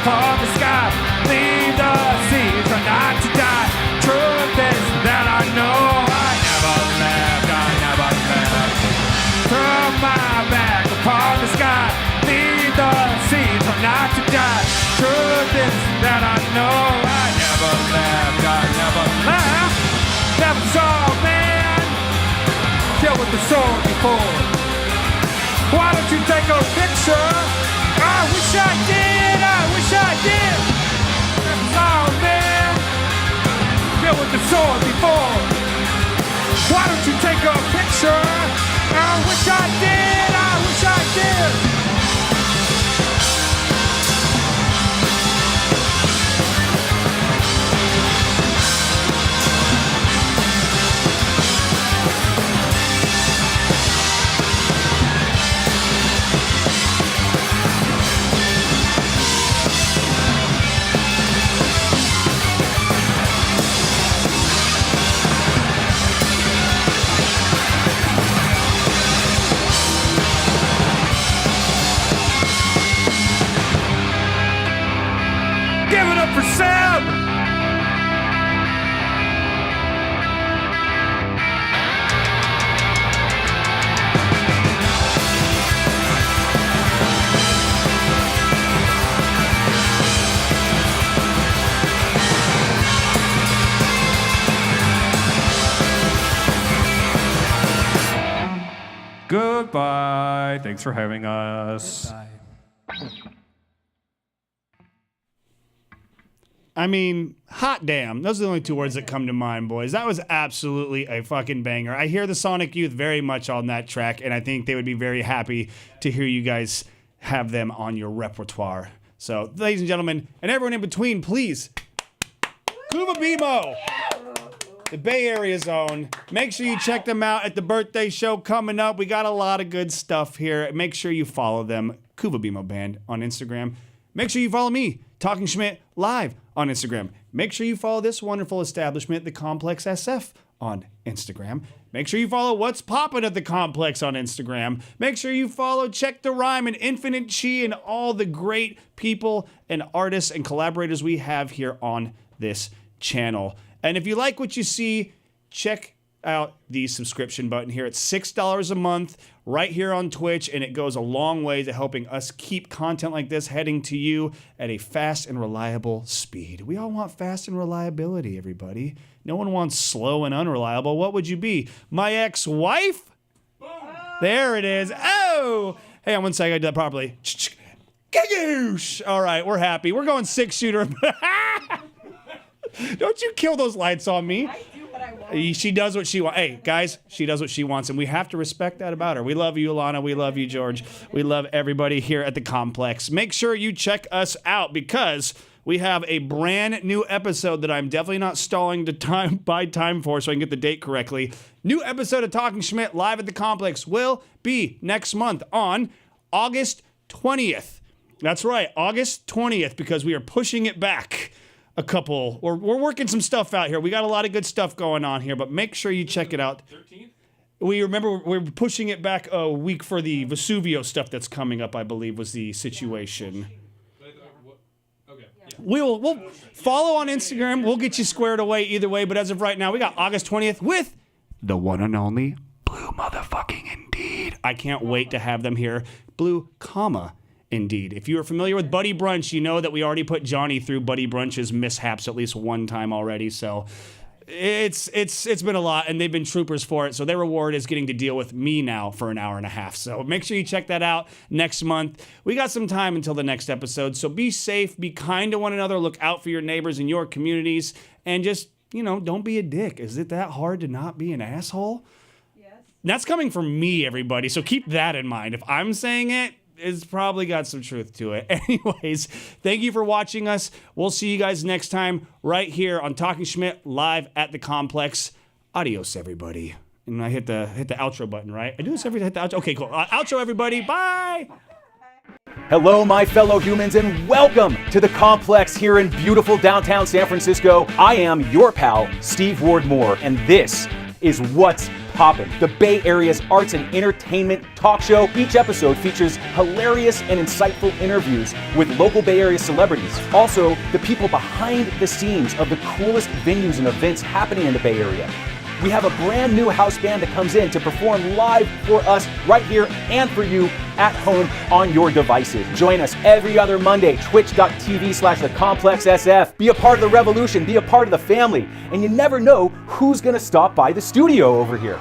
Upon the sky, leave the sea, try not to die. Truth is that I know I never left. Turn my back upon the sky, leave the sea, try not to die. Truth is that I know I never left. Never saw a man kill with the sword before. Why don't you take a picture? I wish I did. saw it before. Why don't you take a picture? I wish I did, I wish I did. Give it up for Sam! Goodbye. Thanks for having us. I mean, hot damn. Those are the only two words that come to mind, boys. That was absolutely a fucking banger. I hear the Sonic Youth very much on that track, and I think they would be very happy to hear you guys have them on your repertoire. So, ladies and gentlemen, and everyone in between, please, CuVa Bimö, the Bay Area zone. Make sure you check them out at the birthday show coming up. We got a lot of good stuff here. Make sure you follow them, CuVa Bimö Band, on Instagram. Make sure you follow me, Talking Schmidt, live on Instagram. Make sure you follow this wonderful establishment, the Complex SF, on Instagram. Make sure you follow What's Poppin' at the Complex on Instagram. Make sure you follow Check the Rhyme and Infinite Chi and all the great people and artists and collaborators we have here on this channel. And if you like what you see, check out the subscription button here. It's $6 a month right here on Twitch, and it goes a long way to helping us keep content like this heading to you at a fast and reliable speed. We all want fast and reliability, everybody. No one wants slow and unreliable. What would you be? My ex-wife? There it is. Oh! Hey, on one second, I did that properly. Gagoosh! All right, we're happy. We're going 6-shooter. Don't you kill those lights on me. She does what she wants. Hey, guys, she does what she wants, and we have to respect that about her. We love you, Alana. We love you, George. We love everybody here at the Complex. Make sure you check us out because we have a brand new episode that I'm definitely not stalling to buy time for so I can get the date correctly. New episode of Talking Schmidt live at the Complex will be next month on August 20th. That's right, August 20th, because we are pushing it back a couple. We're working some stuff out here. We got a lot of good stuff going on here, but make sure you check it out. 13th? We're pushing it back a week for the Vesuvio stuff that's coming up, I believe, was the situation. We'll follow on Instagram. We'll get you squared away either way, but as of right now, we got August 20th with the one and only Blue motherfucking Indeed. I can't wait to have them here. Blue, comma, Indeed. If you are familiar with Buddy Brunch, you know that we already put Johnny through Buddy Brunch's mishaps at least one time already. So it's been a lot, and they've been troopers for it. So their reward is getting to deal with me now for an hour and a half. So make sure you check that out next month. We got some time until the next episode. So be safe, be kind to one another, look out for your neighbors and your communities, and just, don't be a dick. Is it that hard to not be an asshole? Yes. That's coming from me, everybody. So keep that in mind. If I'm saying it, it's probably got some truth to it. Anyways, thank you for watching us. We'll see you guys next time right here on Talking Schmidt live at the Complex. Adios, everybody. And I hit the outro button, right? I do this every time. Hit the outro. Okay, cool. Outro, everybody. Bye. Hello, my fellow humans, and welcome to the Complex here in beautiful downtown San Francisco. I am your pal, Steve Ward Moore, and this is What's Poppin', the Bay Area's arts and entertainment talk show. Each episode features hilarious and insightful interviews with local Bay Area celebrities. Also, the people behind the scenes of the coolest venues and events happening in the Bay Area. We have a brand new house band that comes in to perform live for us right here and for you at home on your devices. Join us every other Monday, twitch.tv/thecomplexsf. Be a part of the revolution, be a part of the family, and you never know who's gonna stop by the studio over here.